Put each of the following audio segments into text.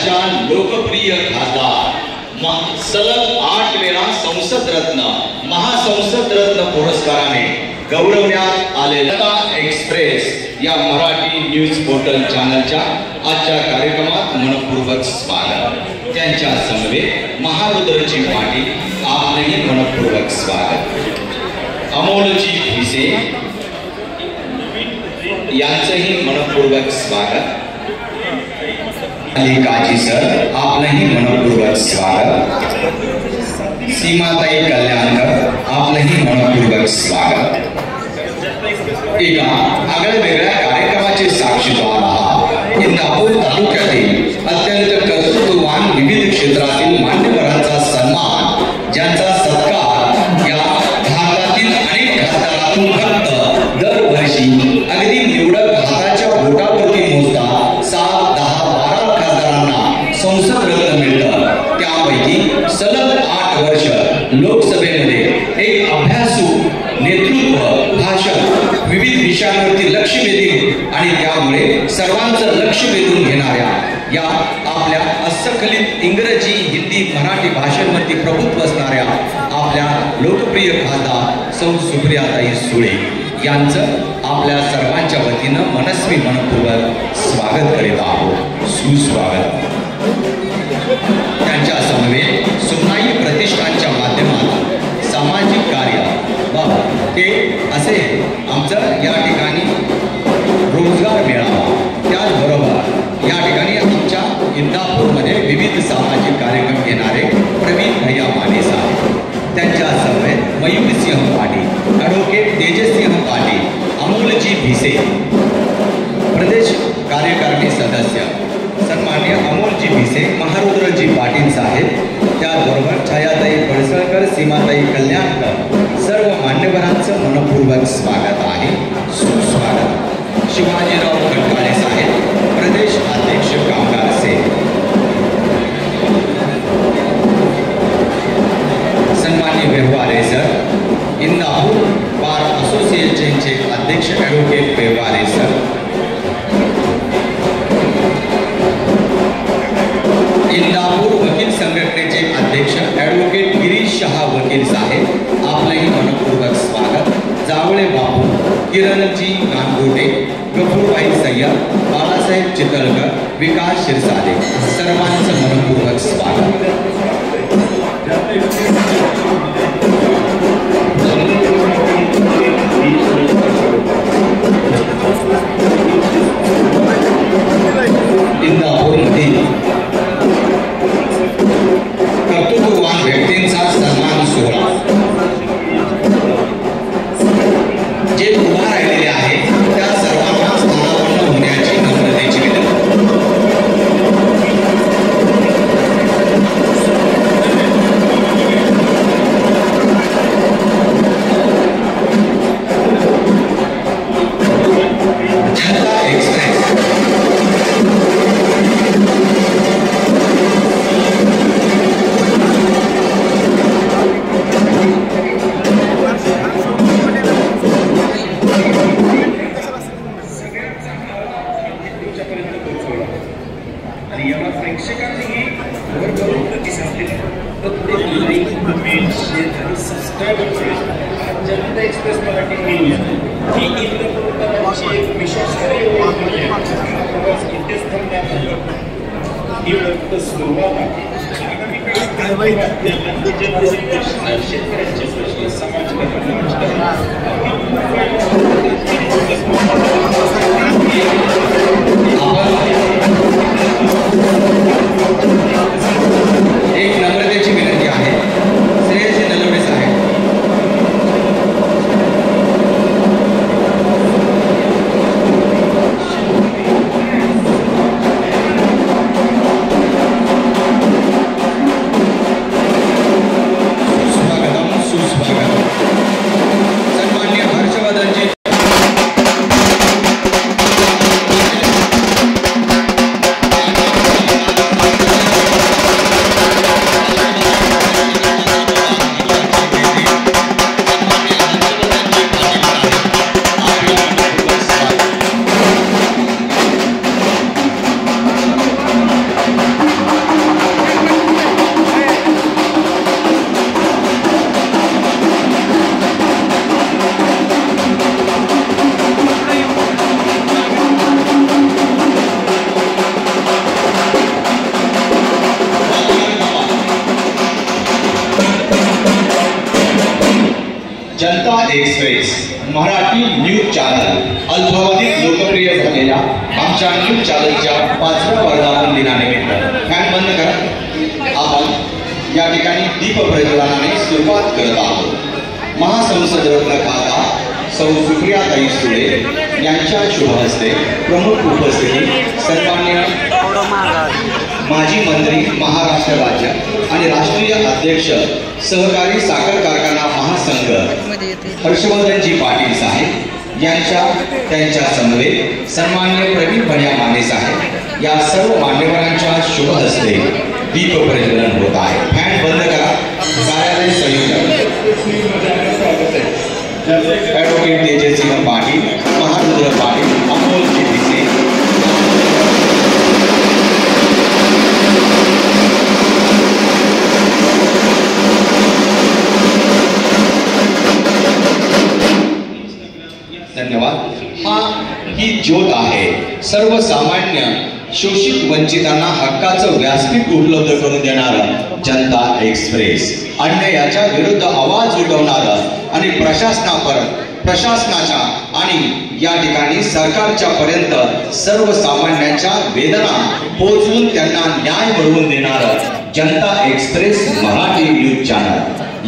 शहराच्या लोकप्रिय खासदार, सलग 8 वेळा संसद रत्न, महासंसद रत्न पुरस्काराने गौरवण्यात आलेल्या एक्सप्रेस या मराठी न्यूज पोर्टल चॅनलच्या आजच्या कार्यक्रमात मनपूर्वक स्वागत। त्यांच्या समवेत महारुद्रजी पाटील, आपलेही मनपूर्वक स्वागत। अमोलजी भिसे यांचंही मनपूर्वक स्वागत। काजी सर, आपलंही मनपूर्वक स्वागत। सीमाताई कल्याणकर, आपलंही मनपूर्वक स्वागत। एका आगळ्यावेगळ्या कार्यक्रमाचे साक्षीदार आहात। इंदापूर तालुक्यातील अत्यंत कर्तृत्ववान विविध क्षेत्रातील मान्यवरांचा सन्मान, ज्यांचा सत्कार या भारतातील अनेक खासदारांतून फक्त दरवर्षी अगदी निवडक हाताच्या बोटावरती मोजता 7, 10, 12 खासदारांना संसद रत्न मिळतं। त्यापैकी सलग 8 वर्ष लोकसभेमध्ये एक अभ्यासू नेतृत्व, भाषण, विविध विषयांवरती लक्ष वेधून आणि त्यामुळे सर्वांचं लक्ष वेधून घेणाऱ्या या आपल्या अस्खलित इंग्रजी, हिंदी, मराठी भाषेवरती प्रभुत्व असणाऱ्या आपल्या लोकप्रिय खासदार सौ सुप्रियाताई सुळे यांचं आपल्या सर्वांच्या वतीनं मनस्वी मनपूर्वक स्वागत करीत आहोत। सुस्वागत। त्यांच्या समवेत सुनाई प्रतिष्ठानच्या माध्यमातून सामाजिक कार्य हे असे आमचं या ठिकाणी रोजगार मेळावा, त्याचबरोबर या ठिकाणी आमच्या इंदापूरमध्ये विविध सामाजिक कार्यक्रम घेणारे प्रवीण भैया माने साहेब, त्यांच्या समवेत मयूरसिंह पाटील, ॲडव्होकेट तेजसिंह पाटील, अमोलजी भिसे, प्रदेश कार्यकारिणी सदस्य सन्माननीय अमोलजी भिसे, महारुद्रजी पाटील साहेब, त्याचबरोबर छायाताई पळसळकर, सीमाताई कल्याणकर, सर्व मान्यवरांचं मनपूर्वक स्वागत आहे। सुस्वागत। शिवाजीराव खटकाळे साहेब, प्रदेश अध्यक्ष कामगार सेल, सन्माननीय व्यवहारे सर, इंदापूर बार असोसिएशनचे अध्यक्ष ॲडव्होकेट व्यवहारे सर, इंदापूर वकील संघटनेचे अध्यक्ष ॲडव्होकेट गिरीश शहा वकील साहेब, आपलंही मनपूर्वक स्वागत। जावळे बापू, किरणजी गांगोटे, गफूरबाई सय्यद, बाळासाहेब चितळकर, विकास शिरसाले, सर्वांचं मनपूर्वक स्वागत। इंदापूरमध्ये कर्तृत्ववान व्यक्तींचा सन्मान सोहळा जे उभा राहिलेले आहेत त्या सर्वांना स्थानापन्न होण्याची नम्रतेची विनंती। जनता एक्सप्रेस मराठी न्यूज ही इंद्रपूरची एक विश्वासार्ह सुरुवात आहे। आगामी काळात शेतकऱ्यांचे प्रश्न, एक नम्रतेची विनंती आहे। श्रेयसी नलवडे साहेब, सन्माननीय हर्षवर्धनजी एक्सप्रेस मराठी न्यूज चॅनल अल्पावधीत लोकप्रिय झालेल्या आमच्या न्यूज चॅनलच्या 5व्या वर्धापन दिनानिमित्त फॅन बंद करा. आपण या ठिकाणी दीप प्रज्वलनाने सुरुवात करत आहोत. महासंसद रत्न खासदार सौ सुप्रियाताई सुळे यांच्या शुभ हस्ते प्रमुख उपस्थिती सन्माननीय माजी मंत्री महाराष्ट्र राज्य आणि राष्ट्रीय अध्यक्ष सहकारी साखर कारखाना महासंघ हर्षवर्धनजी पाटील साहेब त्यांच्या समवेत सन्माननीय प्रवीण भैया माने साहेब या सर्व मान्यवरांच्या शुभ हस्ते दीप प्रज्वलन होत आहे. फॅन बंद करा. कार्यालय संयोजक ॲडव्होकेट तेजस्वी पाटील, महारुद्र पाटील, अमोल चिटिसे, धन्यवाद. ही ज्योत आहे सर्वसामान्य शोषित वंचितांना हक्काचं व्यासपीठ उपलब्ध करून देणारं जनता एक्सप्रेस, अन्यायाच्या विरुद्ध आवाज उठवणारं आणि प्रशासनाच्या आणि या ठिकाणी सरकारच्या पर्यंत सर्वसामान्यांच्या वेदना पोहोचवून त्यांना न्याय मिळवून देणारं जनता एक्सप्रेस मराठी न्यूज चॅनल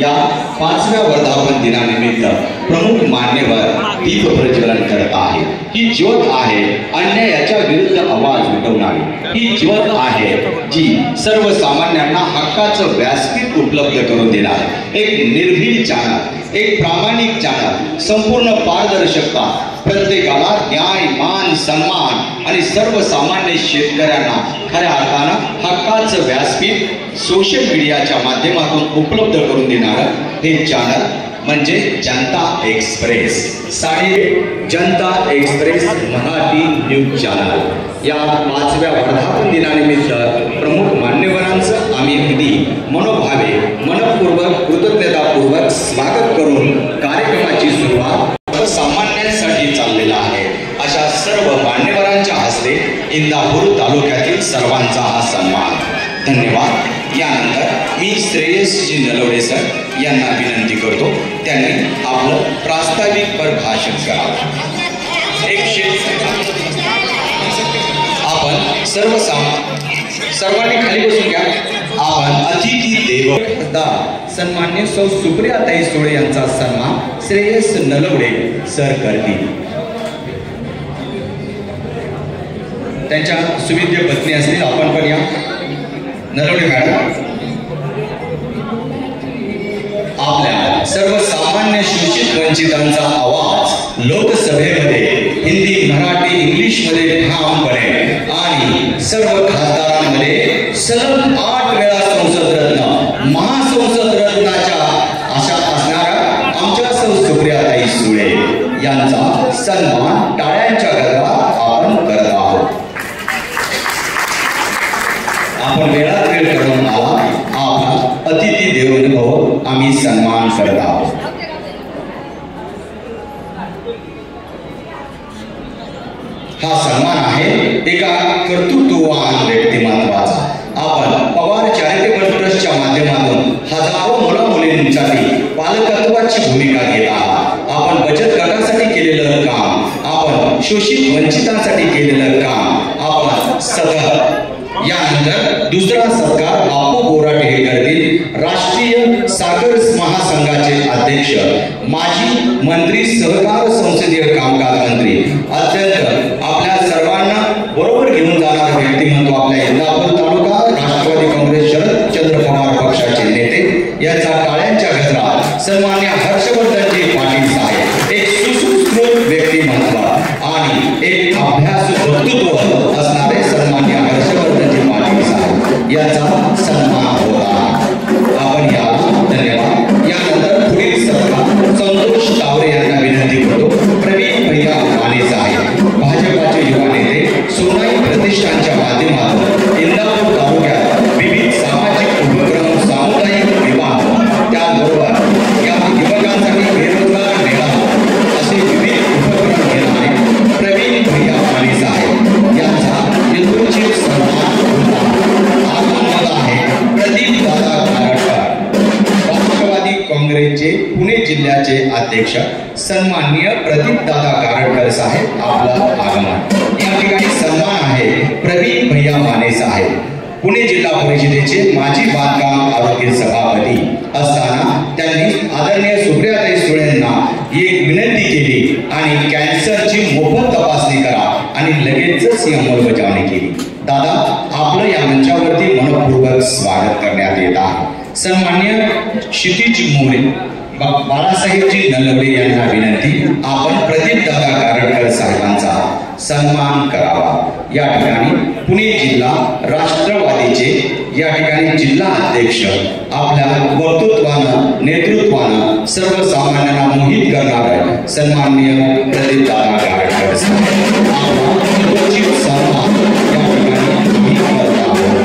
या 5व्या वर्धापन दिनानिमित्त प्रमुख मान्यवर दीप प्रज्वलन करत आहे. ही ज्योत आहे अन्यायाच्या विरुद्ध आवाज उठवणारी. ही ज्योत आहे जी सर्वसामान्यांना हक्काचं व्यासपीठ उपलब्ध करून देणार एक निर्भीड चॅनल, एक प्रामाणिक चॅनल, संपूर्ण पारदर्शकता, प्रत्येकाला न्याय, मान, सन्मान आणि सर्वसामान्य शेतकऱ्यांना खऱ्या अर्थानं हक्काचं व्यासपीठ सोशल मीडियाच्या माध्यमातून उपलब्ध करून देणारं हे चॅनल म्हणजे जनता एक्सप्रेस. जनता एक्सप्रेस मराठी न्यूज चॅनल या 5व्या वर्धापन दिनानिमित्त प्रमुख मान्यवरांचं आम्ही अगदी मनोभावे मनपूर्वक कृतज्ञतापूर्वक स्वागत करून कार्यक्रमाची सुरुवात सामान्यांसाठी चाललेला आहे. अशा सर्व मान्यवरांच्या हस्ते इंदापूर तालुक्यातील सर्वांचा हा सन्मान. धन्यवाद. यानंतर मी श्रेयसजी नलवडे सर यांना विनंती करतो त्यांनी आपलं प्रास्ताविकपर भाषण करावं. आपण सर्वांनी खाली बसून घ्या. आपण अतिथी देव सन्मान्य सौ सुप्रियाताई सुळे यांचा सन्मान श्रेयस नलवडे सर करतील. त्यांच्या सुविद्य पत्नी असतील. आपण पण या. नलवडे मॅडम, आपल्या सर्वसामान्य शोषित वंचितांचा आवाज लोकसभेमध्ये हिंदी, मराठी, इंग्लिशमध्ये ठामपणे आणि सर्व खासदारांमध्ये सलग 8 वेळा संसद रत्न, महासंसद रत्नाच्या आशा असणाऱ्या आमच्या सौ सुप्रियाताई सुळे यांचा सन्मान टाळ्यांच्या गजरात आपण करत आहोत. आपण वेळात वेळ करून आला. आपला अतिथी देवो भव आम्ही सन्मान करत आहोत. हा सन्मान आहे एका कर्तृत्ववान व्यक्तिमत्वाचा. आपण पवार चॅरिटेबल ट्रस्टच्या माध्यमातून हजारो मुला-मुलींसाठी पालकत्वाची भूमिका घेत आहात. आपण बचत गटासाठी केलेलं काम, आपण शोषित वंचितांसाठी केलेलं काम आपण सतत. यानंतर दुसरा सत्कार बापू बोराटे हे करतील. राष्ट्रीय साखर महासंघाचे अध्यक्ष, माजी मंत्री, सहकार संसदीय कामकाज मंत्री, अत्यंत आपल्या सर्वांना बरोबर घेऊन जाणारे व्यक्तिमत्व, आपल्या इंदापूर तालुका राष्ट्रवादी काँग्रेस शरदचंद्र पवार पक्षाचे नेते यांचा टाळ्यांच्या गजरात सन्मान्य हर्षवर्धनजी पाटील साहेब, एक सुसंस्कृत व्यक्तिमत्व आणि एक अभ्यास वक्तृत्व असणारे सन्मान्य हर्षवर्धनजी पाटील साहेब यांचा सन्मान होता. आपण या. धन्यवाद. यानंतर पुढील सत्कार संतोष तावरे यांना विनंती करतो. प्रवीण भैया माने साहेब, भाजपाचे युवा नेते, सोनाई प्रतिष्ठानच्या माध्यमातून इंदापूर तालुक्यात विविध सामाजिक उपक्रम, सामुदायिक विवाह, त्याचबरोबर या युवकांसाठी बेरोजगार मेळावा असे विविध उपक्रम घेणारे प्रवीण भैया माने साहेब यांचा अध्यक्ष सन्माननीय प्रदीप दादा गारटकर साहेब आपलं आगमन। या ठिकाणी सन्मान आहे प्रवीण भैया माने साहेब, पुणे जिल्हा परिषदेचे माजी बांधकाम आरोग्य सभापती असताना त्यांनी आदरणीय सुप्रियाताई सुळेंना एक विनंती केली आणि कॅन्सरची मोफत तपासणी करा आणि लगेचच ही अंमलबजावणी केली। दादा आपलं या मंचावरती मनपूर्वक स्वागत करण्यात येत आहे। सन्माननीय क्षितिज मोरे बाळासाहेबजी नलवडे यांना विनंती आपण प्रदीप दादा गारटकर साहेबांचा सन्मान करावा। या ठिकाणी पुणे जिल्हा राष्ट्रवादीचे या ठिकाणी जिल्हा अध्यक्ष आपल्या वक्तृत्वानं नेतृत्वानं सर्वसामान्यांना मोहित करणार सन्माननीय प्रदीप दादा गारटकर साहेब सन्मान या ठिकाणी करत आहोत।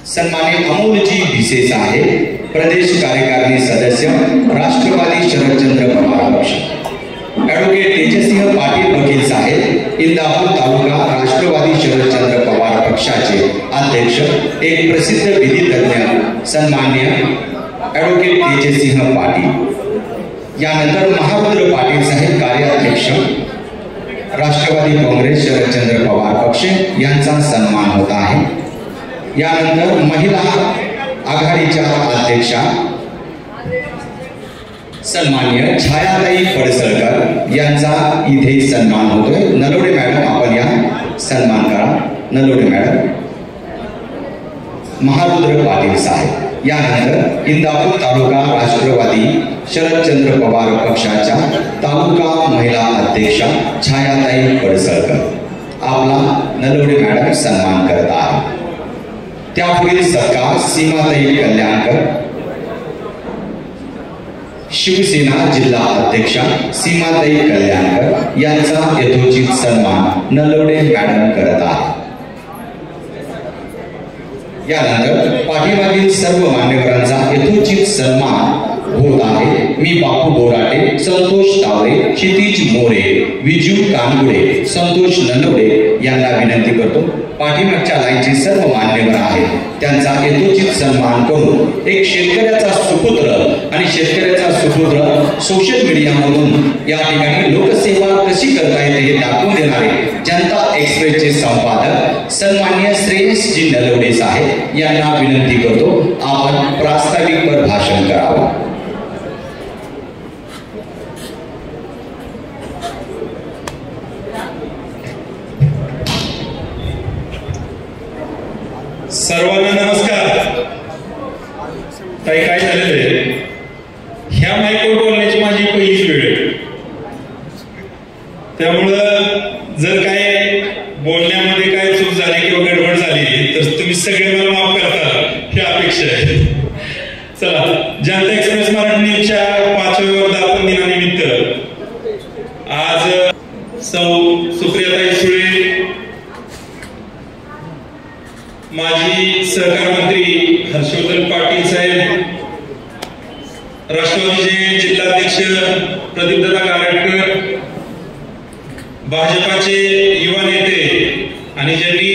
सन्माननीय अमोलजी भिसे साहेब प्रदेश कार्यकारिणी सदस्य राष्ट्रवादी शरदचंद्र पवार पक्ष। ॲडव्होकेट तेजसिंह पाटील वकील साहेब इंदापूर तालुका राष्ट्रवादी शरदचंद्र पवार पक्षाचे अध्यक्ष एक प्रसिद्ध विधितज्ञ सन्माननीय ॲडव्होकेट तेजसिंह पाटील। यानंतर महारुद्र पाटील साहेब कार्याध्यक्ष राष्ट्रवादी काँग्रेस शरदचंद्र पवार पक्ष यांचा सन्मान होत आहे। यानंतर महिला आघाडीच्या अध्यक्षा सन्माननीय छायाताई पडसळकर यांचा इथे सन्मान होतोय। नलवडे मॅडम आपण या सन्मान करा। नलवडे मॅडम, महारुद्र पाटील साहेब। यानंतर इंदापूर तालुका राष्ट्रवादी शरदचंद्र पवार पक्षाच्या तालुका महिला अध्यक्षा छायाताई पडसळकर आपला नलवडे मॅडम सन्मान करत आहे। त्यापुढील सत्कार सीमाताई कल्याणकर शिवसेना जिल्हा अध्यक्षा सीमाताई कल्याणकर यांचा यथोचित सन्मान नलवडे मॅडम करत आहे। यानंतर पाठीमागील सर्व मान्यवरांचा यथोचित सन्मान होत आहे। मी बापू बोराटे, संतोष तावरे, क्षितिज मोरे, विजू कानगुडे, संतोष नलवडे यांना विनंती करतो पाठीमागच्या लाईनचे सर्व मान्यवर आहेत त्यांचा यथोचित सन्मान करून एक शेतकऱ्याचा सुपुत्र आणि शेतकऱ्याचा सुपुत्र सोशल मीडियामधून या ठिकाणी लोकसेवा कशी करता येते हे दाखवून देणारे जनता एक्सप्रेसचे संपादक सन्माननीय श्रेयसजी नलवडे साहेब यांना विनंती करतो आपण प्रास्ताविकपर भाषण करावं। सर्वांना नमस्कार। काय झालेलं आहे, ह्या माईकवर बोलण्याची माझी पहिलीच वेळ आहे, त्यामुळं जर काय बोलण्यामध्ये काय चूक झाली किंवा गडबड झाली तर तुम्ही सगळे मला माफ करता ही अपेक्षा आहे। चला, जनता एक्सप्रेस मराठी न्यूजच्या 5व्या वर्धापन दिनानिमित्त आज सुप्रियाताई सुळे माजी सहकार मंत्री हर्षवर्धन पाटील साहेब, राष्ट्रवादीचे जिल्हाध्यक्ष प्रदीपदादा गारटकर, भाजपाचे युवा नेते आणि ज्यांनी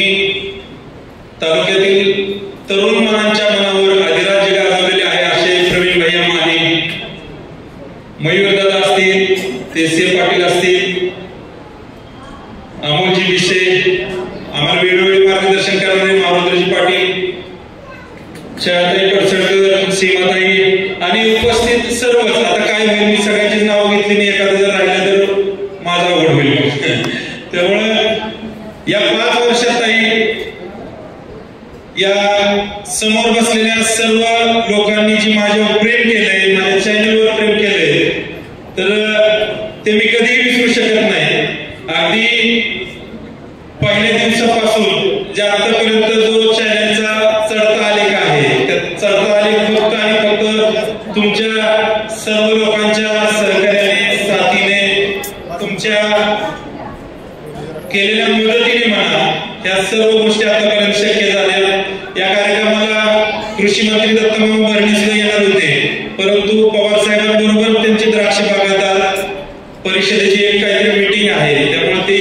तालुक्यातील तरुण मनांच्या मनावर अधिराज्य गाजवलेले आहे असे प्रवीण भैया माने, मयूरदादा असतील, तेसे पाटील असतील, अमोलजी भिसे, आम्हाला वेळोवेळी मार्गदर्शन करणारे महारुद्रजी पाटील, छायाताई पडसळकर, सीमाताई आणि उपस्थित सर्वच। आता काय होईल, मी सगळ्यांची नाव घेतली नाही, एखादं जर राहिलं तर माझा अवघड होईल। त्यामुळे या 5 वर्षातही या समोर बसलेल्या सर्व लोकांनी जी माझ्यावर प्रेम केलंय, माझ्या चॅनलवर प्रेम केलंय, तर ते मी कधीही विसरू शकत नाही। अगदी पहिल्या दिवसापासून जे आतापर्यंत जो चॅनलचा चढता आलेख आहे, त्या चढता आलेख फक्त आणि फक्त तुमच्या सर्व लोकांच्या सहकार्याने, साथीने, तुमच्या केलेल्या मदतीने म्हणा, या सर्व गोष्टी आतापर्यंत शक्य झाल्या। या कार्यक्रमाला कृषी मंत्री दत्तमामा भरणे सुद्धा येणार होते, परंतु पवार साहेबांबरोबर त्यांची द्राक्ष बागायतदार परिषदेची एक काहीतरी मीटिंग आहे, त्यामुळे ते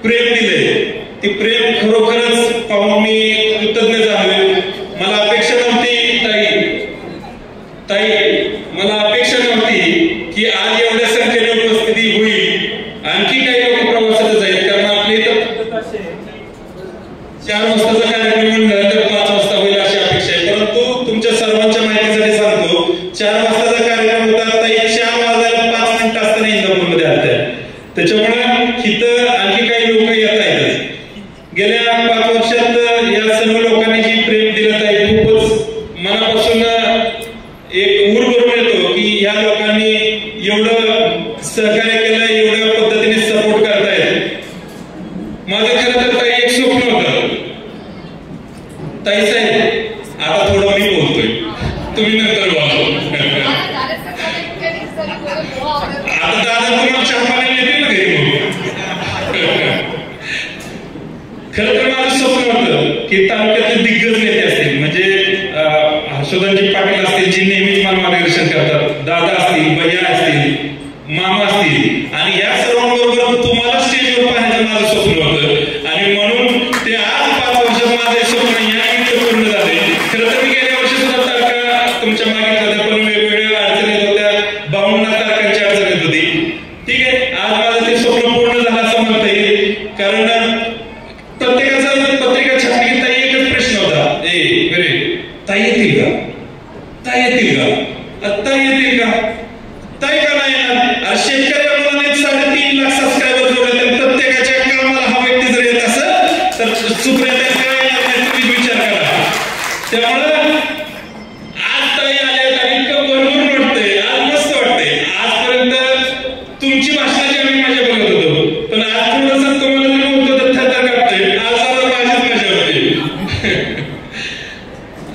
प्रेम दिले ते प्रेम खरोखरच पाहून मी कृतज्ञ झालोय. मला अपेक्षा नव्हती ताई मला अपेक्षा नव्हती की आज एवढ्या संख्येने उपस्थिती होईल. आणखी काही लोक प्रवासाला जाईल, कारण आपल्या इथं 4 वाजताचा कार्यक्रम म्हणलं तर 5 वाजता होईल अशी अपेक्षा आहे. परंतु तुमच्या सर्वांच्या माहितीसाठी सांगतो, 4 वाजताचा कार्यक्रम होता, ताई 4 वाजायला 5 मिनिटं असताना इंदापूरमध्ये आल्या. त्याच्यामुळे इथं आणखी काही लोक येत आहेत. गेल्या 5 वर्षात या सर्व लोकांनी जी प्रेम दिलं आहे खूपच मनापासून एक ऊर भरून येतो की या लोकांनी एवढं सहकार्य केलं, एवढ्या पद्धतीने सपोर्ट करतायत. माझं खरं तर ताई एक स्वप्न होतं. ताई साहेब आता थोडं मी बोलतोय, तुम्ही नंतर बोला. आता दादा तुम्हाला चहा पाणी येतील ना घरी मग. खरं तर माझं स्वप्न होतं की तालुक्यातले दिग्गज नेते असतील, म्हणजे हर्षवर्धनजी पाटील असतील जे नेहमीच मला मार्गदर्शन करतात, दादा असतील, भैया असतील, मामा असतील, आणि या सर्वांबरोबर तुम्हाला स्टेजवर पाहण्याचं माझं स्वप्न होतं. आणि म्हणून ते आज 5 वर्षात माझे स्वप्न या निमित्त पूर्ण झाले. खरं तर मी गेल्या वर्षी सुद्धा तारखा तुमच्या मागितल्या होत्या, पण वेगवेगळ्या अडचणी येत होत्या, 52 तारखांची अडचण येत होती. ठीक आहे, आज माझं ते स्वप्न पूर्ण झालं असं म्हणता येईल. कारण प्रत्येकाचा पत्रिका छापली की ताई एकच प्रश्न होता, ताई येतील का, ताई येतील का, ताई येतील का, ताई का नाही येणार. शेतकऱ्या मुलाने 3.5 लाख सबस्क्रायबर जोडले, तर प्रत्येकाच्या कामाला हा व्यक्ती जर येत असेल तर सुप्रिया काय तुम्ही विचार करा. त्यामुळे आज ताई आले आणि इतकं भरभरून वाटतंय, आज मस्त वाटतंय. आजपर्यंत तुमची भाषणाची आम्ही मजा बघत होतो, पण आज थोडंसं तुम्हाला जरी बोलतो तर थरथर कापतोय. आज जरा माझीच मजा होते.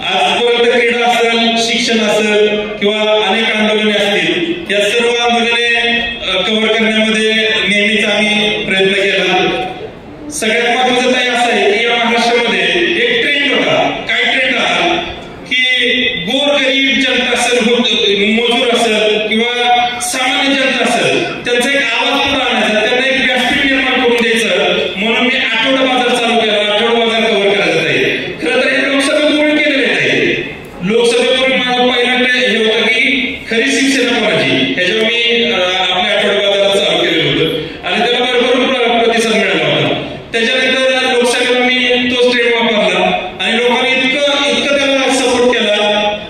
आजपर्यंत क्रीडा असेल, शिक्षण असेल किंवा अनेक आंदोलने असतील, या सर्व आंदोलने कव्हर करण्यामध्ये नेहमीच आम्ही प्रयत्न केला. सगळ्यात महत्वाचं ताई असं आहे की या महाराष्ट्रामध्ये एक ट्रेंड होता. काय ट्रेंड होता की गोरगरीब जनता असेल, मजूर असेल किंवा सामान्य जनता असेल, त्यांचा एक आवाज पुढे आणायचा, त्यांना एक व्यासपीठ निर्माण करून द्यायचं. म्हणून मी आठवडा बाजार चालू केला, आठवडा बाजार कव्हर करायचा ताई. खरं तर हे लोकसभेपूर्वी केलेले आहे. लोकसभेपूर्वी माझं पहिलं हे होतं की खरी शिवसेना कोणाची, ह्याच्यावर मी आपल्या आठवडा बाजारात चालू केलेलं होतं आणि त्याला भरभरून प्रतिसाद मिळाला होता. त्याच्यानंतर लोकसभेला मी तोच ट्रेंड वापरला आणि लोकांनी इतकं त्याला सपोर्ट केला.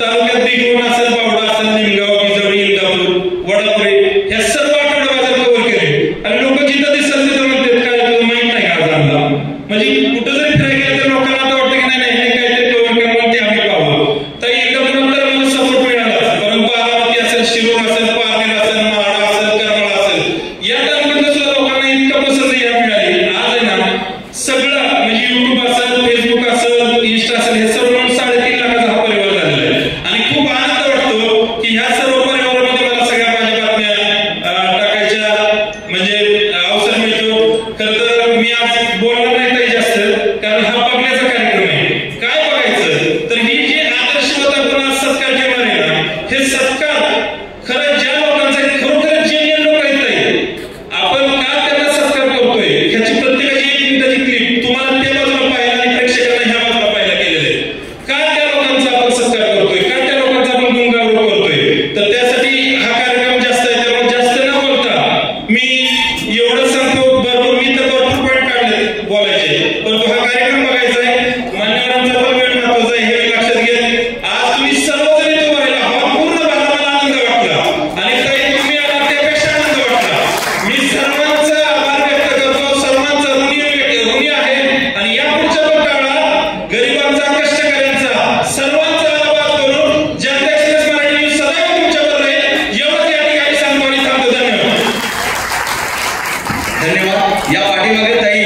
तालुक्यात दिगवण असेल, बावडा असेल, निमगाव, बिजवडी, इंदापूर, वडापुरे ह्या सर्व आठवडा बाजार कव्हर केले. आणि लोक जिथं दिसतात तिथं म्हणतात काय तुला माहित नाही का आज आणला. म्हणजे कुठं जरी फिरायला गेलं तर लोकांना आता वाटतं की नाही हे काहीतरी कव्हर करून ते आम्ही पाहावं. तर एकदम नंतर मला सपोर्ट मिळाला. परंतु बारामती असेल, शिरूर असेल, पारनेर असेल, माडा असेल, करमाळा असेल, या तालुक्यात सुद्धा लोकांना इतकं पसंत मिळाली. आज आहे ना सगळं म्हणजे युट्यूब असेल, फेसबुक असेल, इंस्टा असेल, हे सर्व 3.5 लाखाचा हा परिवार झालेला आहे. आणि खूप आनंद वाटतो की ह्या सर्व परिवारामध्ये मला सगळ्या माझ्या बातम्या टाकायच्या म्हणजे अवसर मिळतो. खरं तर मी आज बोलणार नाही ताई जास्त, कारण हा बघण्याचा कार्यक्रम आहे. काय बघायचं तर ही जी आदर्शवत आपण सत्कार ठेवणार आहे ना, हे सत्कार खरं ज्या लोकांचा खरोखर जेन्युइन लोक आहेत, आपण का त्यांना सत्कार करतोय ह्याची प्रत्येकाची 1 मिनिटाची क्लिप तुम्हाला त्या बाजूला पाहायला आणि प्रेक्षकांना ह्या बाजूला पाहायला केलेलं आहे. का त्या लोकांचा आपण सत्कार करतोय, का त्या लोकांचा आपण गुणगौरव करतोय, तर त्यासाठी हा कार्यक्रम जास्त आहे. त्यामुळे जास्त न बोलता मी एवढं सांगतो. मी तर भरपूर पॉईंट काढले बोलायचे, परंतु हा कार्यक्रम बघायचा आहे. मान्यवरांचा पण वेळ महत्वाचा आहे हे लक्षात घ्या. आज तुम्ही सर्वजण इथं उभारला, हा पूर्ण भरला, मला आनंद वाटला. आणि काही तुम्ही आला त्यापेक्षा आनंद वाटला. मी सर्वांचा आभार व्यक्त करतो, सर्वांचा ऋणी आहे. आणि या पुढच्या पण काळात गरिबांचा, कष्टकऱ्यांचा सर्वांचा आभार करून जनता एक्सप्रेस मराठी न्यूज सदैव तुमच्याबरोबर राहील. एवढंच या ठिकाणी सांगतो आणि थांबतो. धन्यवाद. या पाठीमागे ताई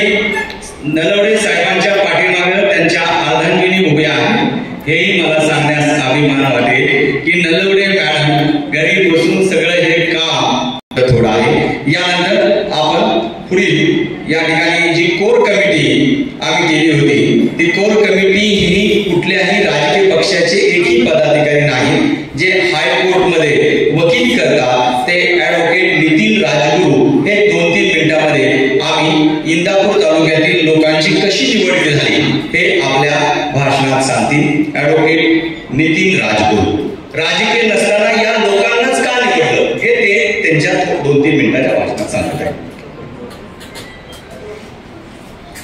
नलवडे साहेबांच्या पाठीमागे त्यांच्या अर्धांगिनी उभ्या आहेत. हेही मला सांगण्यास अभिमान वाटेल की नलवडे मॅडम घरी बसून सगळं हे काम थोडं आहे. यानंतर आपण पुढील या ठिकाणी जी कोर कमिटी आम्ही केली होती, ती कोर कमिटी ही कुठल्याही राजकीय पक्षाचे एकही पदाधिकारी नाही. जे हायकोर्टमध्ये वकील करतात ते ऍडव्होकेट नितीन राजगुरू हे 2-3 मिनिटांमध्ये आम्ही इंदापूर तालुक्यातील लोकांची कशी निवड झाली हे आपल्या भाषणात सांगतील ॲडव्होकेट नितीन राजपूत। राजकीय नसताना या लोकांनाच का निवडलं हे ते त्यांच्या 2-3 मिनिटाच्या भाषणात सांगत आहेत।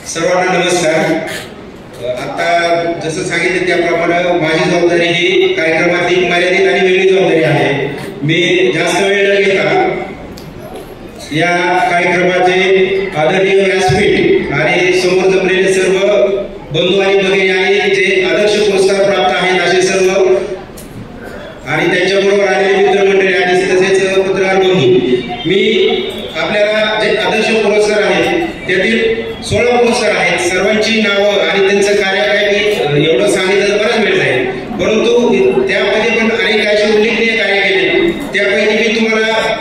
सर्वांना नमस्कार। आता जसं सांगितलं त्याप्रमाणे माझी जबाबदारी ही कार्यक्रमातील मर्यादित आणि वेगळी जबाबदारी आहे। मी जास्त वेळ न घेता या कार्यक्रमाचे आदरणीय व्यासपीठ आणि समोर जमलेले सर्व बंधू आणि भगिनी आणि जे आदर्श पुरस्कार प्राप्त आहेत असे सर्व आणि त्यांच्याबरोबर आलेले मित्रमंडळी आणि तसेच पत्रकार बंधू, मी आपल्याला जे आदर्श पुरस्कार आहेत त्यातील 16 पुरस्कार आहेत, सर्वांची नावं आणि त्यांचं कार्य काय मी एवढं सांगितलं बराच वेळ जाईल, परंतु त्यामध्ये पण अनेक असे उल्लेखनीय कार्य केले। त्यापैकी मी तुम्हाला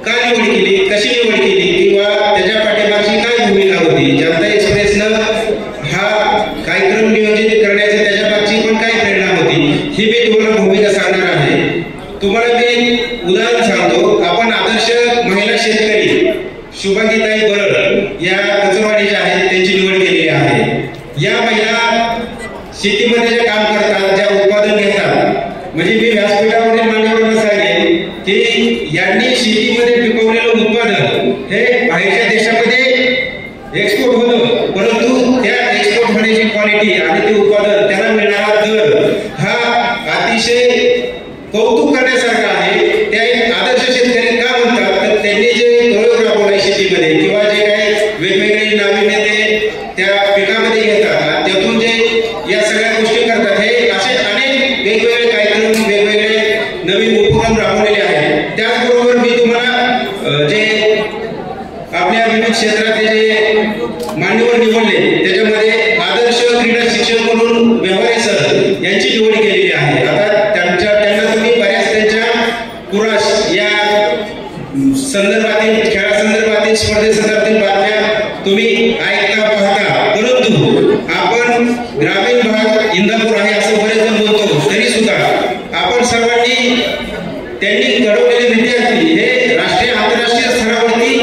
का निवड केली, कशी निवड केली किंवा त्याच्या पाठीमागची काय भूमिका होती, जनता एक्सप्रेसनं हा कार्यक्रम नियोजित करण्याची त्याच्यामागची पण काय प्रेरणा होती ही मी तुम्हाला भूमिका सांगणार आहे। तुम्हाला मी उदाहरण सांगतो। आपण आदर्श महिला शेतकरी शुभांगीताई बरड या कचरवाडीच्या आहेत, त्यांची निवड केलेली आहे। या महिला शेतीमध्ये जे काम करतात, ज्या उत्पादन घेतात, म्हणजे मी व्यासपीठावरील मान्यवरांना सांगेन की यांनी शेतीमध्ये पिकवलेलं उत्पादन हे बाहेरच्या देशामध्ये एक्सपोर्ट होतं, परंतु त्या एक्सपोर्ट होण्याची क्वालिटी आणि ते उत्पादन त्याला मिळणारा दर हा अतिशय कौतुक करण्यासारखा आहे। त्या एक आदर्श शेतकरी का म्हणतात तर त्यांनी जे प्रयोग राबवला शेतीमध्ये किंवा जे काही वेगवेगळे नाविन्य ते त्या पिकामध्ये घेतात, त्यातून जे या सगळ्या गोष्टी करतात, हे असे अनेक वेगवेगळे कार्यक्रम वेगवेगळे नवीन उपक्रम राबवलेले आहेत। त्याचबरोबर मी तुम्हाला जे आपल्या विविध क्षेत्रातले जे मान्यवर निवडले त्याच्यामध्ये आदर्श क्रीडा शिक्षक म्हणून व्यवहारे सर यांची निवड केलेली आहे। आता त्यांना तुम्ही बऱ्याच त्यांच्या कुराश या संदर्भातील खेळासंदर्भातील स्पर्धेसंदर्भातील बातम्या तुम्ही ऐकता पाहता, परंतु आपण ग्रामीण भाग इंदापूर आहे असं बरेच जण बोलतो, तरी सुद्धा आपण सर्वांनी त्यांनी घडवलेले विद्यार्थी हे राष्ट्रीय आंतरराष्ट्रीय स्तरावरती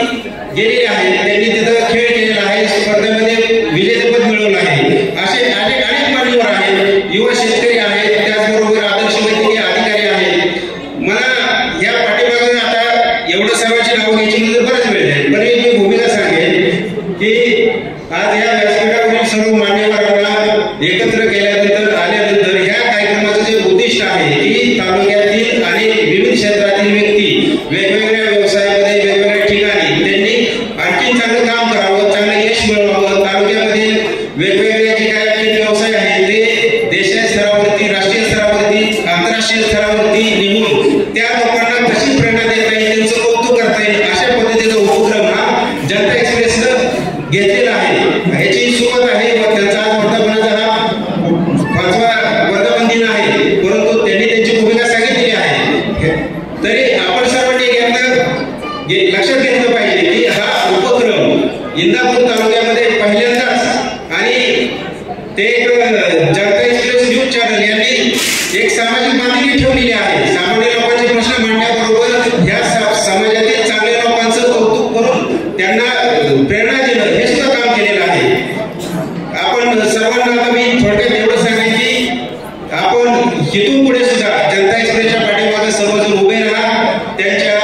गेलेले आहेत, त्यांनी तिथं खेळ केलेला आहे, स्पर्धेमध्ये विजेतेपद मिळवलं आहे। असे अनेक मान्यवर आहेत, युवा शेतकरी आहेत, त्याचबरोबर आदर्श वैद्यकीय अधिकारी आहेत। मला या पाठीमागे आता एवढं सर्वांची नावं घ्यायची म्हणजे बराच वेळ जाईल, पण मी भूमिका सांगेन की आज या व्यासपीठावरील सर्व मान्यवरांना एकत्र केल्यानंतर आल्यानंतर या कार्यक्रमाचं जे उद्दिष्ट आहे की तालुक्यातील आणि विविध क्षेत्रातील व्यक्ती वेगवेगळ्या व्यवसायामध्ये वेगवेगळ्या ठिकाणी त्यांनी आणखी चांगलं काम करावं, चांगलं यश मिळवावं, तालुक्यामध्ये वेगवेगळे जे काही व्यवसाय आहेत ते देशाच्या स्तरावरती, राष्ट्रीय स्तरावरती, आंतरराष्ट्रीय स्तरावरती निघून त्या लोकांना कशी प्रेरणा देता येईल, त्यांचं कौतुक करता येईल, अशा पद्धतीचा उपक्रम हा जनता एक्सप्रेसनं घेतलेला आहे। ह्याची सुरुवात आहे व त्यांचा आज वर्धापनाचा हा 5वा वर्धापन दिन आहे, परंतु त्यांनी त्यांची भूमिका सांगितलेली आहे। तरी आपण सर्वांनी लक्षात घेतलं पाहिजे की हा उपक्रम इंदापूर तालुक्यामध्ये पहिल्यांदाच आणि ते जनता एक्सप्रेस न्यूज चॅनल यांनी एक सामाजिक बांधिलकी ठेवलेली आहे। सामान्य लोकांचे प्रश्न मांडण्याबरोबर ह्या समाजातील चांगल्या लोकांचं कौतुक करून त्यांना प्रेरणा देणं हे सुद्धा काम केलेलं आहे। आपण सर्वांना आता मी थोडक्यात एवढं सांगेन की आपण इथून पुढे सुद्धा जनता एक्सप्रेसच्या पाठीमागे सर्वजण उभे राहा। त्यांच्या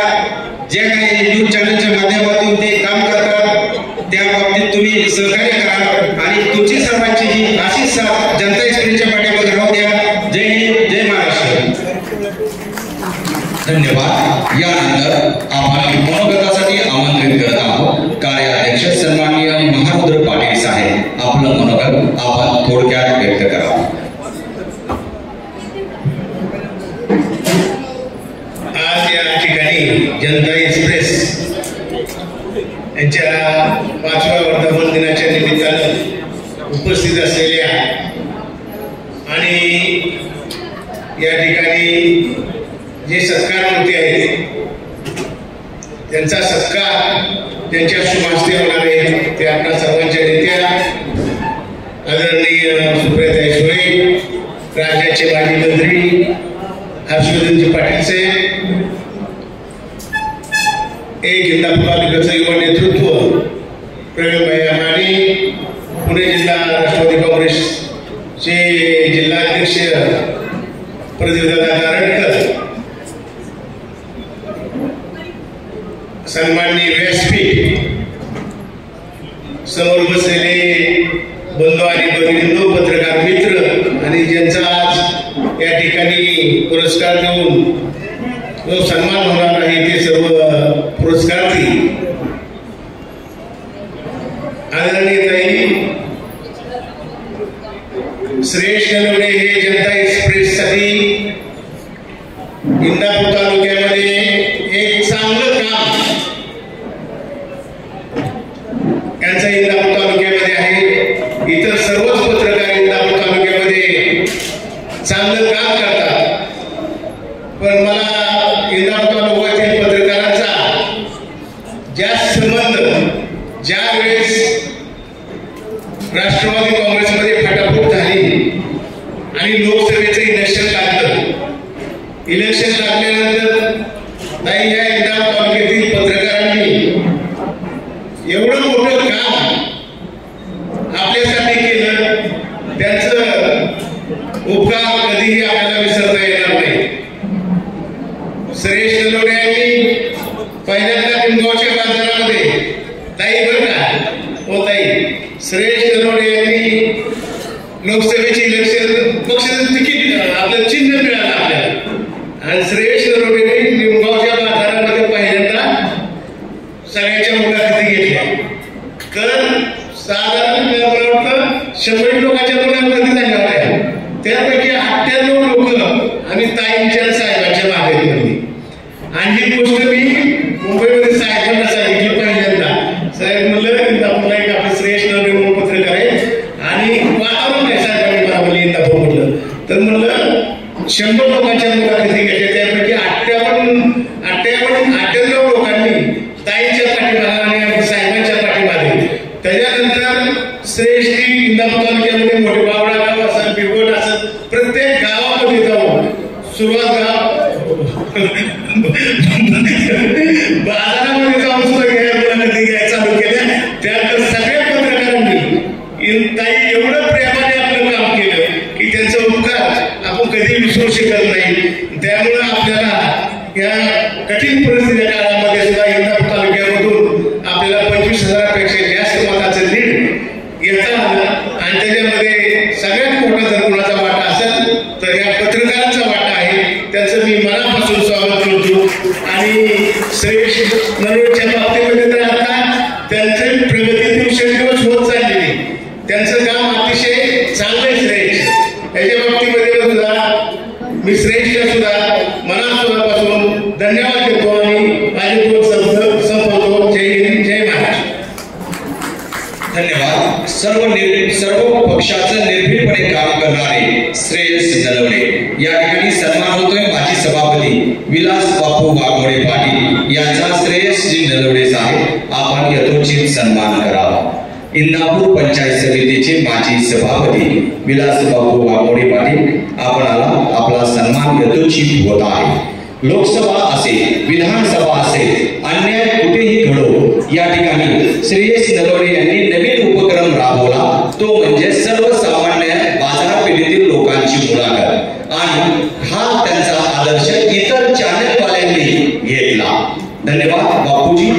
जे काही न्यूज चॅनलच्या माध्यमातून ते काम करतात त्या बाबतीत तुम्ही सहकार्य करा आणि तुमची सर्वांची ही अशीच साथ जनता एक्सप्रेसच्या पाठीमागे राहू द्या। जय हिंद, जय महाराष्ट्र। धन्यवाद। यानंतर आपण मनोगतासाठी आमंत्रित करत आहोत कार्याध्यक्ष सन्माननीय महारुद्र पाटील साहेब। आपलं मनोगत आपण थोडक्यात व्यक्त करा। आज या ठिकाणी जनता एक्सप्रेस यांच्या 5व्या वर्धापन दिनाच्या निमित्तानं उपस्थित असलेल्या आणि या ठिकाणी जे सत्कारमूर्ती आहेत त्यांचा सत्कार त्यांच्या शुभास्ते होणार आहे ते आपल्या सर्वांच्या नेत्या आदरणीय सुप्रियाताई सुळे, राज्याचे माजी मंत्री हर्षवर्धनजी पाटील साहेब, एक इंदापूर तालुक्याचं युवा नेतृत्व प्रवीणभाई आणि पुणे जिल्हा राष्ट्रवादी काँग्रेसचे जिल्हाध्यक्ष प्रदीपदादा नारळकर, सन्माननीय व्यासपीठ, समोर बसलेले बंधू आणि भगिनींनो, पत्रकार मित्र आणि ज्यांचा आज या ठिकाणी पुरस्कार देऊन जो सन्मान होणार आहे ते सर्व पुरस्कारार्थी, आदरणीय ताई श्रेयश नलवडे हे जनता एक्सप्रेससाठी इंदापूर तालुक्यामध्ये एक चांगलं काम यांचं इंदापूर तालुक्यामध्ये आहे। इतर सर्वच पत्रकार इंदापूर तालुक्यामध्ये चांगलं काम करतात, पण मला इंदापूर तालुक्यातील पत्रकारांचा जास्त संबंध ज्यावेळेस राष्ट्रवादी काँग्रेसमध्ये फाटाफूट झाली आणि लोकसभेचं इलेक्शन लागलं, इलेक्शन लागल्यानंतर ताई या इंदापूर तालुक्यातील पत्रकारांनी एवढं मोठं काम आपल्यासाठी केलं, त्यांचं उपकार कधीही आपल्याला विसरता येणार नाही। श्रेयश नलवडे यांनी पहिल्यांदा निमगावच्या बाजारामध्ये ताई बरं का हो ताई, श्रेयश नलवडे यांनी लोकसभेचे इलेक्शन पक्षाचं तिकीट आपलं चिन्ह मिळालं आपल्याला, आणि श्रेयश नलवडेंनी निमगावच्या बाजारामध्ये पहिल्यांदा सगळ्यांच्या मुलाखती घेतल्या, तर साधारण मला वाटतं 100 लोकांच्या मुलाखती झाल्या होत्या, त्यापैकी 98 लोक आणि ताईंच्या साहेबांच्या मागे होती। आणि ही गोष्ट मी मुंबईमध्ये साहेबांना सांगितली पहिल्यांदा, साहेब म्हणलं आपला एक आपलं श्रेयश नलवडे म्हणून पत्रकार आहे आणि वातावरण आहे, साहेबांनी मला म्हणले इंदापूर म्हटलं, तर म्हणलं 100 लोकांच्या मुलाखती घेतल्या, त्यापैकी 98 लोकांनी ताईंच्या पाठीमागे आणि साहेबांच्या पाठीमागे। त्याच्यानंतर श्रेयशजी इंदापूर तालुक्यामध्ये मोठे बावडा गाव असेल, बिबट असेल, प्रत्येक गावामध्ये जाऊन सुरुवात बाजारामध्ये जाऊन सुद्धा मुलाखती घ्यायला चालू केल्या। त्यानंतर सगळ्या पत्रकारांनी ताई एवढं प्रेमाने आपलं काम केलं की त्यांचा उपकार आपण कधी विसरू शकत नाही। त्यामुळे आपल्याला या कठीण परिस्थितीच्या काळामध्ये सुद्धा इंदापूर तालुक्यामधून आपल्याला 25,000पेक्षा जास्त मताचं लीड घेता आलं, आणि त्याच्यामध्ये सगळ्यात मोठा जर कुणाचा वाटा असेल तर या पत्रकारांचा वाटा आहे, त्याचं मी मनापासून स्वागत करतो। आणि श्रेयश नलवडेच्या बाबतीमध्ये तर आता त्यांचे प्रगती दिवसेंदिवस होत चाललेली, त्यांचं काम अतिशय चांगलं श्रेयश, याच्या बाबतीमध्ये सुद्धा मी श्रेयशला सुद्धा मनापासून धन्यवाद देतो आणि माझे 2 शब्द संपवतो। जय हिंद, जय महाराष्ट्र। धन्यवाद। सर्व पक्षाचं निर्भीडपणे काम करणारे श्रेयस नलवडे या ठिकाणी सन्मान होतोय माजी सभापती विलास बापू वाघमोडे पाटील यांचा श्रेयसजी नलवडे साहेब आपण यथोचित सन्मान करावा। इंदापूर पंचायत समितीचे माजी सभापती विलास बापू वाघमोडे पाटील आपणाला आपला सन्मान यथोचित होत आहे। लोकसभा असेल, विधानसभा असेल, अन्याय कुठेही घडो, या ठिकाणी श्रेयस नलवडे यांनी नवीन उपक्रम राबवला, तो म्हणजे सर्वसामान्य बाजारपेठेतील लोकांची मुलाखत, आणि हा त्यांचा आदर्श इतर चॅनलवाल्यांनी घेतला। धन्यवाद बापूजी।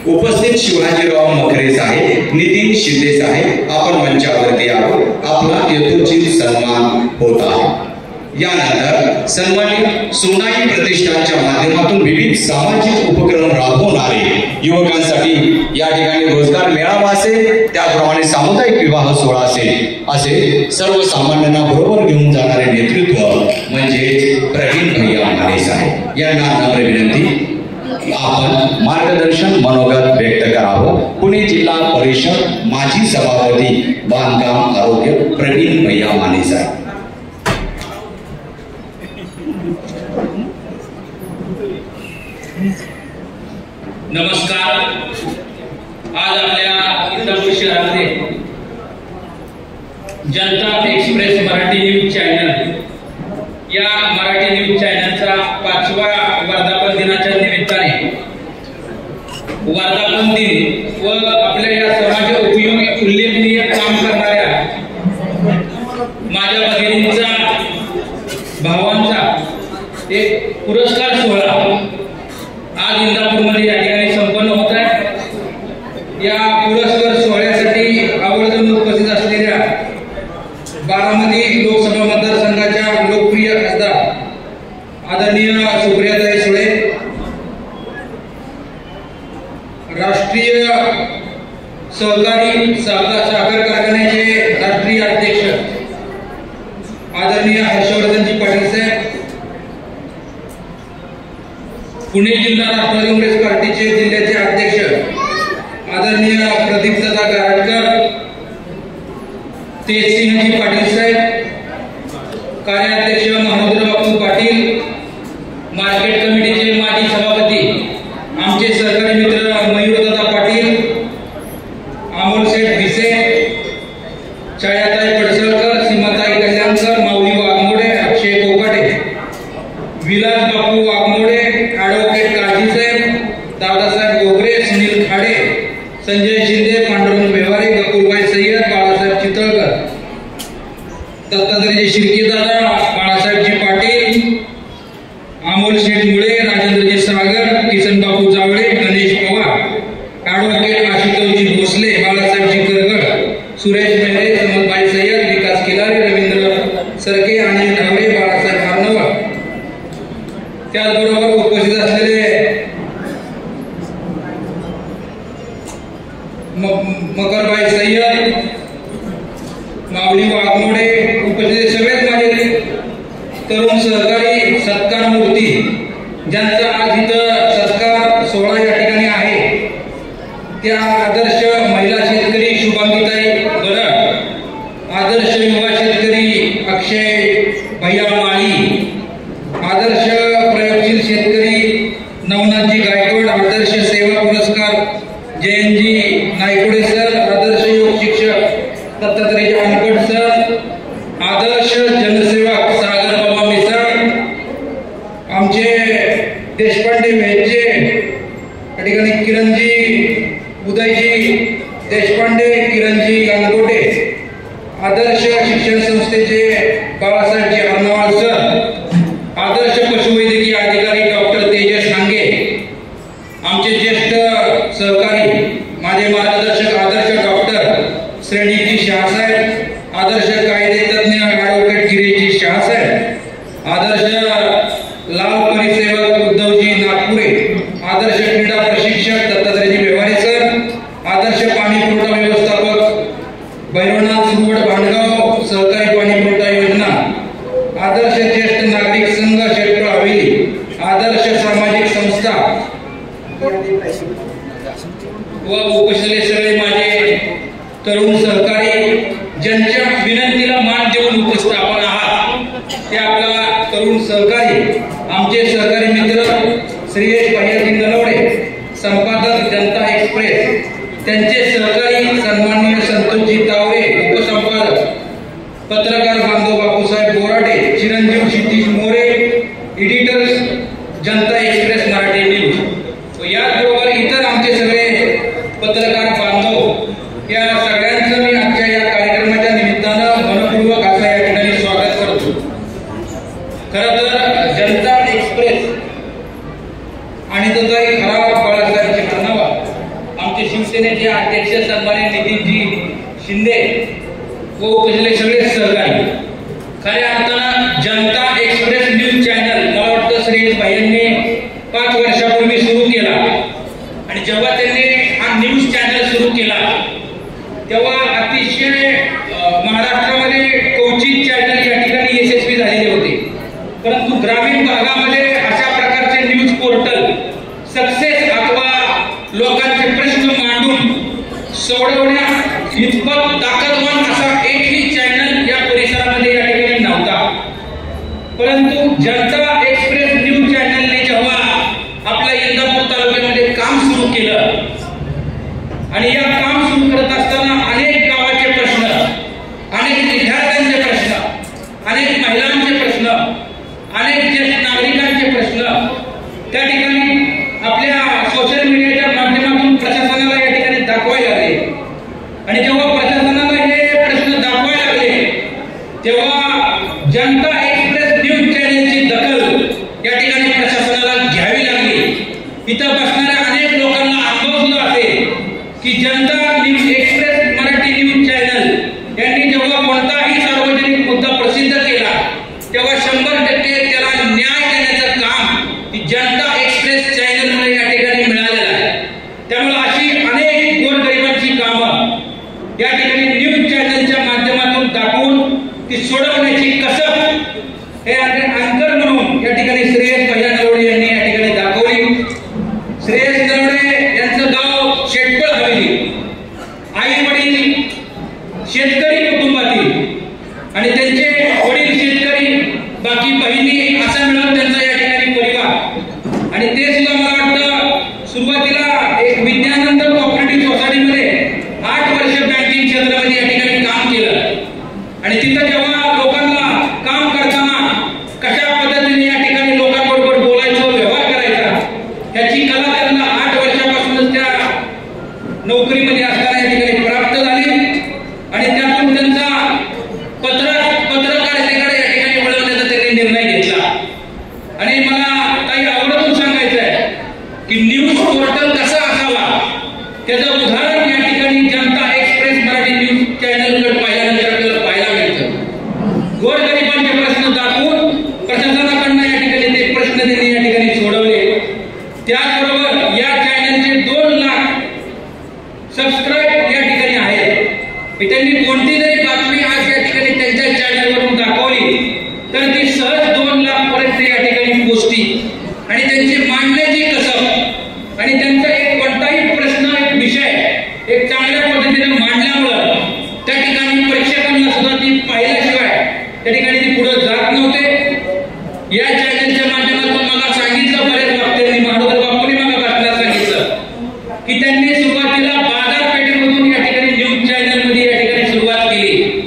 उपस्थित शिवाजीराव मखरे साहेब, नितीन शिंदे साहेब आपण मंचावरती यावं, आपला यथोचित सन्मान होत आहे। यानंतर सन्मानित सोनाई प्रतिष्ठानच्या माध्यमातून विविध सामाजिक उपक्रम राबवणारे युवकांसाठी या ठिकाणी रोजगार मेळावा असेल, त्याप्रमाणे सामुदायिक विवाह सोहळा असेल, असे सर्वसामान्यांना बरोबर घेऊन जाणारे नेतृत्व म्हणजे प्रवीण भैया माने साहेब यांना नम्र विनंती, आपण मार्गदर्शन मनोगत व्यक्त करावं। पुणे जिल्हा परिषद माजी सभापती बांधकाम आरोग्य प्रवीण भैया माने साहेब। नमस्कार। आज आपल्या इंदापूर शहरामध्ये जनता एक्सप्रेस मराठी न्यूज चॅनल या मराठी न्यूज चॅनलचा 5वा वर्धापन दिनाच्या निमित्ताने वर्धापन दिन व आपल्या या समाज उपयोगी उल्लेखनीय काम करणाऱ्या माझ्या भगिनींचा भावांचा एक पुरस्कार सोहळा आज इंदापूरमध्ये या ठिकाणी संपन्न होत आहे। या पुरस्कार सोहळ्यासाठी आवर्जून उपस्थित असलेल्या बारामती लोकसभा मतदारसंघाच्या लोकप्रिय खासदार आदरणीय सुप्रियाताई सुळे, राष्ट्रीय सहकारी साखर कारखान्याचे राष्ट्रीय अध्यक्ष आदरणीय हर्षवर्धनजी पाटील साहेब, पुणे जिल्हा राष्ट्रवादी काँग्रेस पार्टीचे जिल्ह्याचे अध्यक्ष आदरणीय प्रदीपदादा गारटकर, तेजसिंहजी पाटील साहेब, कार्याध्यक्ष महारुद्र बापू पाटील, मार्केट कमिटीचे माजी सभापती आमचे सहकारी मित्र मयूरदादा पाटील, अमोल शेठ भिसे, छायाताई पडसळकर, सीमाताई कल्याणकर, माऊली वाघमोडे, अक्षय कोकाटे, विलास बापू वाघमोडे, ॲडव्होकेट काळजीसाहेब, दादासाहेब गोगरे, सुनील खाडे, संजय शिंदे, पांडुरंग व्यवहारे, गकुलभाई सय्यद, बाळासाहेब चितळकर, दत्तात्रयजी शिर्केदादा, बाळासाहेबजी पाटील, अमोल शेठ मुळे, राजेंद्रजी सागर, किसन बापू जावळे, गणेश पवार, ॲडव्होकेट आशुतोषजी भोसले, बाळासाहेबजी करगड, सुरेश मेहरे, समदभाई सय्यद, विकास किलारे, रवींद्र सरके, अनिल ठावरे, बाळासाहेब अर्णव, त्याचबरोबर उपस्थित असलेले मकरभाई सय्यद, माऊली वाघमोडे, उपस्थित सगळेच माझे तरुण सहकारी सत्कार मूर्ती ज्यांचा आज इथं सत्कार सोहळा या ठिकाणी आहे, त्या आदर्श महिला शेतकरी शुभांगीताई बरड, आदर्श युवा शेतकरी अक्षय भैया माळी, आदर्श प्रयोगशील शेतकरी नवनाथजी गायकवाड, आदर्श सेवा पुरस्कार जयंतजी नायकोडे सर, आदर्श योग शिक्षक दत्तात्रयजी अनपट सर, आदर्श जनसेवक सागर बाबा मिसाळ, आमचे देशपांडे व्हेजचे या ठिकाणी किरणजी उदयजी देशपांडे, किरणजी गांगोटे, आदर्श शिक्षण संस्थेचे बाळासाहेबजी अर्णवाल सर, आदर्श पशुवैद्यकीय अधिकारी डॉक्टर तेजस हांगे, आमचे ज्येष्ठ सहकारी माझे मार्गदर्शक आदर्श डॉक्टर श्रेणीजी शहासाहेब, आदर्श कायदे तज्ञ ॲडव्होकेट गिरीजी शहासाहेब, आदर्श लाल परिसेवक उद्धवजी नागपुरे, आदर्श क्रीडा प्रशिक्षक दत्तात्रयजी व्यवहारे सर, आदर्श पाणी पुरवठा व्यवस्थापक भैरवनाथ सुरवड भांडगाव सहकारी पाणी पुरवठा योजना, आदर्श ज्येष्ठ नागरिक संघ शेटपळ हवेली, आदर्श सामाजिक संस्था व उपस्थित सगळे माझे तरुण सहकारी ज्यांच्या विनंतीला मान देऊन उपस्थापन आहात, ते आपला तरुण सहकारी आमचे सहकारी मित्र श्रीयश भैयाजी नलवडे, संपादक जनता एक्सप्रेस, त्यांचे सहकारी सन्माननीय संतोषजी तावरे, उपसंपादक पत्रकार बांधव बापूसाहेब बोराटे, चिरंजीव क्षितिज मोरे, एडिटर्स जनता एक्सप्रेस मराठी न्यूज, याचबरोबर इतर आमचे सगळे पत्रकार बांधव, या सगळ्यांचं मी आजच्या या कार्यक्रमाच्या निमित्तानं मनपूर्वक असं या ठिकाणी स्वागत करतो। खरं तर जनता एक्सप्रेस आणि तसाही खरा बाळासाहेबजी अर्णवा, आमचे शिवसेनेचे अध्यक्ष सन्माननीय नितीनजी शिंदे व उपस्थित सगळे सहकारी, खऱ्या अर्थानं जनता एक्सप्रेस न्यूज चॅनल मला वाटतं श्री भाईंनी 5 वर्षापूर्वी सुरू केला आणि जेव्हा त्यांनी हा न्यूज चॅनल सुरू केला तेव्हा अतिशय महाराष्ट्रामध्ये क्वचित चॅनल या ठिकाणी यशस्वी झालेले होते, परंतु ग्रामीण भागामध्ये अशा प्रकारचे न्यूज पोर्टल सक्सेस अथवा लोकांचे प्रश्न मांडून सोडवण्या इतपत ताकदवान असा एकही चॅनल या परिसरामध्ये या ठिकाणी नव्हता। परंतु जनता एक्सप्रेस न्यूज चॅनलने जेव्हा आपल्या इंदापूर तालुक्यामध्ये काम सुरू केलं आणि या काम सुरू करत असताना अनेक गावाचे प्रश्न, अनेक विद्यार्थ्यांचे प्रश्न, अनेक महिलांचे प्रश्न, अनेक ज्येष्ठ नागरिकांचे प्रश्न त्या ठिकाणी आपल्या सोशल मीडियाच्या माध्यमातून प्रशासनाला या ठिकाणी दाखवायला लागले आणि जेव्हा तेव्हा जनता एक्सप्रेस न्यूज चॅनलची दखल या ठिकाणी प्रशासनाला घ्यावी लागली. इथं बसणाऱ्या अनेक लोकांना अनुभवलं असेल की जनता एक्सप्रेस मराठी न्यूज चॅनल यांनी जेव्हा कोणताही सार्वजनिक मुद्दा प्रसिद्ध केला तेव्हा 100% त्याला न्याय देण्याचं काम जनता एक्सप्रेस चॅनलमुळे या ठिकाणी मिळालेलं आहे. त्यामुळे अशी अनेक गोरगरिबांची कामं या ठिकाणी न्यूज चॅनलच्या माध्यमातून दाखवून ती सोडवण्याची कसब हे अँकर म्हणून या ठिकाणी श्रेयस भैया नलवडे यांनी या ठिकाणी दाखवली. श्रेयस नलवडे यांचं गाव शेटपळ हवेली, आई वडील शेतकरी कुटुंबातील आणि त्यांचे वडील शेतकरी, बाकी बहिणी असा मिळून त्यांचा या ठिकाणी परिवार. आणि ते सुद्धा मला वाटतं सुरुवातीला एक विज्ञानंद कोऑपरेटिव्ह सोसायटीमध्ये 8 वर्ष बँकिंग क्षेत्रामध्ये या ठिकाणी काम केलं. आणि तिथं जेव्हा लोकांना काम करताना कशा पद्धतीने या ठिकाणी लोकांबरोबर बोलायचं, व्यवहार करायचा ह्याची कला त्यांना 8 वर्षापासूनच त्या नोकरीमध्ये असताना या ठिकाणी प्राप्त झाली. आणि त्यातून त्यांचा पत्रकारितेकडे या ठिकाणी वळवण्याचा त्यांनी निर्णय घेतला. आणि मला काही आवडून सांगायचं आहे की न्यूज पोर्टल कसा असावा त्याचं उदाहरण या ठिकाणी जनता एक्सप्रेस मराठी न्यूज चॅनलकडे पाहिल्यानंतर आपल्याला पाहायला मिळतं. गोरगरिबांचे प्रश्न दाखवून प्रशासनाकडनं या ठिकाणी ते प्रश्न त्यांनी या ठिकाणी सोडवले. त्याचबरोबर या चॅनलचे 2 लाख सबस्क्राईब या ठिकाणी आहेत. त्यांनी कोणती जरी बातमी आज या ठिकाणी त्यांच्या चॅनलवरून दाखवली तर ती सहज 2 लाख पर्यंत या ठिकाणी पोहोचती. आणि त्यांची मांडण्याची कसब आणि त्यांचा एक कोणताही प्रश्न, एक विषय एक चांगल्या पद्धतीने मांडल्यामुळं त्या ठिकाणी प्रेक्षकांना सुद्धा ती पाहिल्याशिवाय त्या ठिकाणी ती पुढे जात नव्हते. या चॅनलच्या माध्यमातून मला सांगितलं, बरेच वक्त्यांनी महाराज बापूंनी मला बातम्या सांगितलं की त्यांनी सुरुवातीला बाजारपेठेमधून या ठिकाणी न्यूज चॅनलमध्ये या ठिकाणी सुरुवात केली.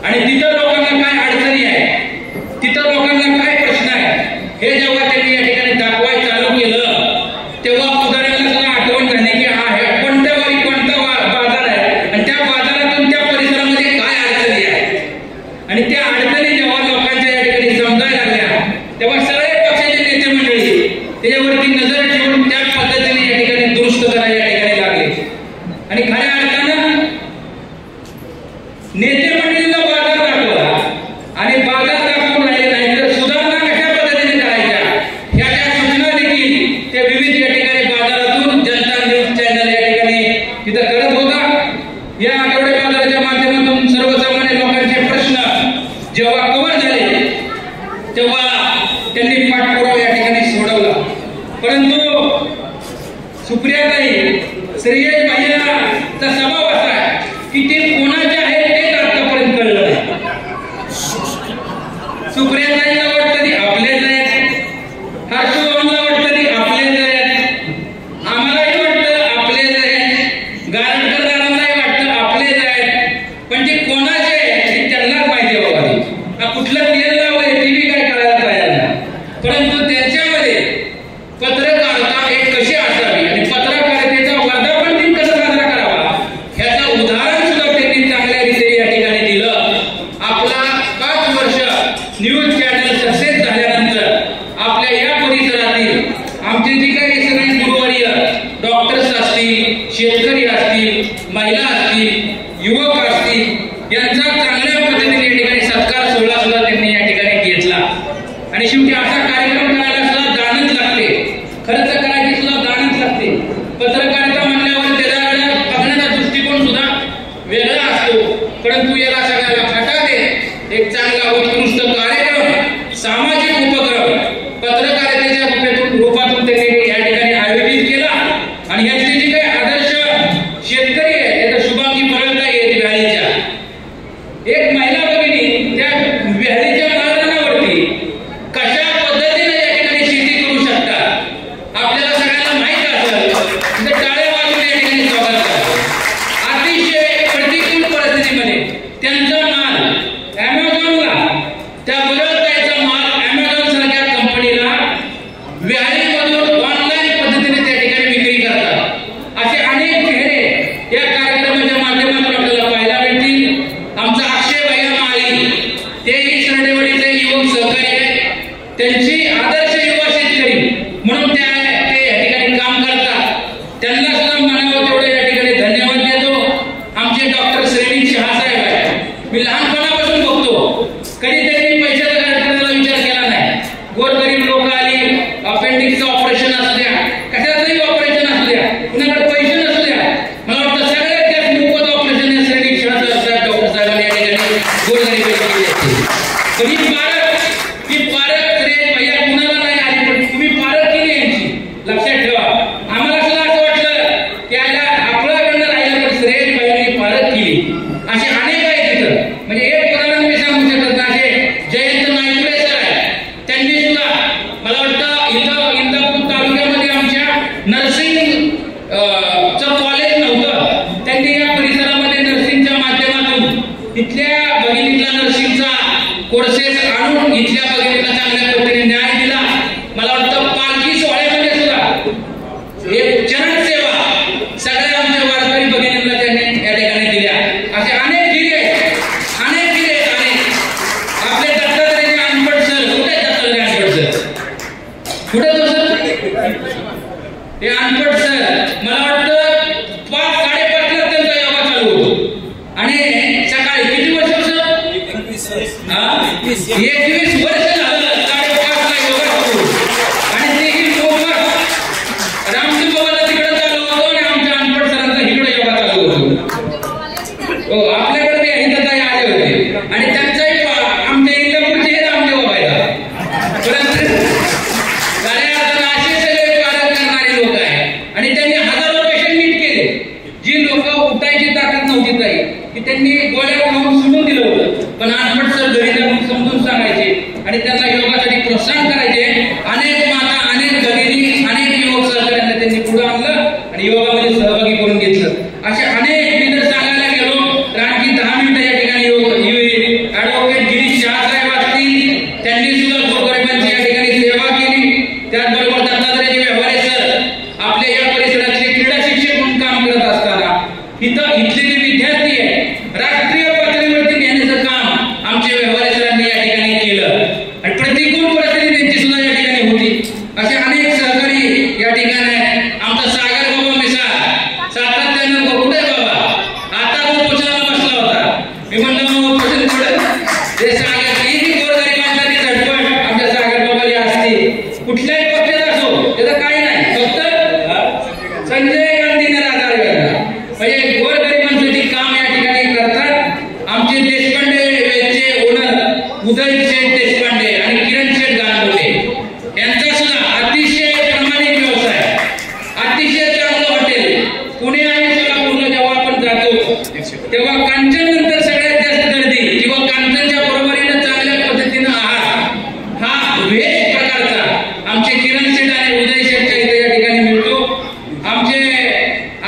आणि तिथं लोकांना काय अडचणी आहे, तिथं लोकांना काय प्रश्न आहे हे जेव्हा त्यांनी या ठिकाणी दाखवायला चालू केलं तेव्हा उदाहरणाला सुद्धा आठवण झाली की हा कोणत्या वारी कोणता बाजार आहे आणि त्या बाजारातून त्या परिसरामध्ये काय अडचणी आहेत. आणि त्या अडचणी जेव्हा लोकांच्या या ठिकाणी समजायला लागल्या तेव्हा सगळे पक्षाचे नेते मंडळी त्याच्यावरती नजर ठेवून त्या पद्धतीने या ठिकाणी दुरुस्त करायला या ठिकाणी लागले. आणि खऱ्या अर्थानं नेते मंडळींना बाजार दाखवला आणि बाजार दाखवून राहिले नाही तर सुधारणा कशा पद्धतीने करायच्या ह्या ज्या सूचना देखील ते विविध या ठिकाणी बाजारातून जनता न्यूज चॅनल या ठिकाणी तिथं करत होता. या आठवडे बाजाराच्या माध्यमातून सर्वसामान्य लोकांचे प्रश्न जेव्हा कव्हर झाले तेव्हा त्यांनी पाठपुरावा या ठिकाणी सोडवला. परंतु सुप्रियाताई श्रेयस भैयाचा स्वभाव असा आहे की ते कोणाचे आहेत तेच आतापर्यंत कळलं नाही. सुप्रियाताईंना वाटतं ते आपलेच आहेत, हर्षभाऊंना वाटतं ते आपलेच आहेत, आम्हालाही वाटतं आपलेच आहेत, गारटकरदारांनाही वाटतं आपलेच आहेत. पण ते कोणाचे आहेत हे त्यांनाच माहिती बाबा. कुठलं तेल लावलंय ते बी काय कळायला तयार नाही. परंतु त्यांच्यामध्ये पत्रकारिता एक कशी असावी आणि पत्रकारितेचा वर्धापन दिन कसा साजरा करावा ह्याचं उदाहरण सुद्धा त्यांनी चांगल्या रीतीने या ठिकाणी दिलं. आपला 5 वर्ष न्यूज चॅनल सक्सेस झाल्यानंतर आपल्या या परिसरातील आमचे जी काही सगळी गुरुवर्य डॉक्टर्स असतील, शेतकरी असतील, महिला असतील, युवक असतील यांचा चांगल्या पद्धतीने या ठिकाणी सत्कार सोहळा सुद्धा त्यांनी या ठिकाणी घेतला. आणि शेवटी असा कार्यक्रम करायला सुद्धा दानच लागते, खर्च करायची सुद्धा दानच लागते. पत्रकारिता म्हणल्यावर त्याच्याकडे बघण्याचा दृष्टिकोन सुद्धा वेगळा असतो. परंतु याला सगळ्याला फाटा देत एक चांगला उत्कृष्ट कार्यक्रम, सामाजिक उपक्रम पत्रकारितेच्या रूपातून त्यांनी या ठिकाणी आयोजित केला. आणि यांचे जे काही आदर्श शेतकरी आहेत त्याचा शुभांगी परळताई आहेत व्याळीच्या, एक महिला भगिनी त्या व्याळीच्या मैदानावरती कशा पद्धतीने या ठिकाणी शेती करू शकतात आपल्याला सगळ्यांना माहित असेल. टाळ्या वाजवून या ठिकाणी स्वागत करतात. अतिशय प्रतिकूल परिस्थितीमध्ये त्यांचा माल अमेझॉनला, त्या परळताईचा माल मी लहानपणापासून बघतो, कधी त्यांनी पैशाचा कार्यक्रमाला विचार केला नाही. गोरगरीब लोक आली, अपेंडिक्सचं ऑपरेशन असू द्या, कशाचंही ऑपरेशन असू द्या, कुणाकडे पैसे नसू द्या, मला वाटतं सगळ्यात जास्त मोफत ऑपरेशन या श्रेणी क्षणात डॉक्टर साहेबांनी या ठिकाणी गोरगरीब केली असते. पण ही पारख श्रेय भैया कुणाला नाही आली, पण तुम्ही पारख केली यांची, लक्षात ठेवा. आम्हाला सुद्धा असं वाटलं की याला आपल्याकडनं राहिलं, पण श्रेय भैयांनी पारख केली. असे अनेक आहेत तिथं, म्हणजे एक उदाहरण मी सांगू शकत नाही. असे जयंत नाईकरे सर आहेत, त्यांनी सुद्धा मला वाटतं इथं इंदापूर तालुक्यामध्ये आमच्या नर्सिंग चं कॉलेज नव्हतं, त्यांनी या परिसरामध्ये नर्सिंगच्या माध्यमातून इथल्या भगिनीला नर्सिंगचा कोर्सेस आणून इथल्या भगिनीला चांगल्या पद्धतीने न्याय दिला. मला वाटतं पालखी सोहळ्यामध्ये सुद्धा एक चरण सेवा सगळ्या आमच्या वारकरी भगिनींना त्यांनी या ठिकाणी दिल्या. असे अनेक गिरे आहेत, अनेक गिरे आहेत, अनेक. आपले दत्तात्रय अनपट सर, कुठे दत्तात्रय अनपट सर, कुठे तो सर, हे अनपट सर, मला वाटतं 5-5:30 ला त्यांचा योगा चालू होतो. आणि सकाळी किती वर्ष सर, 21 वर्ष झालं 5:30 ला योगा सुरू. आणि तेही मोफत. रामजी बाबाला तिकडे चालू होतो आणि आमच्या अनपट सरांचा इकडे योगा चालू होतो. हो, आपल्याकडे ते हिंदताई आले होते आणि त्यांचाही आमच्या इंदापूरचे रामदेव बाबा आहेत. परंतु खऱ्या अर्थानं असे सगळे पालक करणारे लोक आहेत आणि त्यांनी हजारो पेशंट नीट केले. जी लोक उठायची ताकद नव्हती ताई, की त्यांनी गोळ्या खाऊन सोडून दिलं होतं, पण अनपट सर घरी जाऊन समजून सांगायचे आणि त्यांना योगासाठी प्रोत्साहन करायचे. अनेक माता, अनेक भगिनी, अनेक युवक सहकार्यांना त्यांनी पुढे आणलं आणि योगामध्ये सहभागी करून घेतलं. असे अनेक मी जर सांगायला गेलो तर आणखी 10 मिनिटं या ठिकाणी ॲडव्होकेट गिरीश शहासाहेब असतील, त्यांनी सुद्धा गोरगरिबांची या ठिकाणी सेवा केली. त्याचबरोबर दत्तात्रयजी व्यवहारे सर आपल्या या परिसरातले क्रीडा शिक्षक म्हणून काम करत असताना इथले जे विद्यार्थी आहेत राष्ट्रीय पातळीवरती नेण्याचं काम आमच्या व्यवहारे सरांनी या ठिकाणी केलं. आणि प्रतिकूल परिस्थिती त्यांची सुद्धा या ठिकाणी होती. असे अनेक सहकारी या ठिकाणी आहेत. आमचा सागर बाबा मिसाळ सातत्यानं कुठे बाबा, आता उपोषणाला बसला होता. मी म्हणलं उपोषण थोडं ते सागर किती गोरगरिबांसाठी झटपट आमच्या सागर बाबाला असते. कुठल्याही पक्षात असो त्याचं काही नाही, फक्त संजय गांधींना आधार करणार, म्हणजे गोरगरिबांसाठी काम या ठिकाणी करतात. आमचे देशपांडे वेलचे ओनर उदय शेठ देशपांडे आणि किरण शेठ गानगोटे यांचा सुद्धा अतिशय प्रामाणिक व्यवसाय, अतिशय चांगलं हॉटेल. पुणे आणि सोलापूरला जेव्हा आपण जातो तेव्हा कांचन नंतर सगळ्यात जास्त गर्दी किंवा कांचनच्या बरोबरीनं चांगल्या पद्धतीनं आहार हा व्हेज प्रकारचा आमचे किरण शेठ आणि उदय शेठच्या इथे या ठिकाणी मिळतो. आमचे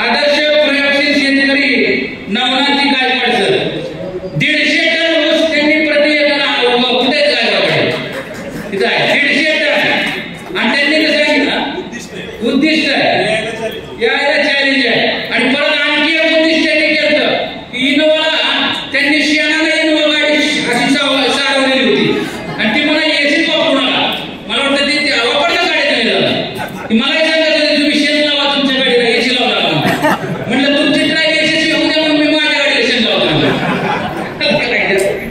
आदर्श प्रयोगशील शेतकरी नवनाथजी गायकवाड सर 150 टन ऊस त्यांनी प्रति एकराला कुठे गायकवाड तिथं आहे 150 टन. आणि त्यांनी कसं सांगितलं उद्दिष्ट आहे, यायला चॅलेंज आहे. आणि परत आणखी एक उद्दिष्ट त्यांनी केलं की इनोवाला त्यांनी शेणाला इनोवा गाडी अशी सारवलेली होती आणि ती मला एसी वापरू नका. मला वाटतं ते वापरता गाडीत नाही झालं की मला सांगायचं तुम्ही शेण लावा तुमच्या गाडीला, एसी लावला म्हणलं तुमची ट्राय यशस्वी होऊ द्या म्हणून मी माझ्या गाडीला शेण लावतो.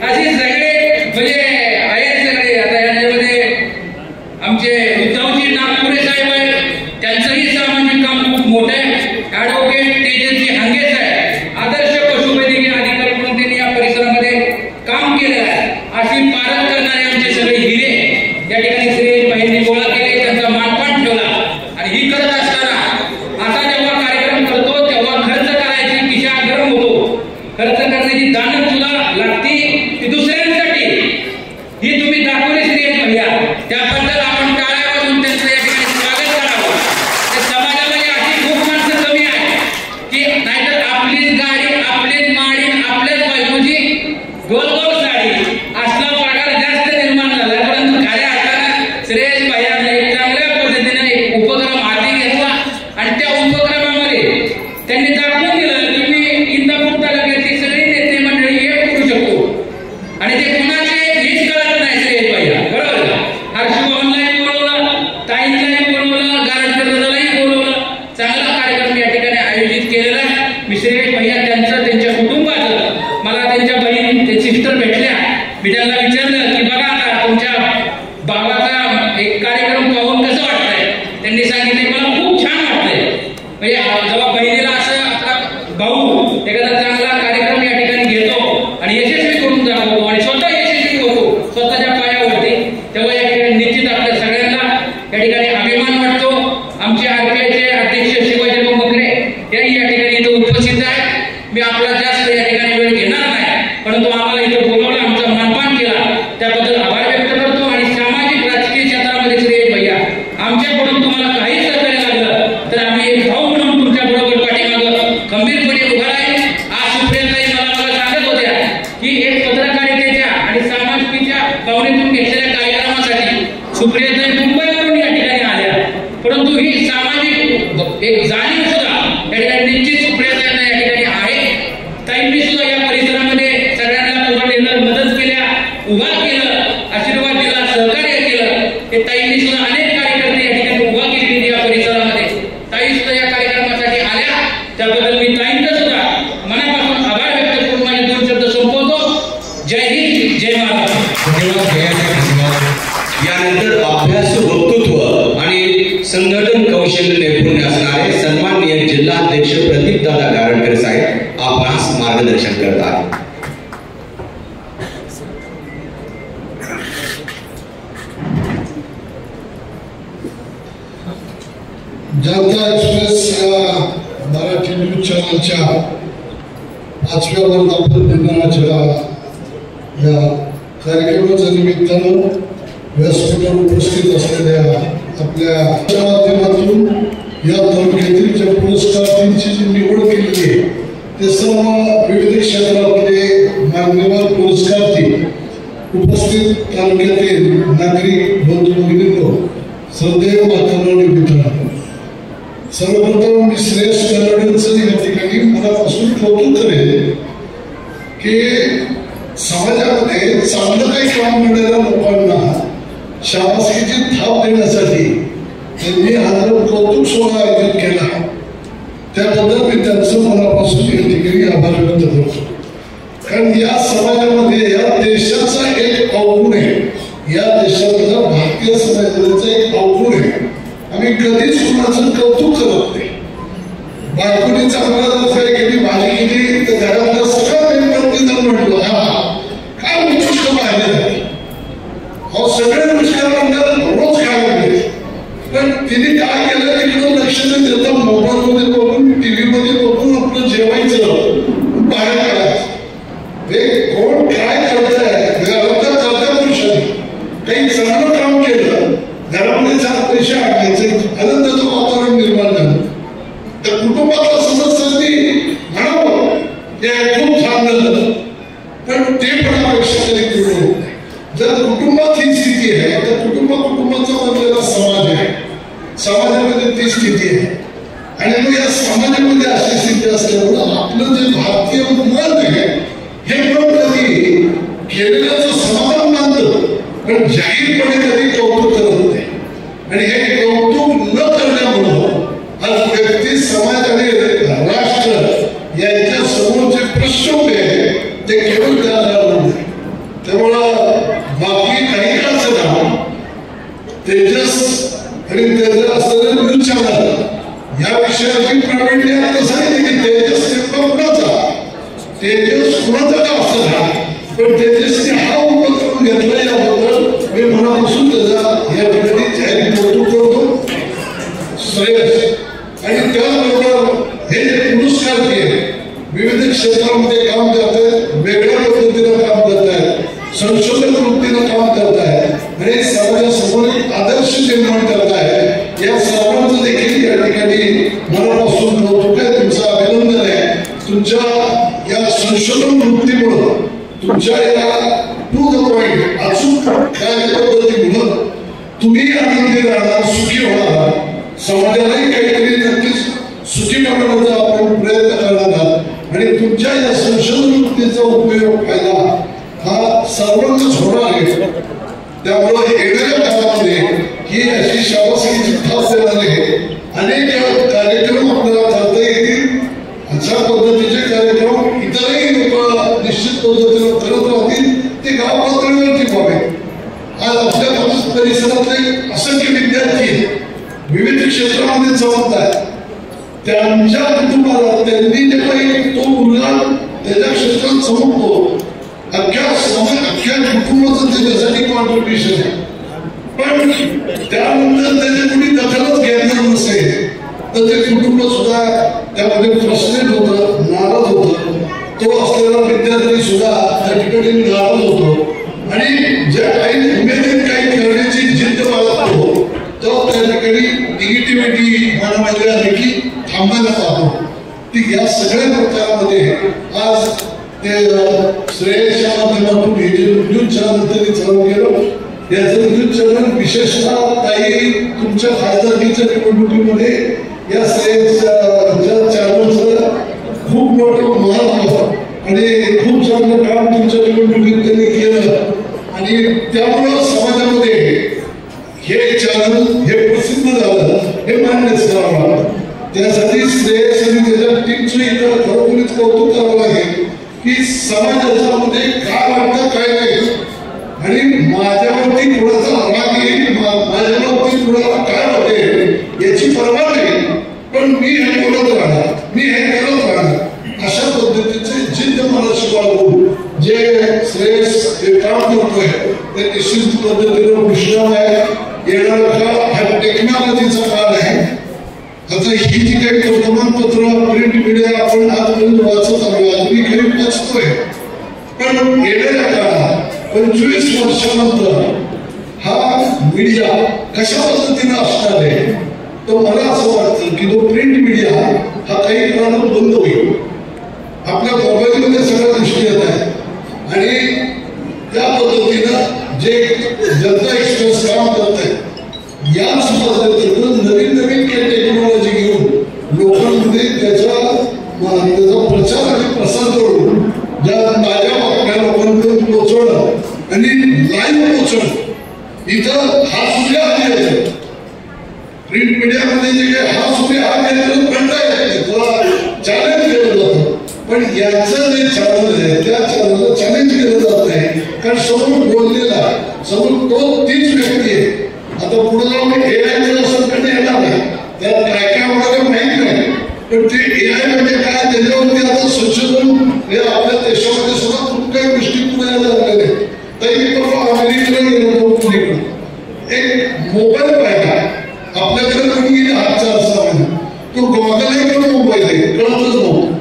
असे सगळे म्हणजे आहेत सगळे. आता याच्यामध्ये आमचे उद्धवजी नागपुरे साहेब आहेत, त्यांचंही सामाजिक काम खूप मोठं आहे. ॲडव्होकेट तेजस्वी हांगे साहेब आदर्श पशुवैद्यकीय अधिकारी म्हणून त्यांनी या परिसरामध्ये काम केलेलं आहे. अशी पारख करणारे आमचे सगळे हिरे या ठिकाणी श्रेय भाईंनी गोळा केले, त्यांचा मानपान ठेवला. आणि ही करत असताना आता जेव्हा कार्यक्रम करतो तेव्हा खर्च करायची दिशा गरम होतो. खर्च करण्याची दानत सुद्धा लागते ती दुसऱ्यांसाठी. ही तुम्ही दाखवली श्रेय भैया, त्याबद्दल आपण टाळ्या वाजवून त्यांचं या ठिकाणी स्वागत करावं. त्या समाजामध्ये अशी खूप माणसं कमी आहेत की नाहीतर आपलीच गाडी, आपलीच माडी, आपल्याच बायकोची गोल गोल साडी असला प्रकार जास्त निर्माण झाला. परंतु खऱ्या अर्थानं श्रेयस भाईंनी एक चांगल्या पद्धतीने एक उपक्रम हाती घेतला आणि त्या उपक्रमामध्ये त्यांनी दाखवून दिलं की मी इंदापूर तालुक्यातली सगळी नेते मंडळी एक करू शकतो. आणि ते कुणाचे हीच कळत नाही श्रेयस भाई, बरोबर का? हर्षभावनलाही बोलवलं, ताईंनाही बोलवलं, गारडकरलाही बोलवलं. चांगला कार्यक्रम या ठिकाणी आयोजित केलेला आहे. मी श्रेयस भैया त्यांचं, त्यांच्या कुटुंबाचं, मला त्यांच्या बहीण, त्यांची मी त्यांना विचारलं की बघा आता तुमच्या बाबाचा एक कार्यक्रम पाहून कसं वाटतंय. त्यांनी सांगितले मला खूप छान वाटतंय. म्हणजे जेव्हा बहिणीला असं आपला भाऊ एखादा चांगला कार्यक्रम या ठिकाणी घेतो आणि यशस्वी करून दाखवतो आणि स्वतः यशस्वी होतो स्वतःच्या पायावरती, तेव्हा या ठिकाणी निश्चित आपल्या सगळ्यांना या ठिकाणी अभिमान वाटतो. आमचे आरपीआयचे अध्यक्ष शिवाजी बकरे यांनी या ठिकाणी इथं उपस्थित आहे. मी आपला जास्त या ठिकाणी वेळ घेणार नाही, परंतु आम्हाला इथं बोलवलं, आमचा मानपान केला, त्याबद्दल आभार व्यक्त करतो. आणि सामाजिक राजकीय क्षेत्रामध्ये श्रेय भैया आमच्याकडून तुम्हाला काही सहकार्य लागलं तर आम्ही एक भाऊ म्हणून तुमच्या बरोबर पाठीमागं खंबीरपणे उभा राहील. आज सुप्रियाताई मला सांगत होत्या की एक पत्रकारितेच्या आणि सामाजिकच्या भावनेतून घेतलेल्या कार्यक्रमासाठी सुप्रियाताई मुंबईवरून या ठिकाणी आल्या, परंतु ही सामाजिक एक जाणीव सुद्धा या ठिकाणी निश्चित सुप्रियाताईंना या ठिकाणी आहे. ताईंनी सुद्धा या परिसरामध्ये सगळ्यांना पुरवलेलं मदत केल्या, उभा केलं, आशीर्वाद दिला, सहकार्य केलं. हे ताईंनी सुद्धा अनेक कार्यकर्ते या ठिकाणी उभा केलेली या परिसरामध्ये. ताई सुद्धा या कार्यक्रमासाठी आल्या, त्याबद्दल मी ताईंचा सुद्धा मनापासून आभार व्यक्त करून माझे 2 शब्द संपवतो. जय हिंद, जय महाराष्ट्र. यानंतर अभ्यास वक्तृत्व आणि संघटन कौशल्य नैपुण्य असणारे सन्माननीय जिल्हाध्यक्ष प्रदीपदादा गारडकर साहेब आपणास मार्गदर्शन करत आहेत. जनता एक्सप्रेस या मराठी न्यूज चॅनलच्या 5व्या वर्धापनदिनाच्या या कार्यक्रमाच्या निमित्तानं व्यासपीठावर उपस्थित असलेल्या आपल्या माध्यमातून या तालुक्यातील ज्या पुरस्कारांची जी निवड केलेली आहे ते सर्व विविध क्षेत्रातले मान्यवर पुरस्कारार्थी उपस्थित तालुक्यातील नागरिक बंधू भगिनींनो, श्रद्धेय मातांनो आणि मित्रांनो, सर्वप्रथम मी श्रेयस कन्नडेंचं या ठिकाणी मनापासून कौतुक करेन की समाजामध्ये चांगलं काही काम करणाऱ्या लोकांना शाबासकीची थाप देण्यासाठी त्यांनी हा कौतुक सोहळा आयोजित केला. त्याबद्दल मी त्यांचं मनापासून या ठिकाणी आभार व्यक्त करतो. कारण या समाजामध्ये या देशाचा एक अवगुण आहे, या देशातला भारतीय समाजाचा एक अवगुण आहे. आम्ही कधीच कुणाचं कौतुक करत नाही. बायकोनी चांगला जर काय केली, भाजी केली तर घरातला सगळा मेंबर जर म्हटलो हा काय उत्कृष्ट पाहिजे, सगळे पुरस्कार म्हणतात रोज खायला मिळेल. पण तिने काय केलं, तिकडं लक्ष न देता मोबाईल मध्ये बघून, टीव्ही मध्ये बघून आपलं जेवायचं, बाहेर काढायचं. कोण काय करताय, घरातल्या करत्या पुरुषांनी काही चांगलं काम केलं, घरामध्ये 4 पैसे आणायचे, आनंदाचं वातावरण निर्माण झालं, तर कुटुंबातल्या सदस्यांनी म्हणावं हे खूप छान झालं. पण ते पण अपेक्षा तरी पूर्ण होत नाही. जर कुटुंबात ही स्थिती आहे तर कुटुंबाचा बनलेला समाज आहे, समाजामध्ये ती स्थिती आहे. आणि मग या समाजामध्ये अशी स्थिती असल्यामुळं आपलं जे भारतीय मन आहे हे पण कधी केलेलं समाधान मानतं, पण जाहीरपणे कधी कौतुक करत नाही. आणि हे कौतुक न करण्यामुळं आज व्यक्ती, समाज आणि राष्ट्र यांच्या समोर जे प्रश्न उभे आहे ते केवळ त्याला नाही. त्यामुळं बाकी काही का असं तेजस आणि त्याचं असलेलं न्यूज चॅनल या विषयाची प्रावीण्य आता सांगितले की तेजस नेमका कुणाचा, तेजस कुणाचा का असं, पण तेजसने हा उपक्रम घेतला याबद्दल मी मनापासून त्याचा या ठिकाणी जाहीर कौतुक करतो. श्रेयस आणि त्याचबरोबर हे जे पुरस्कार विविध क्षेत्रामध्ये काम करत आहेत, वेगळ्या पद्धतीनं काम करत आहेत, संशोधन वृत्तीनं काम करत आहेत आणि समाजासमोर एक आदर्श निर्माण करत आहेत. या सर्वांचं देखील या ठिकाणी मनापासून कौतुक आहे, तुमचं अभिनंदन आहे. तुमच्या या संशोधन वृत्तीमुळं, तुमच्या या टू द पॉइंट अचूक कार्यपद्धतीमुळं तुम्ही आनंदी राहणार, सुखी होणार, समाजालाही काहीतरी नक्कीच सुखी बनवण्याचा आपण प्रयत्न करणार आहात. आणि तुमच्या या संशोधन वृत्तीचा उपयोग फायदा हा सर्वांनाच होणार आहे. त्यामुळे येणाऱ्या काळामध्ये ही अशी शाबासकीची थाप देणारे अनेक कार्यक्रम आपल्याला करता येतील. अशा पद्धतीचे कार्यक्रम इतरही लोक निश्चित पद्धतीने करत राहतील. ते गावात परिसरातले असंख्य विद्यार्थी विविध क्षेत्रामध्ये जबाबदार त्यांच्या कुटुंबाला त्यांनी जे काही तो मुलगा त्याच्या क्षेत्रात चमकतो अख्ख्या कुटुंबाचं त्याच्यासाठी कॉन्ट्रीब्युशन आहे. पण त्यानंतर त्याची कोणी दखलच घेणार नसेल तर ते कुटुंब सुद्धा त्यामध्ये फ्रस्ट्रेट होतं, नाराज होतं. तो असलेला विद्यार्थी सुद्धा त्या ठिकाणी नाराज होतो आणि ज्या काही उमेदीत काही करण्याची जिद्द बाळगतो तो त्या ठिकाणी निगेटिव्हिटी मनामध्ये आली की थांबायला पाहतो. ती या सगळ्या प्रकारामध्ये आज ते श्रेयसच्या माध्यमातून हे जे न्यूज चॅनल त्यांनी चालू केलं याचं न्यूज चॅनल विशेषतः काही तुमच्या खासदारकीच्या निवडणुकीमध्ये या श्रेयसच्या चॅनलचं खूप मोठं महत्व आणि खूप चांगलं काम तुमच्या निवडणुकीत त्यांनी केलं आणि त्यामुळं समाजामध्ये हे चॅनल हे प्रसिद्ध झालं हे मान्यच करावं लागतं. त्यासाठी श्रेयस आणि त्याच्या टीमचं इथं खरोखरीच कौतुक करावं लागेल की समाजामध्ये काय वाटतं काय नाही आणि माझ्यावरती कुणाचा राग येईल माझ्यावरती कुणाला काय वाटेल याची पर्वा नाही पण मी हे बोलत राहणार मी हे करत राहणार अशा पद्धतीचे जिद्द मनाशी बाळगून जे श्रेयस हे काम करतोय ते निश्चित पद्धतीनं विश्राम आहे. येणारा काळ हा टेक्नॉलॉजीचा काळ आहे. आता ही जी काही वर्तमानपत्र प्रिंट मीडिया आपण आजपर्यंत वाचत आलो अगदी खरी वाचतोय पण येणाऱ्या काळात 25 वर्षानंतर हा मीडिया कशा पद्धतीने असणार आहे तर मला असं वाटतं की तो प्रिंट मीडिया हा काही काळात बंद होईल. आपल्या मोबाईलमध्ये सगळ्या गोष्टी येत आहेत आणि त्या पद्धतीनं जे जनता एक्सप्रेस काम करत आहे याच पद्धतीनं नवीन काही टेक्नॉलॉजी घेऊन लोकांमध्ये त्याचा प्रचार आणि प्रसार करून ज्या ताज्या बातम्या लोकांपर्यंत पोहोचवणं आणि लाईव्ह पोहोचवणं इथं हा सूर्य आधी येतो. प्रिंट मीडियामध्ये जे काही हा सूर्य आधी येतो म्हणता येत नाही चॅलेंज केलं जातं पण याचं जे चॅनल आहे त्या चॅनलला चॅलेंज केलं जात नाही कारण समोर बोललेला समोर तो तीच व्यक्ती आहे. आता पुढे जाऊन एआय संकट येणार नाही त्यात काय काय होणार माहिती नाही पण ते एआय म्हणजे काय त्याच्यावरती आता संशोधन हे आपल्या देशामध्ये सुद्धा खूप काही गोष्टी पुढे झालेल्या आहेत. तरी अमेरिकेला गेलो एक मोबाईल पाहिला आपल्याकडे कोणी हातचा असा तो गॉगल आहे किंवा मोबाईल आहे कळतच नव्हतं.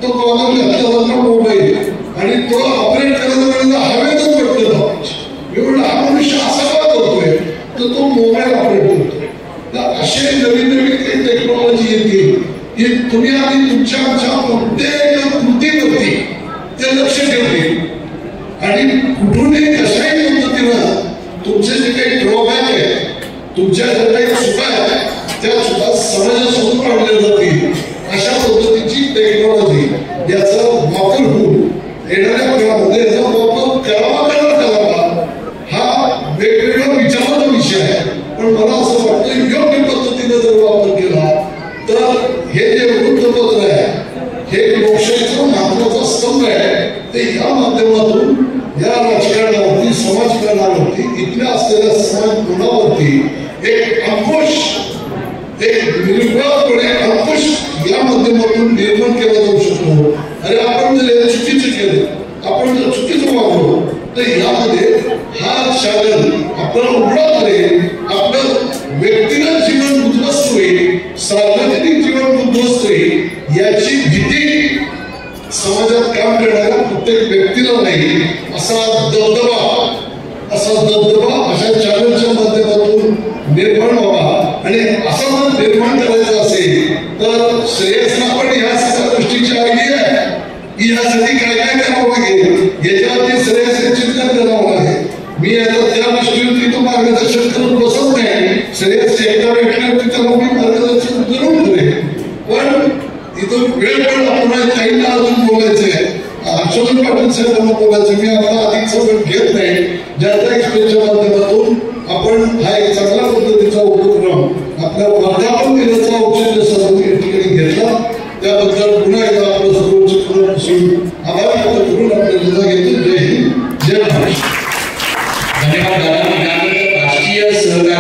तो गॉगल घातल्यानंतर मोबाईल आणि तो ऑपरेट करायला हवेतच पडतो. एवढा हा मनुष्य असा का करतोय तर तो मोबाईल ऑपरेट करतोय. असे नवीन काही टेक्नॉलॉजी येते की तुम्ही आधी तुमच्या आमच्या प्रत्येक कृतीवरती ते लक्ष ठेवले आणि कुठूनही कशाही पद्धतीनं तुमचे जे काही ड्रॉबॅक आहे तुमच्या ज्या काही चुका आहेत त्या चुका समाजासमोर आणल्या जातील अशा पद्धतीची टेक्नॉलॉजी याचा वापर होऊन येणाऱ्या काळामध्ये याचा वापर करावा हा वेगवेगळा विचाराचा विषय आहे. पण मला असं वाटतं योग्य पद्धतीने जर वापर केला तर हे जे वृत्तपत्र आहे हे लोकशाहीचा महत्वाचा स्तंभ आहे ते या माध्यमातून या राजकारणावरती समाजकारणावरती इथल्या असलेल्या समाज गुणावरती एक अंकुश एक निर्विवादपणे अंकुश या माध्यमातून निर्माण केला जाऊ शकतो. अरे आपण जर हे चुकीचं केलं आपण जर चुकीचं वागलो तर यामध्ये हा चॅनल आपल्याला उघडा करेल आपलं व्यक्तिगत जीवन उद्ध्वस्त होईल सार्वजनिक जीवन उद्ध्वस्त होईल याची भीती समाजात काम करणाऱ्या प्रत्येक व्यक्तीला नाही. असा दबदबा अशा चॅनलच्या माध्यमातून निर्माण व्हावा आणि असा जर निर्माण करायचा असेल तर श्रेयसला पण ह्या सगळ्या गोष्टीची आयडिया आहे यासाठी काय काय करावं लागेल याच्यावरती श्रेयसचे चिंतन करावं लागेल. मी आता त्या गोष्टीवरती तो मार्गदर्शन करून बसत नाही. श्रेयसच्या एका व्यक्तीवरती त्याला मी मार्गदर्शन जरूर करेन पण इथं वेळ पण आपण काहींना अजून बोलायचंय हर्षवर्धन पाटील साहेबांना बोलायचं मी आता अधिक सगळं घेत नाही. जनता एक्सप्रेसच्या माध्यमातून आपण हा एक चांगल्या पद्धतीचा उपक्रम आपल्या वर्धापन दिनाचा औचित्य साधून या ठिकाणी घेतला त्याबद्दल पुन्हा एकदा आपलं सर्वोच्च आभार व्यक्त करून आपल्या घेतो. जय हिंद जय महाराष्ट्र. धन्यवाद. राष्ट्रीय सहकारी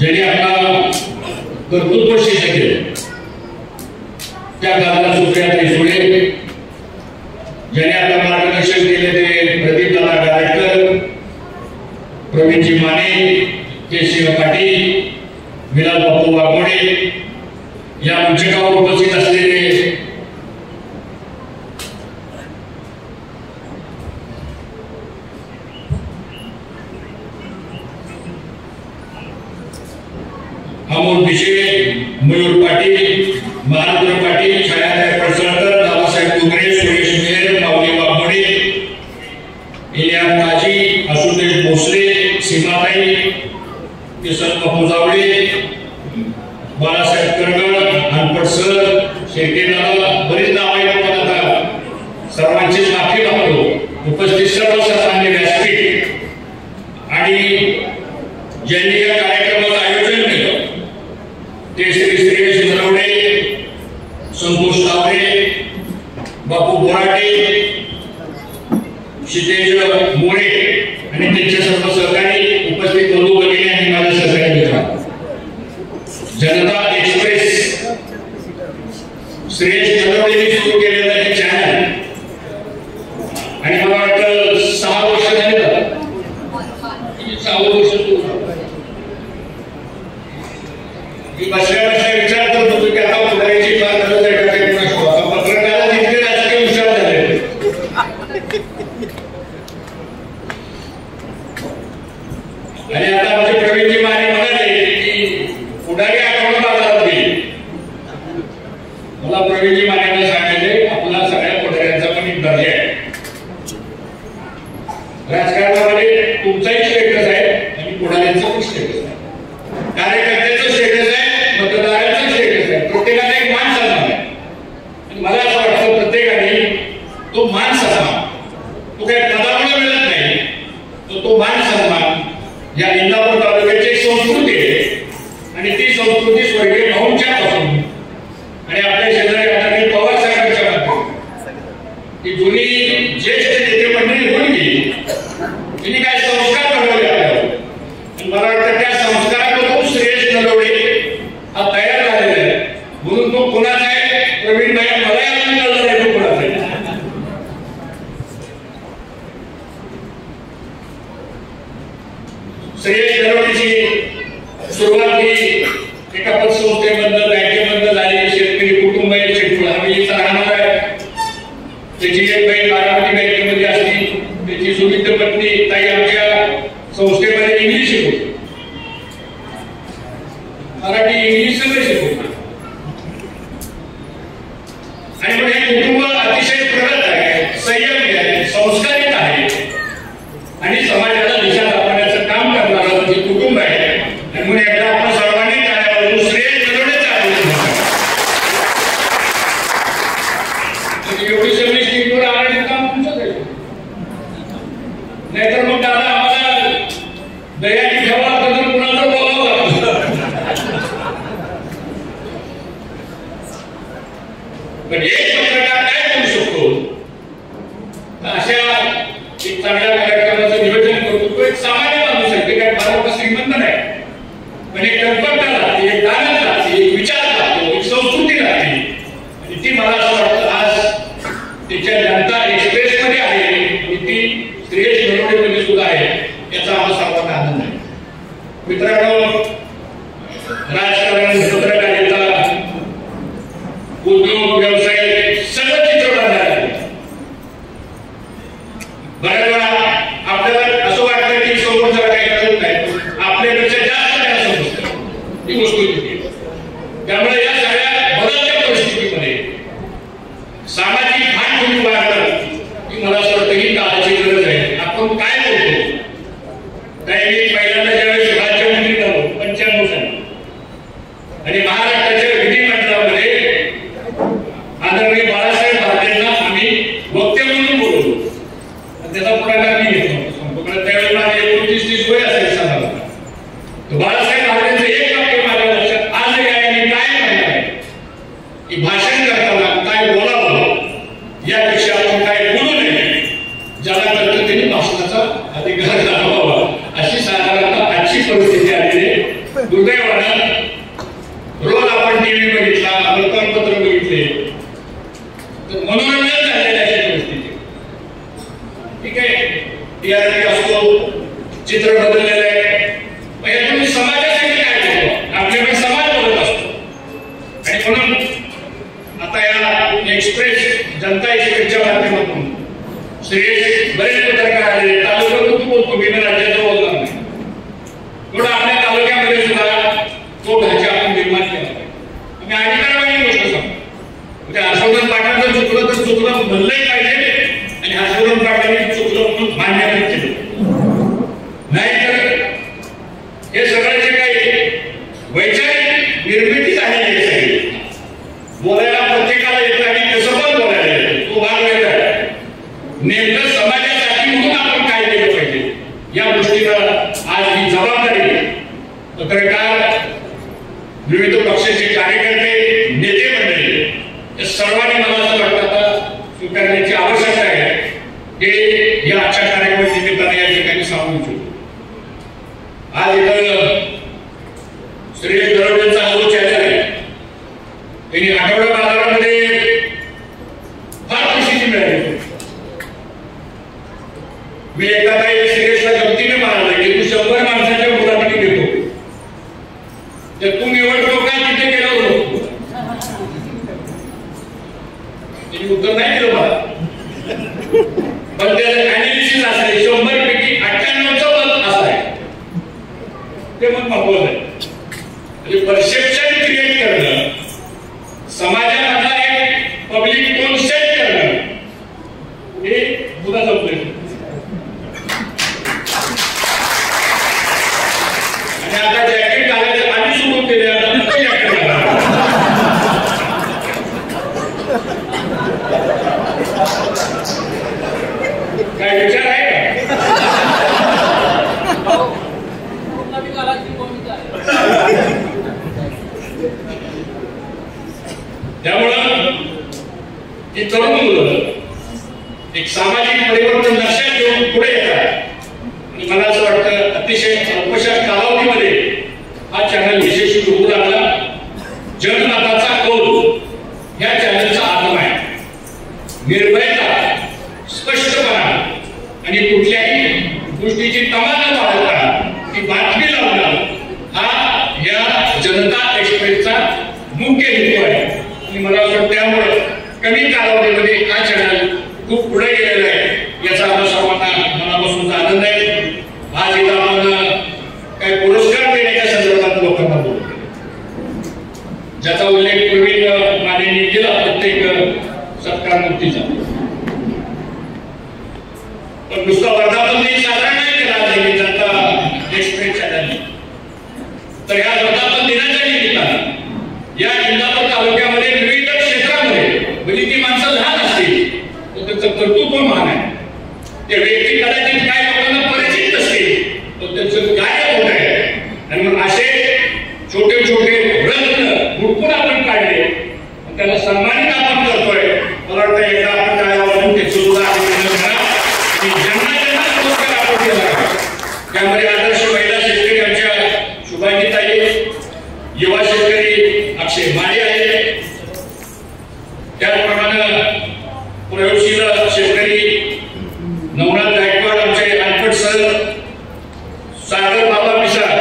ज्यांनी आपला कर्तृत्व सिद्ध केलं त्या खासदार सुप्रियाताई सुळे, ज्यांनी आपलं मार्गदर्शन केले ते प्रदीप दादा गायकर, प्रवीणजी माने, केशव पाटील, विलास बापू वाघोडे, या मंचकावर उपस्थित असलेले अमोल पिशे, मयूर पाटील, महारुद्र पाटील, छायाताई पडसळकर, दादासाहेब डोंगरे, सुरेश मेहर, माऊली वाघोडे, इलियास काजी, आशुतोष भोसले, सीमाताई, किसन बापू जावळे, बाळासाहेब करगळ, अनपट सर, शेळके दादा, बरीच नाव आहेत. पण आता सर्वांची माफी मागतो. उपस्थित सर्व सन्मान्य व्यासपीठ आणि ज्यांनी या कार्यक्रमाचं आयोजन केलं ते श्री श्रेयश नरवडे, संतोष लावरे, बापू बोराटे, क्षितेज मोरे आणि त्यांचे सर्व सहकारी, उपस्थित बंधू भगिनी आणि माझे सहकारी मित्र. जनता एक्सप्रेस श्रेयश नरवडेंनी सुरू केलेलं हे चॅनल आणि मला वाटतं 6 वर्ष झाले. 6 वर्ष मी बसल्या विचार करत होतो की आता पुढारीची बात करत आहे का पत्रकारात इतके राजकीय हुशार झाले. आणि आता माझे प्रवीणजी माने म्हणाले की पुढारी आठवडा बाजारात गेली. मला प्रवीणजी मानेने सांगितले आपला सगळ्या पुढाऱ्यांचा पण एक दर्जा आहे. राजकारणामध्ये तुमचाही स्टेटस आहे आणि पुढाऱ्यांचा पण स्टेटस आहे, कार्यकर्त्याचं स्टेटस आहे, मतदारांचं स्टेटस आहे. प्रत्येकाला एक मान सन्मान आहे. आणि मला असं वाटतं प्रत्येकाने तो मान सन्मान, तो काही पदामुळे मिळत नाही, तो मान सन्मान या इंदापूर तालुक्याची एक संस्कृती आहे. आणि ती संस्कृती स्वर्गीय भाऊंच्या पासून आणि आपल्या शेजारी आदरणीय पवार साहेबांच्या माध्यमातून ही जुनी ज्येष्ठ नेते मंडळी होऊन गेली. तिने काय संस्कार घडवले आपल्यावर. आणि मला वाटतं त्या संस्कारामधून श्रेयश नरवडे हा तयार झालेला आहे. म्हणून तो कुणाचा आहे प्रवीण भाई मला अजून कळलं नाही तो कुणाचा आहे. श्रेयश नरवडेची सुरुवात ही एका पतसंस्थेमधनं बँकेमधनं झालेली. शेतकरी कुटुंब आहे, शेतकरी राहणार आहे. त्याची एक बहीण बारामती बँकेमध्ये असती, त्याची सुविध पत्नी ताई आमच्या संस्थेमध्ये इंग्लिश शिकवते, मराठी इंग्लिश सगळं शिकवते. आणि मग हे कुटुंब अतिशय प्रगत आहे, संयमी आहे, संस्कारित आहे आणि समाजाला दिशा दाखवण्याचं काम करणारं जे कुटुंब आहे. आणि म्हणून एकदा आपण सर्वांनी टाळ्यावरून श्रेयश नरवडेचं आयोजन एवढी सगळी स्टेजवर आणायचं काम तुमचंच आहे. नाहीतर मग दादा आम्हाला दयाने ठेवा लागतं तर कुणाचं बोलावं लागतं. पण एक पत्रकार काय करू शकतो, अशा एक चांगल्या कार्यक्रमाचं नियोजन करतो. तो एक सामान्य माणूस आहे, ते काय फार मोठा श्रीमंत नाही, पण एक कल्पना लागते, एक गाणं लागते, एक विचार लागतो, एक संस्कृती लागते. आणि ती मला असं वाटतं आज तिच्या जनता एक्सप्रेस मध्ये आहे आणि ती श्रेयश नरवडेमध्ये सुद्धा आहे. याचा आम्हाला सर्वांना आनंद आहे. मित्रांनो, राजकारण, पत्रकारिता, उद्योग, व्यवसाय सगळं चित्र बनणार आहे. बऱ्याच वेळा आपल्याला असं वाटतं की समोरच्याला काही कळत नाही, आपल्यापेक्षा जास्त त्याला समजतं. ही गोष्ट होती. त्यामुळे या सगळ्या बदलत्या परिस्थितीमध्ये सामाजिक भान ठेवून वागणं ही मला असं वाटतं ही काळाची गरज आहे. आपण काय बोलतो, काही पहिल्यांदा ज्यावेळेस राज्यमंत्री झालो 95 साली आणि महाराष्ट्राच्या विधिमंडळामध्ये आदरणीय बाळासाहेब भारतेंना आम्ही वक्ते म्हणून बोलवलो. त्याचा पुढाकार मी घेतला. त्यावेळेस माझे 29-30 वय असेल सांगायला. बाळासाहेब भारतेंचं एक वाक्य माझ्या लक्षात आजही आहे आणि काय म्हणणं आहे की भाषण करताना काय बोलावं यापेक्षा आपण काय बोलू नये, ज्याला पद्धतीने भाषणाचा अधिकार दाखवावा, अशी साधारणतः आजची परिस्थिती आलेली आहे. दुर्दैवानं रोज आपण टीव्ही बघितला, वर्तमानपत्र बघितले तर मनोरंजन झालेलं अशी परिस्थिती. ठीक आहे, टीआरपी असतो, चित्र बदललेलं आहे, म्हणजे तुम्ही समाजासाठी काय करतो, आपल्याकडे समाज बदलत असतो. आणि म्हणून आता या एक्सप्रेस, जनता एक्सप्रेसच्या माध्यमातून श्रेयस बरेच पत्रकार आले, तालुक्यातून तू बोलतो, मी राज्याचं बोलणार नाही. थोडं आपल्या तालुक्यामध्ये सुद्धा तो ढाचा आपण निर्माण केला पाहिजे. आम्ही अधिकाराबाई गोष्ट सांगतो, म्हणजे हर्षवर्धन पाटलांचं चुकलं तर चुकलं म्हणलंही पाहिजे आणि हर्षवर्धन पाटलांनी चुकलं म्हणून मान्य केलं. नाहीतर हे सगळं जे काही वैचारिक निर्मिती झालेली आहे सगळी, बोलायला प्रत्येकाला येतं आणि कसं पण बोलायला येतं, तो भाग वेगळा आहे. नेमकं समाजासाठी म्हणून आपण काय केलं पाहिजे या गोष्टीला आज ही जबाबदारी पत्रकार, विविध पक्षाचे कार्यकर्ते, नेते मंडळी या सर्वांनी मला असं वाटतं आता स्वीकारण्याची आवश्यकता आहे. हे या आजच्या कार्यक्रमाच्या निमित्ताने या ठिकाणी सांगू इच्छितो. आज इथं श्रेयस दरवडेंचा हा जो चॅनल आहे त्यांनी आठवडा बाजारामध्ये फार प्रसिद्धी मिळाली. मी एकदा काही श्रेयसला गमतीने म्हणाले की तू 100 माणसाच्या मुलाखती घेतो तर तू निवडणूक का तिथे केलं होतं. त्यांनी उत्तर नाही दिलं मला, पण त्याचं अॅनालिसिस असं आहे 100 पैकी 98चं मत असं आहे, ते मग महत्वाचं आहे. म्हणजे परसेप्शन क्रिएट करणं, समाजामधला एक पब्लिक टोन सेट करणं हे मुलाचा प्रयत्न. आणि आता जॅकेट घालायचं आम्ही सुरू केले, आता नको जॅकेट घाला. काय विचार आहे का? त्यामुळं ही तरुण मुलं एक सामाजिक परिवर्तन लक्षात घेऊन पुढे येतात. आणि मला असं वाटतं अतिशय अल्पशा कालावधीमध्ये हा चॅनल यशस्वी होऊ लागला. जनमताचा कौल या चॅनलचा आगम आहे. निर्भयता, स्पष्टपणा आणि कुठल्याही गोष्टीची तमा न बाळगता ती बातमी लावणं हा या जनता एक्सप्रेसचा मुख्य हेतू आहे. आणि मला वाटतं त्यामुळे कमी कालावधीमध्ये हा चॅनल खूप पुढे गेलेला आहे याचा आम्हाला सर्वांना मनापासून आनंद आहे. आज इथं आपण काही पुरस्कार देण्याच्या संदर्भात लोकांना बोलतो, ज्याचा उल्लेख प्रवीण मानेंनी केला प्रत्येक सत्कार मूर्तीचा. पण नुसता वर्धापन दिन साजरा नाही केला जनता एक्सप्रेस चॅनलने, तर या वर्धापन दिनाच्या निमित्तानं या इंदापूर तालुक्यामध्ये विविध क्षेत्रामध्ये म्हणजे ती माणसं लहान असतील तर त्यांचं कर्तृत्व महान आहे. त्या व्यक्ती कदाचित काय लोकांना परिचित नसतील तर त्यांचं कार्य मोठं आहे. आणि मग असे छोटे छोटे रत्न हुडकून आपण काढले, त्याला सन्मानित आपण करतोय. मला वाटतं एकदा आपण काय वाजून ते सुद्धा ज्यांना ज्यांना पुरस्कार आपण केला त्यामध्ये आदर्श महिला शेतकरी आमच्या शुभांगी ताई, युवा शेतकरी अक्षय माळी आहे, त्याचप्रमाणे प्रयोगशील शेतकरी नवनाथ गायकवाड आमचे अनपट सर, सागर बाबा मिसाळ.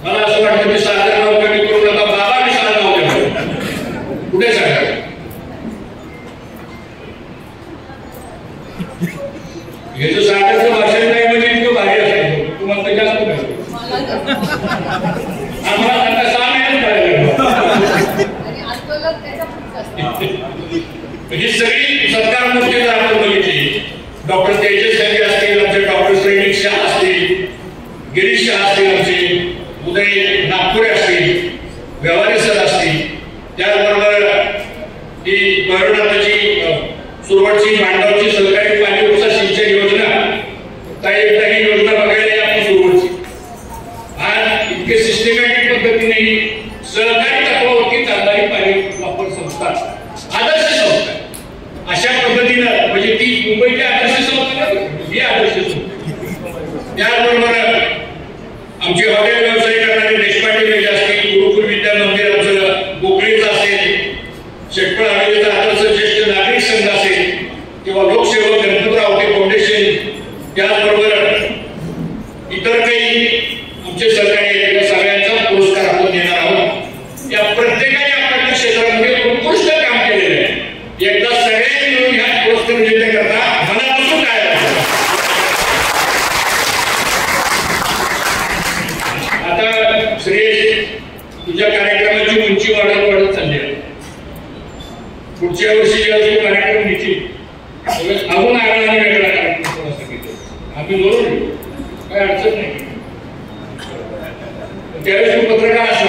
मला असं वाटतं की सागर नाव कमी करून आता बाबा मिसाळ नाव द्यावं. कुठे सागर? हे जो सागरचं भाषण नाही म्हणजे इतकं भारी असायचं, तुम्हाला तर जास्त पाहिजे. आम्हाला त्यांना 6 महिने ही सगळी सत्कार मूर्ती जर आपण बघितली, डॉक्टर तेजस यांनी असतील, आमचे डॉक्टर सैनिक शाह असतील, गिरीश शाह असतील, आमचे उदय नागपुरे असतील, व्यवहारी सर असतील, त्याचबरोबर ही भैरवनाथाची सुरुवातची मांडवची सहकारी पाणी उपसा सिंचन योजना, काही योजना बघायला आपण सुरुवातची आज इतके सिस्टमॅटिक पद्धतीने सहकारी तत्वावरती चालणारी पाणी वापर संस्था, आदर्श संस्था अशा पद्धतीनं म्हणजे ती मुंबईची आदर्श संस्था ही आदर्श संस्था. त्याचबरोबर आमचे हॉटेल व्यवसाय करणारे देशपांडे तुझ्या कार्यक्रमाची उंची वाढत चालली आहे. पुढच्या वर्षी जेव्हा तुम्ही कार्यक्रम घेतील अजून आगळा वेगळा कार्यक्रम सांगितलं आम्ही बरोबर काय अडचण नाही. त्यावेळेस तू पत्रकार असं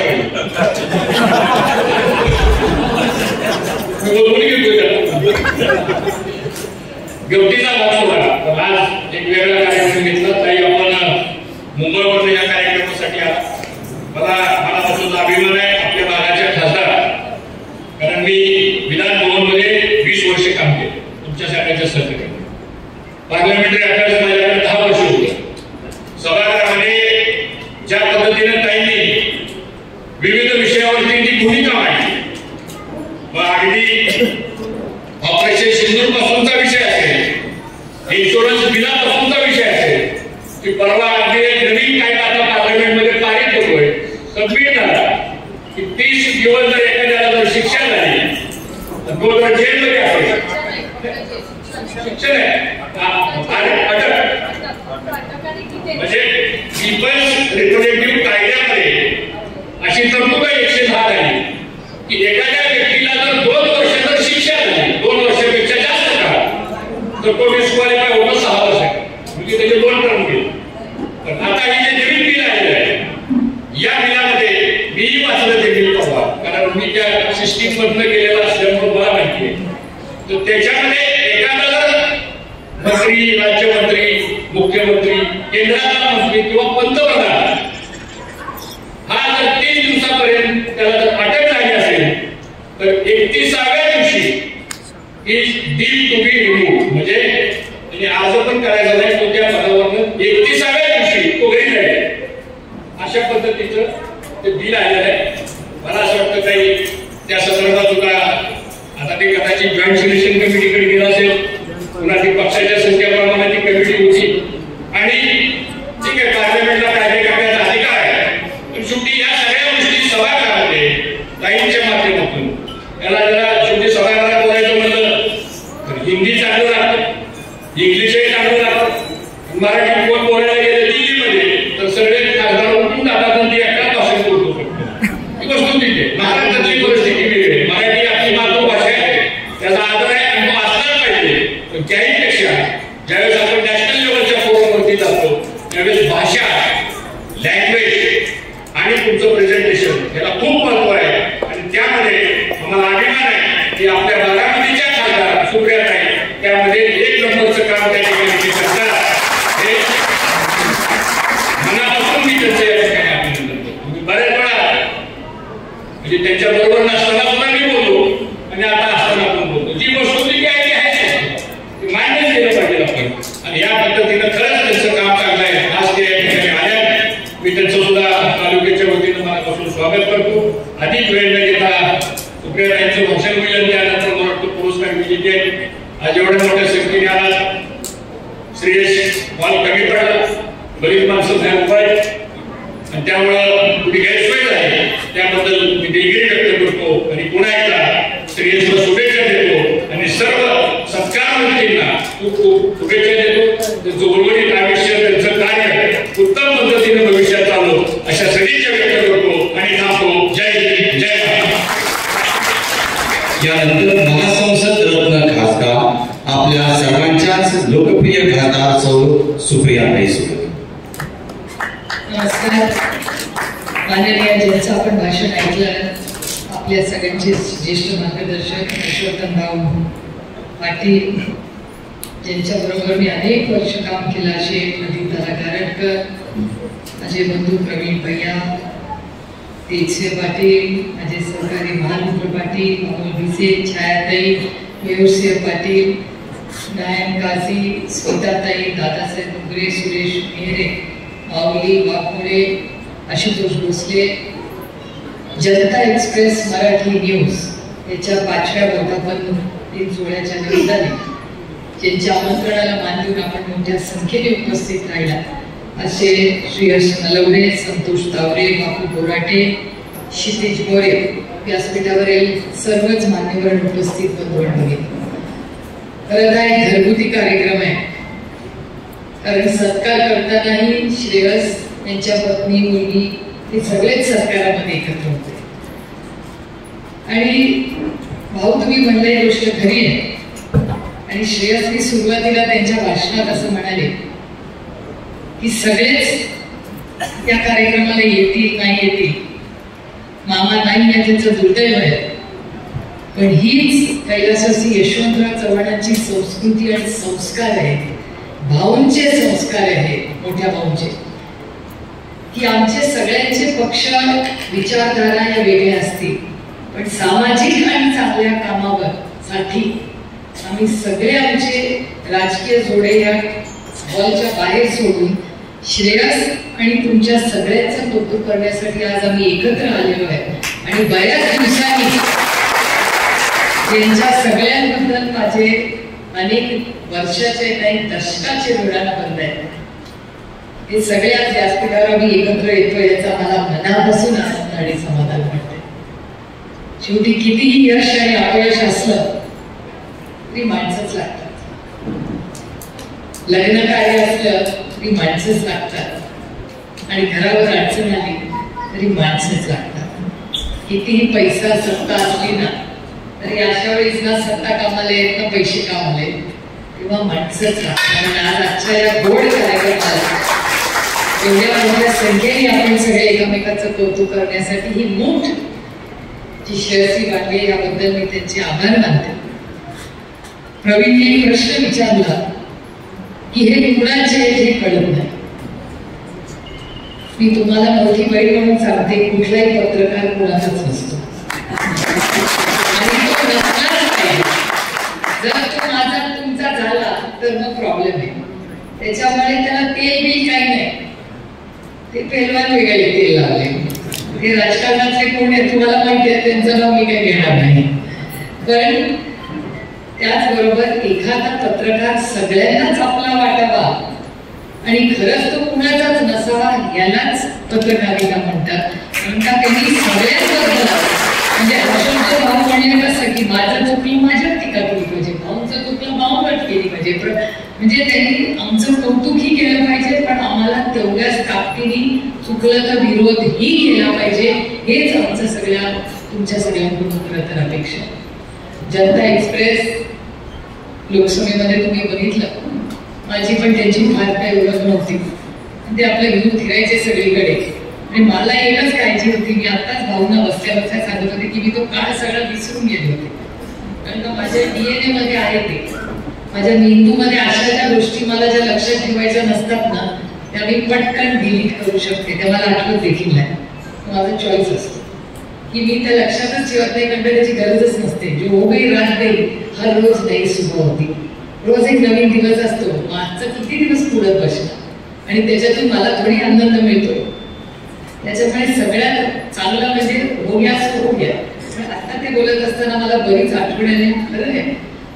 बोलून घेतो त्याला गवतीचा भाग सोडा. आज एक वेगळा कार्यक्रम घेतला ताई आपण मुंबईवर या कार्यक्रमासाठी आला. मला तसंच अभिमान आहे आपल्या भागाच्या खासदार, कारण मी विधान भवनमध्ये 20 वर्ष काम केले तुमच्या सगळ्यांच्या सहकार्याने. पार्लमेंटरी अफेअर्स माझ्याकडे 10 वर्ष होते. सभागृहामध्ये ज्या पद्धतीने ताईंनी विविध विषयावरती ती भूमिका मांडली, मग अगदी ऑपरेशन सिंदूर पासूनचा विषय असेल, इन्शुरन्स बिलापासूनचा विषय असेल, की परवा अगदी एक नवीन कायदा आता पार्लमेंटमध्ये पारित होतोय, सबमिट झाला की 30 दिवस जर एखाद्याला जर शिक्षा झाली तर तो जर जेलमध्ये असेल, शिक्षण आहे अटक, म्हणजे पीपल्स रिप्रेझेंटेटिव्ह कायद्यामध्ये अशी तरतूद 110 झाली की एखाद्या व्यक्तीला जर 2 वर्ष जर शिक्षा झाली, 2 वर्षापेक्षा जास्त काळ, तर तो डिस्क्वालिफाय होणं 6 वर्ष आहे, म्हणजे त्याचे 2 टर्म गेले. पण आता हे जे नवीन बिल आलेलं आहे, या बिलामध्ये मी वाचलं ते बिल परवा, कारण मी त्या सिस्टीम मधनं गेलेला असल्यामुळे मला माहिती आहे. तर त्याच्यामध्ये एखादा जर मंत्री, राज्यमंत्री, मुख्यमंत्री, केंद्राचा मंत्री किंवा पंतप्रधान हा जर 3 दिवसापर्यंत त्याला जर अटक झाली असेल तर 31व्या दिवशी is deemed to be removed, म्हणजे त्याने अर्ज पण करायचा नाही, तो त्या पदावरून 31व्या दिवशी तो घरी जाईल. अशा पद्धतीचं ते बिल आलेलं आहे. मला असं वाटतं काही त्या संदर्भात सुद्धा आता ते कदाचित जॉईंट सिलेक्शन कमिटीकडे गेलं असेल, पुन्हा ती पक्षाच्या संख्येप्रमाणे ती कमिटी होती आणि ठीक आहे पार्लमेंटला कायदे करण्याचा अधिकार आहे. पण शेवटी या सगळ्या गोष्टी सभागृहामध्ये ताईंच्या माध्यमातून याला जरा शेवटी सभागृहात बोलायचं म्हणलं तर हिंदी चांगलं लागतं, इंग्लिशही चांगलं लागतं, मराठी कोण बोलायला गेलं दिल्लीमध्ये तर सगळे खासदार उठून जातात आणि ते एकाच भाषेत बोलतो शकतो. ही वस्तू तिथे महाराष्ट्रातली परिस्थिती वेगळी आहे. मराठी आपली मातृभाषा आहे, त्याचा आदर आहे आणि तो असलाच पाहिजे. पण त्याहीपेक्षा ज्यावेळेस आपण नॅशनल लेवलच्या फोरमवरती जातो त्यावेळेस भाषा, लँग्वेज आणि तुमचं प्रेझेंटेशन याला खूप महत्व आहे. आणि त्यामध्ये आम्हाला अभिमान आहे की आपल्या बारामतीच्या खासदार सुप्रियाताई त्यामध्ये 1 नंबरचं काम त्या ठिकाणी करतात. हे मनापासून मी त्यांचं या ठिकाणी अभिनंदन करतो. बऱ्याच वेळा म्हणजे त्यांच्या बरोबर नसताना सुद्धा मी बोलतो आणि आता असताना पण बोलतो. जी वस्तुस्थिती आहे ती आहे, ती मान्य केलं पाहिजे आपण. आणि या पद्धतीनं खरंच त्यांचं काम चांगलं आहे. आज ते या ठिकाणी आल्या, मी त्यांचं सुद्धा तालुक्याच्या वतीनं मनापासून स्वागत करतो. अधिक वेळ न घेता सुप्रियाताईंचं भाषण होईल आणि त्यानंतर मला वाटतं पुरस्कार विजेते आहेत. आज एवढ्या मोठ्या संख्येने आला, श्रेयश हॉल कमी पडला, बरीच माणसं बाहेर उभा आहेत आणि त्यामुळं कुठे गैरसोय झाली त्याबद्दल मी दिलगिरी व्यक्त करतो आणि पुन्हा एकदा श्रेयसला शुभेच्छा देतो आणि सर्व सत्कार मंत्रींना खूप खूप शुभेच्छा देतो. त्यांचं उर्वरित आयुष्य, त्यांचं कार्य उत्तम पद्धतीने भविष्यात चालू अशा सदिच्छा व्यक्त करतो आणि थांबतो. जय हिंद, जय महाराष्ट्र. यानंतर महासंसद रत्न खासदार आपल्या सर्वांच्याच लोकप्रिय खासदार सौ सुप्रियाताई सुळे. नमस्कार. माननीय ज्यांचं आपण भाषण ऐकलं, आपल्या सगळ्यांचे ज्येष्ठ मार्गदर्शक यशवंतराव पाटील ज्यांच्याबरोबर मी अनेक वर्ष काम केलं, असे अदिता गारटकर, माझे बंधू प्रवीण भैया, तेजसे पाटील, माझे सहकारी महानंद पाटील, अमोल भिसे, छायाताई, मयूरसिंह पाटील, नायन काझी, स्मिताताई, दादासाहेब डोंगरे, सुरेश मेहरे, माऊली वाघमोडे, आशुतोष भोसले, जनता एक्सप्रेस मराठी न्यूज याच्या 5व्या वर्धापन दिन सोहळ्याच्या निमित्ताने ज्यांच्या आमंत्रणाला मान देऊन आपण मोठ्या संख्येने उपस्थित राहिला असे श्रेयस नलवडे, संतोष तावरे, बापू बोराटे, क्षितिज गोरे, व्यासपीठावरील सर्वच मान्यवर उपस्थित बंधू भगिनी. खरं हा एक घरगुती कार्यक्रम आहे, कारण सत्कार करतानाही श्रेयस यांच्या पत्नी, मुलगी हे सगळेच सरकारामध्ये एकत्र होते. आणि भाऊ तुम्ही म्हणले गोष्ट खरी आहे. आणि श्रेयसनी सुरुवातीला त्यांच्या भाषणात असं म्हणाले की सगळेच त्या कार्यक्रमाला येतील नाही येतील, मामा नाही आहे त्यांचं दुर्दैव आहे, पण हीच कैलासवासी यशवंतराव चव्हाणांची संस्कृती आणि संस्कार आहे, भाऊंचे संस्कार आहे, मोठ्या भाऊंचे, की आमचे सगळ्यांचे पक्ष विचारधारा या वेगळ्या असतील, पण सामाजिक आणि चांगल्या कामावर साठी आम्ही सगळे आमचे राजकीय जोडे या हॉलच्या बाहेर सोडून श्रेयस आणि तुमच्या सगळ्यांचं कौतुक करण्यासाठी आज आम्ही एकत्र आलेलो आहे. आणि बऱ्याच दिवसांनी त्यांच्या सगळ्यांबद्दल माझे अनेक वर्षाचे काही दशकाचे ऋणानुबंध आहेत. हे सगळ्यात व्यासपीठावर आम्ही एकत्र येतो याचा मला मनापासून आनंद आणि समाधान वाटते. शेवटी कितीही यश आणि अपयश असलं तरी माणसंच लागतात, लग्न कार्य असलं तरी माणसंच लागतात, आणि घरावर अडचण आली तरी माणसंच लागतात. कितीही पैसा सत्ता असली ना तरी अशा वेळेस ना सत्ता कामाला येत ना पैसे कामाला येत, तेव्हा माणसंच लागतात. आणि आज आजच्या या गोड कार्यक्रमाला एवढ्या मोठ्या संख्येने आपण सगळे एकमेकांचं कौतुक करण्यासाठी ही मूठ जी श्रेयसी वाटली याबद्दल मी त्यांचे आभार मानते. प्रवीणने एक प्रश्न विचारला की हे कुणाचे हे कळत नाही. मी तुम्हाला मोठी बाई म्हणून सांगते, कुठलाही पत्रकार कुणाचाच नसतो आणि तो नसलाच पाहिजे. जर तो माझा तुमचा झाला तर मग प्रॉब्लेम आहे. त्याच्यामुळे त्याला तेल बिल काही नाही, ते पेलवान वेगळे तेल लावले. ते राजकारणाचे कोण आहे तुम्हाला माहिती आहे, त्यांचं नाव मी काही घेणार नाही. पण त्याचबरोबर एखादा पत्रकार सगळ्यांनाच आपला वाटावा आणि खरंच तो कुणाचाच नसावा यालाच पत्रकारिता म्हणतात. त्यांनी सगळ्यांबद्दल म्हणजे अशोकचं भाऊ म्हणले कसं की माझं चुकलं माझ्यात टीका केली पाहिजे, भाऊंचं चुकलं भाऊंवर केली पाहिजे. म्हणजे त्यांनी आमचं कौतुकही केलं पाहिजे, पण आम्हाला तेवढ्याच ताकदीने चुकलं तर विरोधही केला पाहिजे. हेच आमचं सगळ्या तुमच्या सगळ्यांकडून खरं तर अपेक्षा. जनता एक्सप्रेस लोकसभेमध्ये तुम्ही बघितलं, माझी पण त्यांची फार काही ओळख नव्हती. ते आपलं घेऊन फिरायचे सगळीकडे आणि मला एकच काळजी होती. मी आताच भाऊंना बसल्या बसल्या सांगत होते की मी तो काळ सगळा विसरून गेले होते, कारण का माझ्या DNA मध्ये आहे ते, माझ्या मेंदूमध्ये अशा ज्या गोष्टी मला ज्या लक्षात ठेवायच्या नसतात ना त्या मी पटकन डिलीट करू शकते. त्या मला आठवत देखील नाही. माझा चॉईस असतो की मी त्या लक्षातच ठेवत नाही, कारण त्याची गरजच नसते. जो हो गई रात गई हर रोज नई सुबह होती. रोज एक नवीन दिवस असतो. आजचा किती दिवस पुढे बसला आणि त्याच्यातून मला थोडी आनंद मिळतो. त्याच्यामुळे सगळ्यात चांगलं म्हणजे होग्या सो घ्या. पण आता ते बोलत असताना मला बरीच आठवण आली. खरं आहे,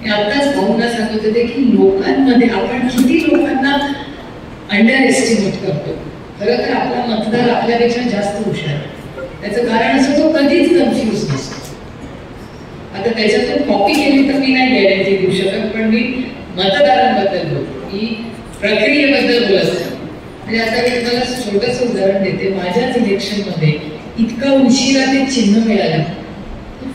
मी आत्ताच भाऊंना सांगत होते की लोकांमध्ये आपण किती लोकांना अंडर एस्टिमेट करतो. खरं तर आपला मतदार आपल्यापेक्षा जास्त हुशार आहे. त्याचं कारण असं तो कधीच कन्फ्युज नसतो. आता त्याच्यातून कॉपी केली तर मी नाही गॅरंटी देऊ शकत, पण मी मतदारांबद्दल बोलतो, मी प्रक्रियेबद्दल बोलत. म्हणजे आता मी तुम्हाला छोटंच उदाहरण देते. माझ्याच इलेक्शनमध्ये इतका उशिरा ते चिन्ह मिळालं,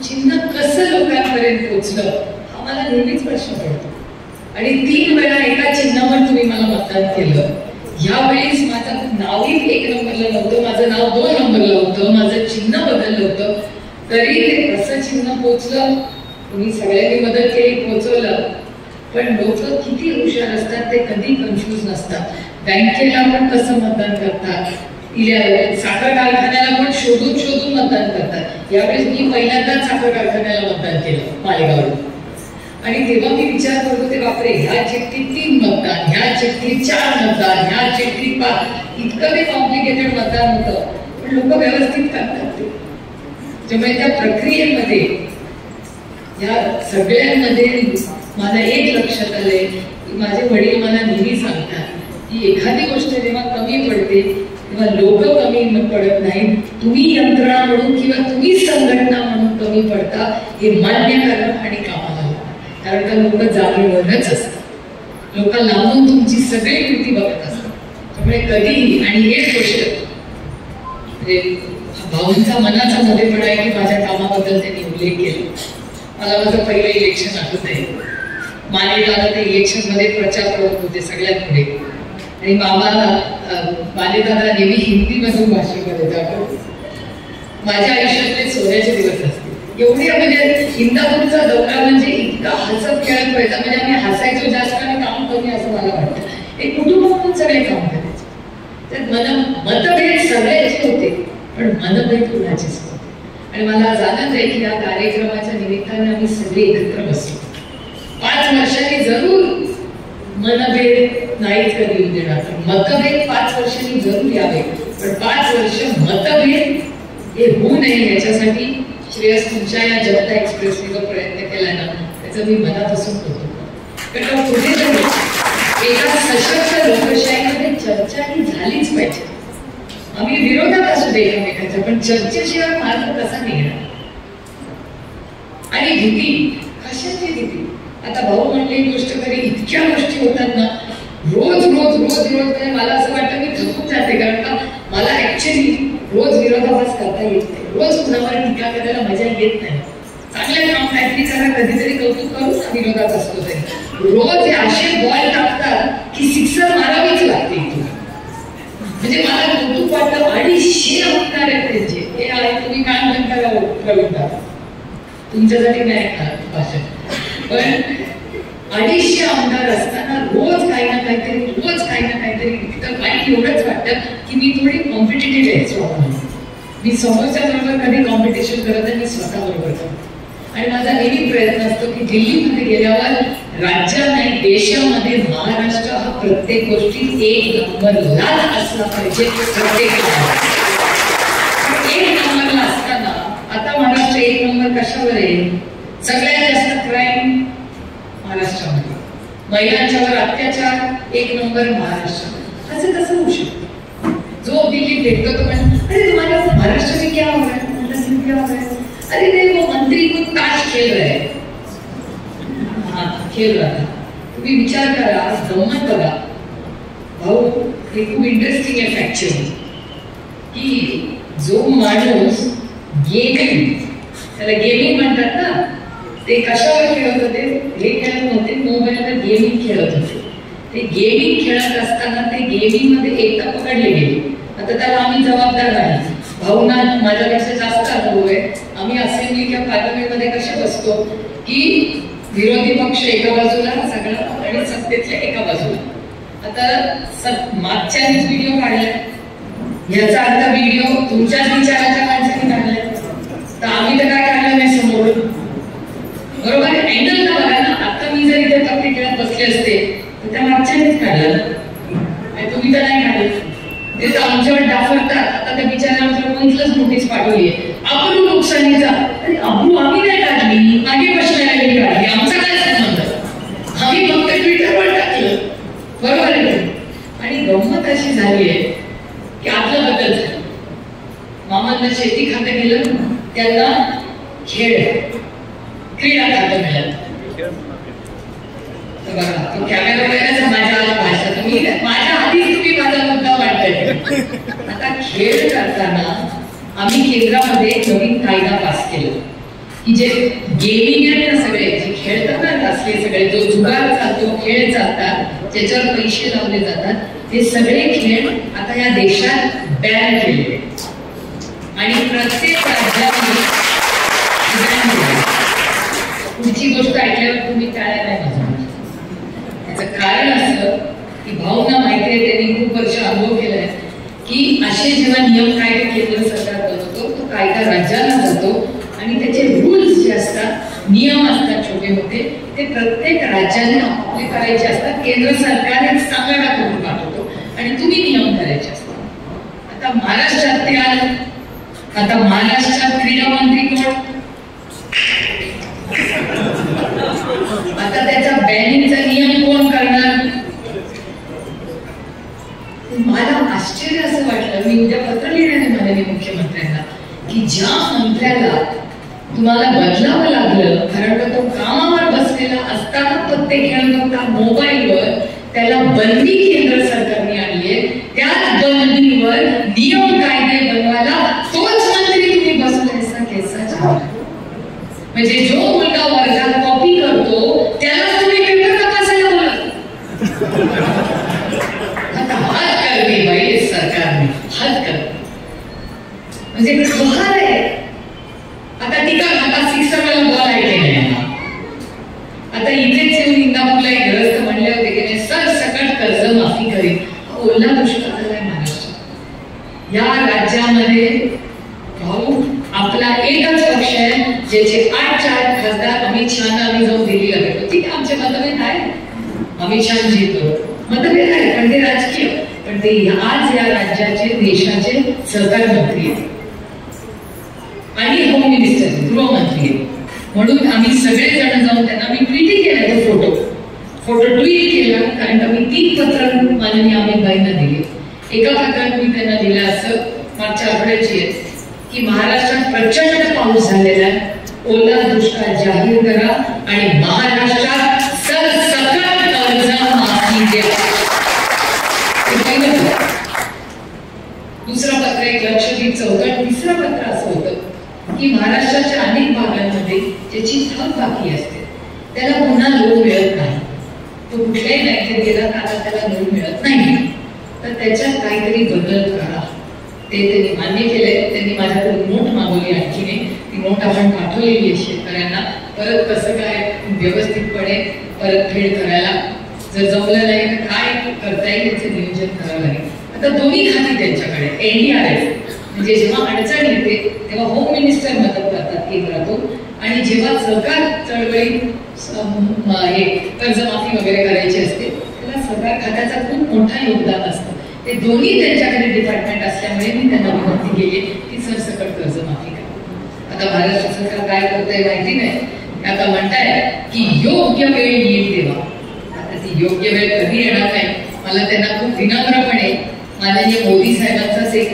चिन्ह कसं लोकांपर्यंत पोहोचलं हा मला नेहमीच प्रश्न पडतो. आणि 3 वेळा एका चिन्हावर तुम्ही मला मतदान केलं. यावेळेस माझं नावही 1 नंबरला नव्हतं, माझं नाव 2 नंबरला होतं, माझं चिन्ह बदललं होतं, तरी ते कसं चिन्ह पोहोचलं. तुम्ही सगळ्यांनी मदत केली, पोहोचवलं. पण लोक किती हुशार असतात, ते कधी कन्फ्युज नसतात. बँकेला पण कसं मतदान करतात, साखर कारखान्याला पण शोधून शोधून मतदान करतात. यावेळेस मी पहिल्यांदाच साखर कारखान्याला मतदान केलं मालेगावला. आणि तेव्हा मी विचार करत होते, बापरे, ह्या चिठ्ठीत 3 मतदान, ह्या चिठ्ठीत 4 मतदान, ह्या चिठ्ठीत 5. इतकं ते कॉम्प्लिकेटेड मतदान होतं, पण लोक व्यवस्थित करतात ते. त्यामुळे त्या प्रक्रियेमध्ये या सगळ्यांमध्ये मला एक लक्षात आलंय की माझे वडील मला नेहमी सांगतात की एखादी गोष्ट जेव्हा कमी पडते तेव्हा लोक कमी पडत नाहीत, तुम्ही यंत्रणा म्हणून किंवा तुम्ही संघटना म्हणून कमी पडता हे मान्य करा आणि कामाला लावा. कारण का लोक जागेवरच असतात, लोक लांबून तुमची सगळी कृती बघत असतात. त्यामुळे कधीही, आणि एक गोष्ट म्हणजे भाऊंचा मनाचा मोठेपणा आहे की माझ्या कामाबद्दल त्यांनी उल्लेख केला. मला माझं पहिलं इलेक्शन आठवत आहे. मालेगावला ते इलेक्शनमध्ये प्रचार करत होते सगळ्यात पुढे आणि मालेदादा नेहमी हिंदीमधून भाषण करायचं. माझ्या आयुष्यातले सोन्याचे दिवस असते एवढे. म्हणजे इंदापूरचा दौरा म्हणजे इतका हसत खेळत व्हायचा. म्हणजे आम्ही हसायचो जास्त आणि काम कमी असं मला वाटतं. एक कुटुंब म्हणून सगळे काम करायचे. त्यात मतभेद सगळ्याचे होते पण मनभेद कुणाचेच होते. आणि मला आज आनंद आहे की या कार्यक्रमाच्या निमित्ताने आम्ही सगळे एकत्र बसलो. 5 वर्षांनी जरूर मनभेद नाहीच कधी येऊ देणार. मतभेद 5 वर्षांनी जरूर यावे पण 5 वर्ष मतभेद हे होऊ नये याच्यासाठी श्रेयस तुमच्या या जनता एक्सप्रेसने जो प्रयत्न केला ना त्याचं मी मनापासून करतो. कारण कुठेतरी एका सशक्त लोकशाहीमध्ये चर्चा ही झालीच पाहिजे. आम्ही विरोधात असू दे एकमेकांच्या पण चर्चेशिवाय मार्ग कसा निघणार. आणि भीती कशाची भीती. आता भाऊ म्हणले गोष्ट खरी इतक्या गोष्टी होतात ना रोज रोज रोज रोज. म्हणजे मला असं वाटतं मी थकून जाते कारण का मला ऍक्च्युली रोज विरोधाभास करता येत नाही. रोज कुणावर टीका करायला मजा येत नाही. चांगलं काम काहीतरी करा कधीतरी कौतुक करून विरोधात असतो तरी रोज हे असे बॉल टाकतात की सिक्सर मारावीच लागते इथून. म्हणजे मला कौतुक वाटतं 250 आमदार आहेत त्यांचे. हे आहे तुम्ही काय म्हणता प्रवीणदा तुमच्यासाठी नाही भाषण पण 250 आमदार असताना रोज काही ना काहीतरी तिथं वाईट एवढंच वाटतं की मी थोडी कॉम्पिटिटिव्ह आहे स्वतः. मी समोरच्या बरोबर कधी कॉम्पिटिशन करत नाही मी स्वतः बरोबर करतो. आणि माझा नेहमी प्रयत्न असतो की दिल्लीमध्ये गेल्यावर राज्यात नाही देशामध्ये महाराष्ट्र हा प्रत्येक गोष्टीत 1 नंबरलाच असला पाहिजे. प्रत्येक नंबरला असताना आता महाराष्ट्र 1 नंबर कशावर आहे. सगळ्यात जास्त क्राईम महाराष्ट्रामध्ये. महिलांच्यावर अत्याचार 1 नंबर महाराष्ट्र. असं कसं होऊ शकतं. जो दिल्ली भेटतो तो अरे तुम्हाला महाराष्ट्र में क्या हो रहा है क्या हो रहा है. अरे नहीं वो मंत्री को ताश खेल रहे हैं. हाँ खेल रहा था. तुम्ही विचार करा गंमत बघा भाऊ हे खूप इंटरेस्टिंग आहे फॅक्च्युअली की जो माणूस गेमिंग त्याला गेमिंग म्हणतात ना ते कशावर खेळत होते. हे खेळत नव्हते मोबाईलवर गेमिंग खेळत होते. ते गेमिंग खेळत असताना ते गेमिंग मध्ये एकदा पकडले गेले. आता त्याला आम्ही जबाबदार नाही. भाऊना माझ्यापेक्षा जास्त अनुभव आहे. आम्ही असेंब्ली किंवा पार्लमेंटमध्ये कसे बसतो की विरोधी पक्ष एका बाजूला सगळं आणि सत्तेतल्या एका बाजूला. आता मागच्याच व्हिडिओ काढलाय याचा अर्थ व्हिडिओ तुमच्याच विचाराच्या माणसाने काढलाय तर आम्ही तर काय काढलं नाही समोर. बरोबर आहे. अँगल का बघा ना. आता मी जर इथे टप्पी खेळत बसले असते तर त्या मागच्यानेच काढलं आणि तुम्ही तर नाही काढलं. ते तर आमच्यावर डाफरतात. आता त्या बिचाऱ्या आमच्यावर म्हटलंच नोटीस पाठवली आहे अब्रू नुकसानीचा. अरे अब्रू आम्ही नाही काढली मागे बसणाऱ्यांनी काढली. आमचा काय संबंध. आम्ही फक्त ट्विटरवर टाकलं. बरोबर आहे. आणि गंमत अशी झाली आहे की आपलं बदल झालं. मामांना शेती खातं गेलं त्यांना क्रीडा खातं मिळालं. बघा तो कॅमेरा वगैरे माझ्या भाषा तुम्ही माझ्या आधीच तुम्ही माझा मुद्दा मांडताय. आता खेळ करताना आम्ही केंद्रामध्ये नवीन कायदा पास केला की जे गेमिंग आहे ना सगळे जे खेळतात ना असले सगळे जो जुगार चालतो खेळ चालतात ज्याच्यावर पैसे लावले जातात ते सगळे खेळ आता या देशात बॅन केले आणि प्रत्येक राज्यामध्ये पुढची गोष्ट ऐकल्यावर तुम्ही काय नाही. त्याचं कारण असं की भाऊंना माहिती आहे त्यांनी खूप वर्ष अनुभव केलाय की असे जेव्हा नियम कायदे केंद्र सरकार बनवतो तो कायदा राज्याला जातो आणि त्याचे रूल्स जे असतात नियम असतात छोटे मोठे ते प्रत्येक राज्याने आपले करायचे असतात. केंद्र सरकार एक सांगणा करून पाठवतो आणि तुम्ही नियम करायचे असतात. आता महाराष्ट्रात ते आलं. आता महाराष्ट्रात क्रीडा मंत्री कोण. आता त्याचा बॅनिंगचा नियम कोण करणार. मला आश्चर्य असं वाटलं मी उद्या पत्र लिहिण्याने माननीय मुख्यमंत्र्यांना की ज्या मंत्र्याला तुम्हाला बदलावं लागलं कारण का तो कामावर बसलेला असताना पत्ते खेळत होता मोबाईलवर त्याला बंदी केंद्र सरकारने आणली आहे. त्याच बंदीवर नियम कायदे बनवायला तोच मंत्री तुम्ही बसवलायचा केसाच्या. म्हणजे जो मुलगा वर्गात कॉपी करतो त्याला तुम्ही पेपर तपासायला बोलत. आता हात करते बाई सरकारने, हात कर. म्हणजे खबर आहे. आता टीका आता शिक्षकाला बॉल आहे की नाही. आता इथेच येऊन इंदापूरला एक ग्रस्त म्हणले होते की सरसकट कर्ज माफी करेल. ओला दुष्काळ झालाय महाराष्ट्रात. या राज्यामध्ये भाऊ आपला एकच पक्ष आहे ज्याचे 8 खासदार अमित शहाना आम्ही जाऊन दिल्लीला भेटलो. ठीक आहे, आमचे मतभेद आहे, अमित शहा जिंकतो, मतभेद आहे, पण ते राजकीय. पण ते आज या राज्याचे देशाचे सहकार मंत्री आहेत आणि होम मिनिस्टर गृहमंत्री आहेत. म्हणून आम्ही सगळेजण जाऊन त्यांना मी ट्विट केला, तो फोटो ट्विट केला. कारण आम्ही 3 पत्र माननीय अमितभाईंना दिले. एका पत्रात मी त्यांना दिलं असं मागच्या आठवड्याची आहे की महाराष्ट्रात प्रचंड पाऊस झालेला आहे, ओला दुष्काळ जाहीर करा आणि महाराष्ट्रात सरसकट कर्ज माफी द्या. दुसरं पत्र एक लक्षद्वीपचं होतं. तिसरं पत्र असं होतं की महाराष्ट्राच्या अनेक भागांमध्ये ज्याची थक बाकी असते त्याला पुन्हा लोन मिळत नाही. तो कुठल्याही बँकेत गेला तर त्याला लोन मिळत नाही, तर त्याच्यात काहीतरी बदल करा. ते त्यांनी मान्य केले. त्यांनी माझ्याकडून नोट मागवली आणखीने. ती नोट आपण पाठवलेली आहे शेतकऱ्यांना. परत कसं काय व्यवस्थितपणे परतफेड करायला, जर जमलं नाही तर काय करता येईल याचं नियोजन करावं लागेल. आता दोन्ही खाती त्यांच्याकडे. NDRF म्हणजे जेव्हा अडचण येते तेव्हा होम मिनिस्टर मदत करतात केंद्रातून, आणि जेव्हा सरकार चळवळी हे कर्जमाफी वगैरे करायची असते त्याला सरकार खात्याचा खूप मोठा योगदान असतं. ते दोन्ही त्यांच्याकडे डिपार्टमेंट असल्यामुळे मी त्यांना विनंती केली की सरसकट कर्जमाफी करा. आता महाराष्ट्र सरकार काय करतंय माहिती नाही. आता म्हणताय की योग्य वेळ येईल तेव्हा. आता ती योग्य वेळ कधी येणार नाही. मला त्यांना खूप विनम्रपणे माननीय मोदी साहेबांचाच एक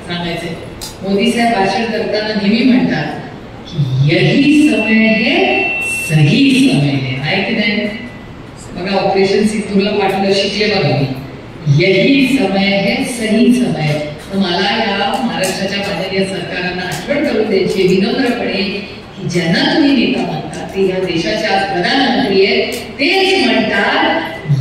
सांगायचंय. मोदी साहेब भाषण करताना नेहमी म्हणतात की यही समय है, सही समय है. आहे की नाही? बघा ऑपरेशन सिंधूरला पाठवलं, शिकले बघा मी. यही समय है, सही समय है. तर मला या महाराष्ट्राच्या माननीय सरकारांना आठवण करून द्यायची विनम्रपणे की ज्यांना तुम्ही नेता म्हणता ते या देशाचे आज प्रधानमंत्री आहेत. तेच म्हणतात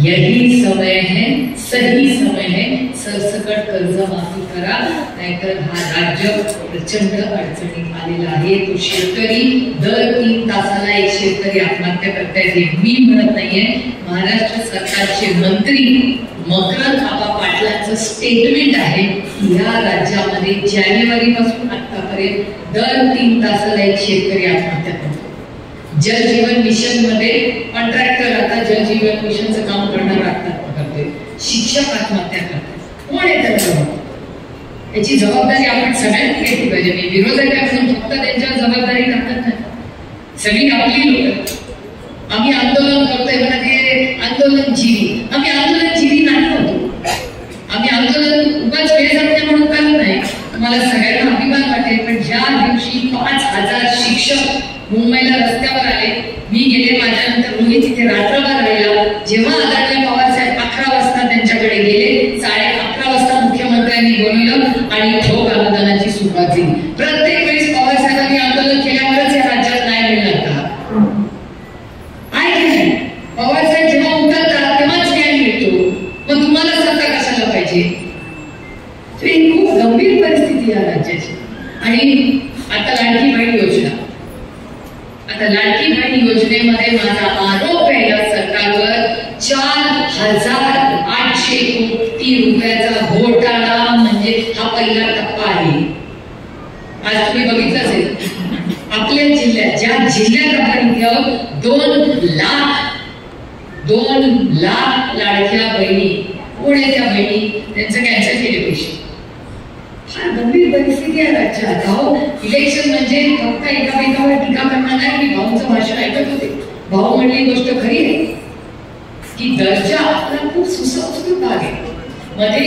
यही समय है, सही समय है, सरसकट कर्जमाफी करा, नाहीतर हा राज्य प्रचंड अडचणीत आलेला आहे. तो शेतकरी दर 3 तासाला एक शेतकरी आत्महत्या करतायत. हे मी म्हणत नाहीये, महाराष्ट्र सरकारचे मंत्री मकरंद आबा पाटलांचं स्टेटमेंट आहे. या राज्यामध्ये जानेवारी पासून आतापर्यंत दर 3 तासाला एक शेतकरी आत्महत्या करतो. जल जीवन मिशन मध्ये कॉन्ट्रॅक्टर आता जल जीवन मिशनचं काम करणार आत्महत्या करतोय. शिक्षक आत्महत्या करतात. कोण आहे त्याला जबाबदार? याची जबाबदारी आपण सगळ्यांनी घेतली पाहिजे. मी विरोधक आहे म्हणून फक्त त्यांच्यावर जबाबदारी टाकत नाही. सगळी आपली लोक. आम्ही आंदोलन करतोय म्हणा ते आंदोलनजीवी. आम्ही आंदोलनजीवी नाही होतो. आम्ही आंदोलन उगाच वेळ जाते म्हणून करत नाही. मला सगळ्यांना अभिमान वाटेल. पण ज्या दिवशी 5000 शिक्षक मुंबईला रस्त्यावर आले, मी गेले, माझ्यानंतर रोहित तिथे रात्रभर राहिला. जेव्हा आदरणीय पवार साहेब 11 वाजता त्यांच्याकडे गेले, 11:30 वाजता मुख्यमंत्र्यांनी बोलवलं आणि ठोक आंदोलनाची सुरुवात झाली. प्रत्येक वेळेस पवार साहेबांनी आंदोलन केल्यावरच या राज्यात न्याय मिळणार का? आहे की नाही? पवार साहेब जेव्हा उतरतात तेव्हाच न्याय मिळतो. मग तुम्हाला सत्ता कशाला पाहिजे? ही खूप गंभीर परिस्थिती या राज्याची. आणि आता लाडकी बहीण योजना. आता लाडकी बहीण योजनेमध्ये माझा आरोप आहे या सरकारवर 4,800 कोटी रुपयाचा घोटाळा. म्हणजे हा पहिला टप्पा आहे. आज तुम्ही बघितलं असेल आपल्या जिल्ह्यात, ज्या जिल्ह्यात आपण इथं 2 लाख लाडक्या बहिणी, कोण आहे त्या बहिणी, त्यांचं कॅन्सल केले पैसे. फार गंभीर परिस्थिती आहे राज्यात. भाऊ इलेक्शन म्हणजे फक्त एकामेकावर टीका करणार नाही. मी भाऊंचं भाषण ऐकत होते. भाऊ म्हणली गोष्ट खरी आहे की दर्जा आपला खूप सुसंस्कृत भाग आहे. मध्ये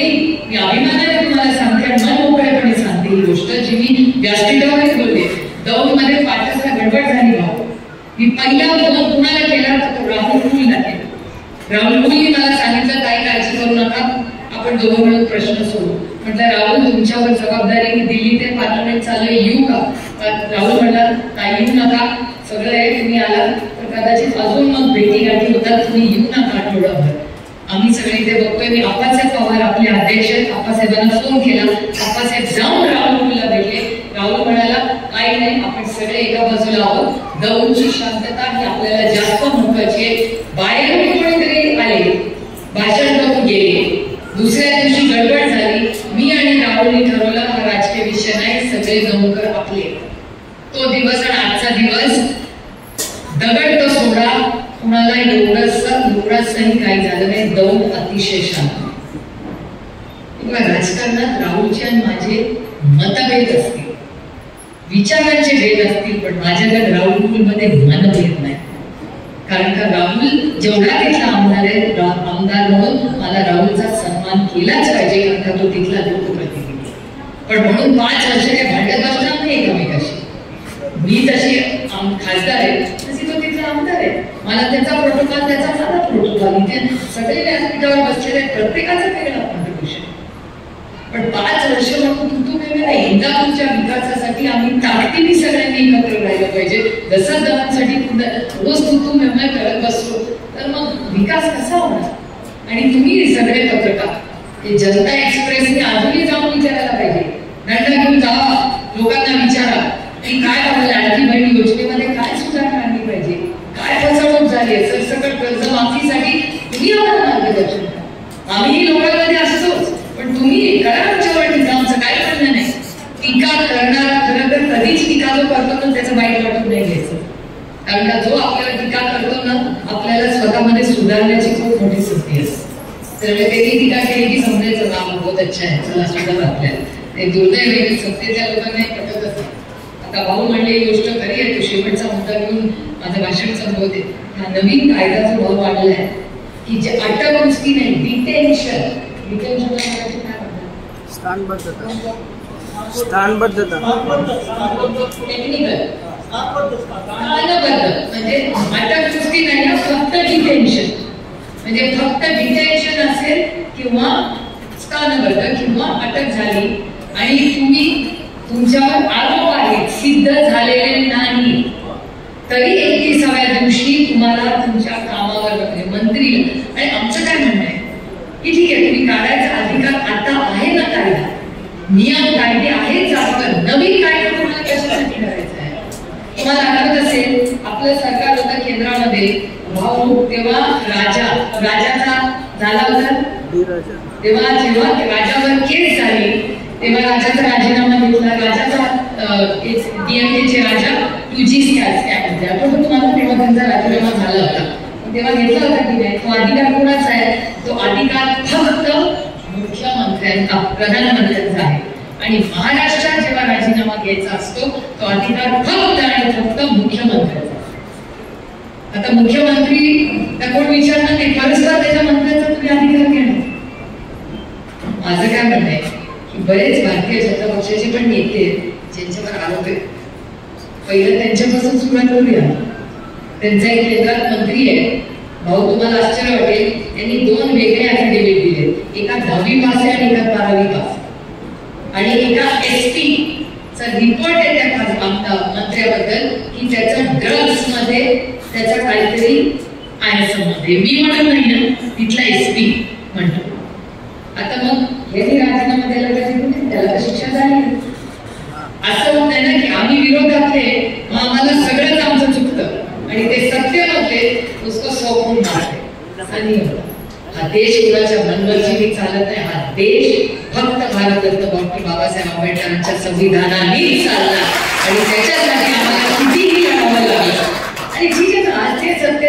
मी अभिमानाने तुम्हाला सांगते, मन मोकळेपणे सांगते ही गोष्ट जी मी व्यासपीठावरच बोलते. दौंडमध्ये पाठचा गडबड झाली. भाऊ मी पहिला फोन कुणाला केला तर तो राहुल कुलला केला. राहुलजींनी मला सांगितलं काही काळजी करू नका, आपण दोघं मिळून प्रश्न सोडू. म्हटलं राहुल तुमच्यावर जबाबदारी मी दिल्ली ते पार्लमेंट चालू येऊ का? राहुल म्हटला काय येऊ नका, सगळं आहे, तुम्ही आला तर कदाचित अजून मग भेटी गाठी होतात, तुम्ही येऊ नका आठवड्याभर. आम्ही सगळे इथे बघतोय. मी आप्पासाहेब पवार आपले अध्यक्ष आहेत, आप्पासाहेबांना फोन केला, आप्पासाहेब जाऊन राहुलला भेटले. राहुल म्हणाला काही नाही, आपण सगळे एका बाजूला आहोत, दौंडची शांतता ही आपल्याला जास्त महत्वाची आहे. बाहेरून कोणीतरी आले, भाषण करून गेले, दुसऱ्या दिवशी गडबड झाली. मी आणि राहुलने ठरवलं हा राजकीय विषय नाही, सगळे जमकर आपले. तो दिवस आणि आजचा दिवस दगड तो सोडा, कुणाला एवढंसही काही झालं नाही. दौंड अतिशय शांत. राजकारणात राहुलचे आणि माझे मतभेद असतील, विचारांचे भेद असतील, पण माझ्याकडे राहुलमध्ये मनभेद नाही. कारण का राहुल जेवढा तिथला आमदार आहे, आमदार म्हणून मला राहुलचा सन्मान केलाच पाहिजे, कारण का तो तिथला लोकप्रतिनिधी. पण म्हणून 5 वर्ष काही भांडत बसणार नाही एकमेकाशी. मी तशी खासदार आहे तशी तो तिथला आमदार आहे. मला त्याचा प्रोटोकॉल, त्याचा साधा प्रोटोकॉल. इथे सगळे व्यासपीठावर बसलेले, प्रत्येकाचा वेगळा कॉन्ट्रिब्युशन. पण 5 वर्ष म्हणून तू इंदापूरच्या विकासासाठी आम्ही ताकदीने सगळ्यांनी एकत्र राहिलं पाहिजे. जसं दळांसाठी रोज तू मेमय करत बसतो तर मग विकास कसा होणार? आणि तुम्ही सगळे पत्रकार हे जनता एक्सप्रेसने अजूनही जाऊन विचारायला पाहिजे. दंड घेऊन जावा, लोकांना विचारा की काय आपल्या लाडकी बहीण योजनेमध्ये काय सुधारणा आणली पाहिजे, काय फसवणूक झाली आहे, सरसकट कर्जमाफीसाठी तुम्ही आम्हाला मार्गदर्शन करा. आम्ही लोकांमध्ये असतोच, पण तुम्ही करा आमच्यावरती, आमचं काय म्हणणं नाही. टीका करणार खरं तर कधीच टीका जो करतो ना त्याचं वाईट वाटून नाही घ्यायचं. कारण का जो आपल्याला टीका करतो ना, आपल्याला स्वतःमध्ये सुधारण्याची खूप मोठी संधी असते. तर त्यांनी टीका केली की समजायचं नाम बहुत अच्छा आहे, चला सुद्धा आपल्याला. ते दुर्दैव आहे की सत्तेच्या लोकांना पटत असतं. आता भाऊ म्हणले ही गोष्ट खरी आहे, तो शेवटचा मुद्दा घेऊन माझं भाषण संपवते. हा नवीन कायदा जो भाऊ आणला आहे की जे अटक नुसती नाही, डिटेन्शन स्थानबद्धता टेक्निकल म्हणजे अटक नुसती नाही, फक्त डिटेन्शन. म्हणजे फक्त डिटेन्शन असेल किंवा स्थानबद्ध किंवा अटक झाली आणि तुम्ही तुमच्यावर आरोप आहे सिद्ध झालेले नाही तरी 31व्या दिवशी तुम्हाला तुमच्या कामावर म्हणजे मंत्री. आणि आमचं काय म्हणणं आहे की ठीक आहे, तुम्ही काढायचा अधिकार आता आहे ना, कायदा नियम कायदे आहेत, आपण नवीन कायदा तुम्हाला कशासाठी करायचा आहे? तुम्हाला आठवत असेल आपलं सरकार होतं केंद्रामध्ये, भाऊ तेव्हा राजाचा झाला होता, तेव्हा जेव्हा राजावर केस झाली तेव्हा राजाचा राजीनामा घेतला. राजाचा डीएमकेचे राजा 2G स्कॅम होते, आपण तुम्हाला तेव्हा त्यांचा राजीनामा झाला होता, तेव्हा घेतला होता की नाही? तो अधिकार कोणाचा आहे? तो अधिकार फक्त मुख्यमंत्र्यांचा, प्रधानमंत्र्यांचा आहे. आणि महाराष्ट्रात जेव्हा राजीनामा घ्यायचा असतो तो अधिकार फक्त आणि फक्त मुख्यमंत्र्यांचा. आता मुख्यमंत्री त्या कोण विचारणार नाही, परस्पर त्याच्या मंत्र्यांचा तुम्ही अधिकार घेणार. माझं काय म्हणणं आहे की बरेच भारतीय जनता पक्षाचे पण नेते ज्यांच्यावर आरोप आहे, पहिलं त्यांच्यापासून सुरुवात करूया. त्यांचा एक केंद्रात मंत्री आहे, भाऊ तुम्हाला आश्चर्य वाटेल, त्यांनी 2 वेगळे अफिडेव्हिट दिले, एका 10वी पास आहे आणि एका 12वी पास. आणि एका SP चा रिपोर्ट आहे त्या मंत्र्याबद्दल की त्याचा ड्रग्स मध्ये त्याचा काहीतरी आहे संबंध. मी म्हणत नाही ना, तिथला SP म्हणतो. आता मग यांनी राजीनामा द्यायला पाहिजे, त्याला शिक्षा झाली. असं म्हणताय ना की आम्ही विरोधातले, आम्हाला सगळंच आमचं चुकतं आणि ते सत्य नव्हते उसको सोपून मारते. आणि हा देश कुणाच्या मनमर्जीने चालत नाही, हा देश फक्त भारतरत्न डॉक्टर बाबासाहेब आंबेडकरांच्या संविधानानेच चालला आणि त्याच्यासाठी आम्हाला कितीही लढावं लागलं. आणि ठीक आहे ना, आज ते सत्य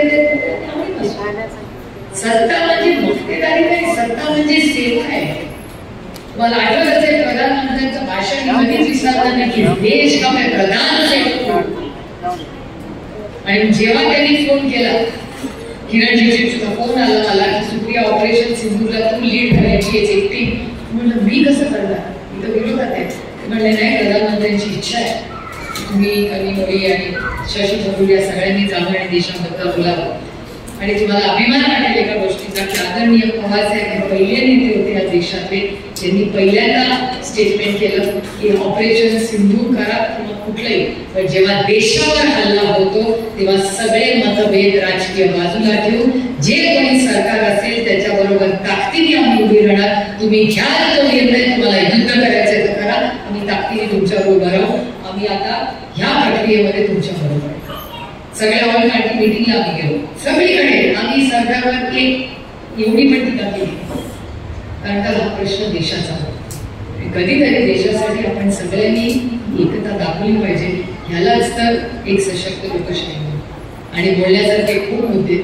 सत्ता म्हणजे मुक्तेदारी नाही, सत्ता म्हणजे सेवा आहे. मला आठवत असेल प्रधानमंत्र्यांचं भाषण कधीच विसरलं नाही की देश का मैं प्रधान से. आणि जेव्हा त्यांनी फोन केला, किरण रिजिजूचा फोन आला मला की सुप्रिया ऑपरेशन सिंधूला तू लीड करायची आहे एकटी. म्हणलं मी कसं करणार, मी तर विरोधात आहे. ते म्हणले नाही, प्रधानमंत्र्यांची इच्छा आहे तुम्ही कनिमोळी आणि शशी थरूर या सगळ्यांनी जावं आणि देशाबद्दल बोलावं. आणि तुम्हाला अभिमान वाटेल एका गोष्टीचा की आदरणीय पवारसाहेब हे पहिले नेते होते या देशातले ज्यांनी पहिल्यांदा स्टेटमेंट केलं की ऑपरेशन सिंधूर करा किंवा कुठलंही, पण जेव्हा देशावर हल्ला होतो तेव्हा सगळे मतभेद राजकीय बाजूला ठेवून जे कोणी सरकार असेल त्याच्याबरोबर ताकदीने आम्ही उभी राहणार. तुम्ही घ्याल तो निर्णय, तुम्हाला युद्ध करायचं तर करा, आम्ही ताकदीने तुमच्याबरोबर राहू. आम्ही आता ह्या प्रक्रियेमध्ये तुमच्या बरोबर सगळ्या ऑल पार्टी मीटिंगला आम्ही गेलो. सगळीकडे आम्ही सरकारवर एवढी पण टीका केली कारण का हा प्रश्न देशाचा होता. कधीतरी देशासाठी आपण सगळ्यांनी एकता दाखवली पाहिजे. ह्यालाच तर एक सशक्त लोकशाही आणि बोलण्यासारखे खूप मुद्दे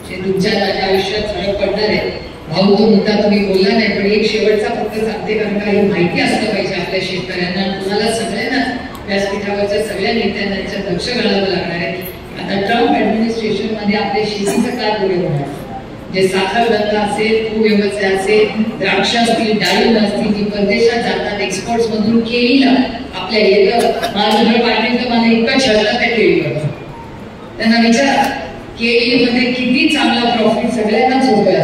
जे तुमच्या माझ्या आयुष्यात फरक पडणार आहे. भाऊ तो मुद्दा तुम्ही बोलला नाही, पण एक शेवटचा फक्त सांगते कारण का ही माहिती असलं पाहिजे आपल्या शेतकऱ्यांना, तुम्हाला सगळ्यांना व्यासपीठावरच्या सगळ्या नेत्यांना याच्यात लक्ष घालावं लागणार आहे. आता ट्रम्प ऍडमिनिस्ट्रेशन मध्ये आपल्या शेतीचं काय पुढे होणार, जे साखर धंदा असेल, तूर व्यवसाय असेल, द्राक्ष असतील, डाळिंब असतील, जी परदेशात जातात एक्सपोर्ट्स मधून केळीला आपल्या येतं. माझं घर पाटील तर मला इतकं छळतात त्या केळीवर. त्यांना विचारा केळीमध्ये किती चांगला प्रॉफिट सगळ्यांनाच होतोय.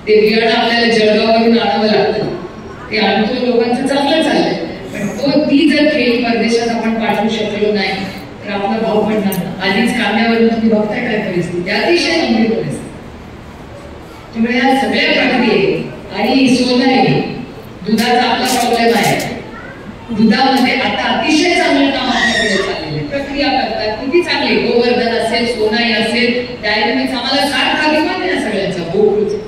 ते बियाणं आपल्याला जळगाववरून आणावं लागतं, ते आणतो, लोकांचं चांगलं चाललंय, पण ती जर केळी परदेशात आपण पाठवू शकलो नाही तर आपला भाव पडणार. आधीच कांद्यावरून तुम्ही बघताय काय परिस्थिती, अतिशय गंभीर परिस्थिती. त्यामुळे या सगळ्या प्रक्रियेत आणि सोनाई दुधाचा आपला प्रॉब्लेम आहे. दुधामध्ये आता अतिशय चांगलं काम आपल्याकडे चाललेलं आहे. प्रक्रिया करतात किती चांगली, गोवर्धन असेल, सोनाई असेल, डायनॅमिक्स आम्हाला सारखा अभिमान आहे सगळ्यांचा गोकुळचा.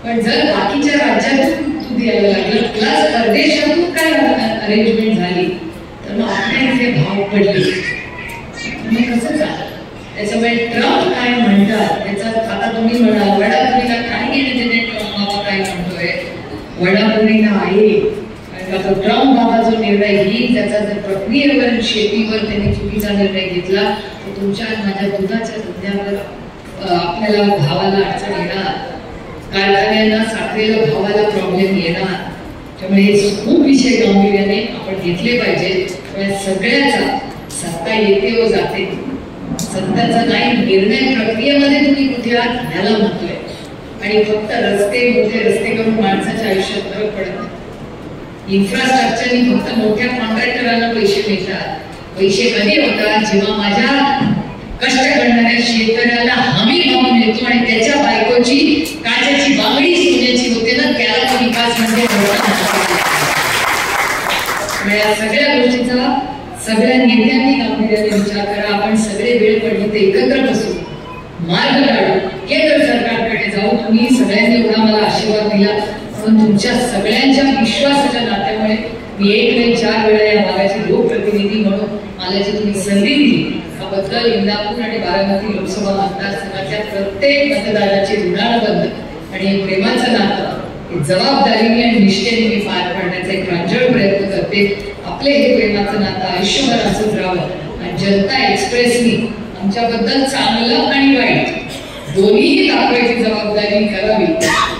पण जर बाकीच्या राज्यातून दूध यायला लागलं प्लस परदेशातून काय अरेंजमेंट झाली तर मग आपल्या इथे भाव पडले, मग कसं झालं. त्याच्यामुळे ट्रम्प काय म्हणतात त्याचा आता तुम्ही म्हणाल वडापुरीला काय घेणे देणे, ट्रम्प बाबा काय म्हणतोय वडापुरीला आहे कारण का तो ट्रम्प बाबा जो निर्णय घेईल त्याचा जर प्रक्रियेवर शेतीवर त्यांनी चुकीचा निर्णय घेतला तर तुमच्या माझ्या दुधाच्या धंद्यावर आपल्याला भावाला अडचण येणार, कारखान्यांना साखरेला भावाला प्रॉब्लेम येणार. त्यामुळे खूप विषय गांभीर्याने आपण घेतले पाहिजे. सगळ्याचा सत्ता येते व जाते, सत्ताचा नाही निर्णय प्रक्रियेमध्ये तुम्ही कुठे आहात ह्याला म्हटलंय. आणि फक्त रस्ते मोठे रस्ते करून माणसाच्या आयुष्यात फरक पडत नाही. इन्फ्रास्ट्रक्चरनी फक्त मोठ्या कॉन्ट्रॅक्टरांना पैसे मिळतात. पैसे कधी होतात जेव्हा माझ्या कष्ट करणाऱ्या शेतकऱ्याला हमी भाव मिळतो आणि त्याच्या बायकोची काचेची बांगडी सोन्याची होते ना, त्याला तो विकास म्हणजे या सगळ्या गोष्टीचा सगळ्या नेत्यांनी गांभीर्याने विचार करा. आपण सगळे वेळ पडली तर एकत्र बसू, मार्ग काढू, केंद्र सरकारकडे जाऊ. तुम्ही सगळ्यांनी एवढा मला आशीर्वाद दिला म्हणून तुमच्या सगळ्यांच्या विश्वासाच्या नात्यामुळे मी 1 नाही 4 वेळा या भागाचे लोकप्रतिनिधी म्हणून मला जी तुम्ही संधी दिली त्याबद्दल इंदापूर आणि बारामती लोकसभा मतदारसंघाच्या प्रत्येक मतदाराचे ऋणानुबंध आणि प्रेमाचं नातं जबाबदारीने आणि निष्ठेने मी पार पाडण्याचा एक प्रांजळ प्रयत्न करते. आपले हे प्रेमाचं नातं आयुष्यभर असंच राहावं आणि जनता एक्सप्रेसनी आमच्याबद्दल चांगलं आणि वाईट दोन्ही दाखवायची जबाबदारी करावी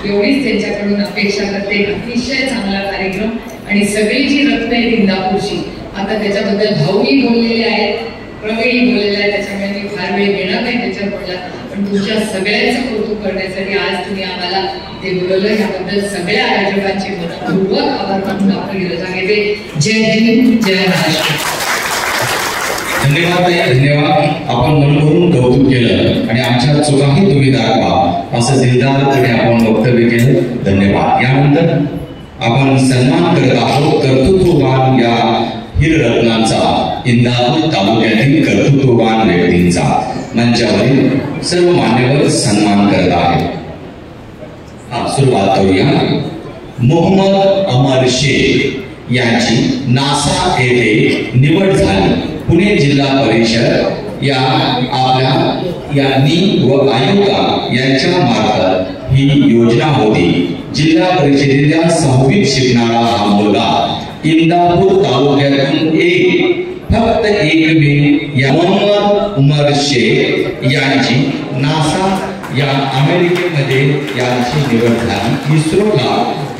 एवढीच त्यांच्याकडून अपेक्षा करते. अतिशय चांगला कार्यक्रम आणि सगळी जी रत्न आहेत इंदापूरची आता त्याच्याबद्दल भाऊही बोललेले आहेत, प्रवीणही बोललेले आहेत, त्याच्यामुळे मी फार वेळ घेणार नाही त्याच्यावर बोलला. पण तुमच्या सगळ्यांचं कौतुक करण्यासाठी आज तुम्ही आम्हाला ते बोलवलं याबद्दल सगळ्या आयोजकांचे मनपूर्वक आभार मानून आपली रजा घेते. जय हिंद, जय महाराष्ट्र. धन्यवाद धन्यवाद. आपण मनभरून कौतुक केलं आणि आमच्या चुकाही तुम्ही दाखवा असं दिलदारपणे आपण वक्तव्य केलं. धन्यवाद. यानंतर आपण सन्मान करत आहोत कर्तृत्ववान या हिररत्नांचा, इंदापूर तालुक्यातील कर्तृत्ववान व्यक्तींचा. मंचावरील सर्व मान्यवर सन्मान करत आहेत. सुरुवात करूया. मोहम्मद अमर शेख यांची नासा येथे निवड झाली. पुणे जिल्हा परिषद या आपल्या यांनी व आयुक्ता यांच्या मार्फत ही योजना होती. जिल्हा परिषदेच्या 6वीत शिकणारा हा मुलगा इंदापूर तालुक्यातून फक्त एक या मोहम्मद उमर शेख यांची नासा या अमेरिकेमध्ये यांची निवड झाली. इस्रोला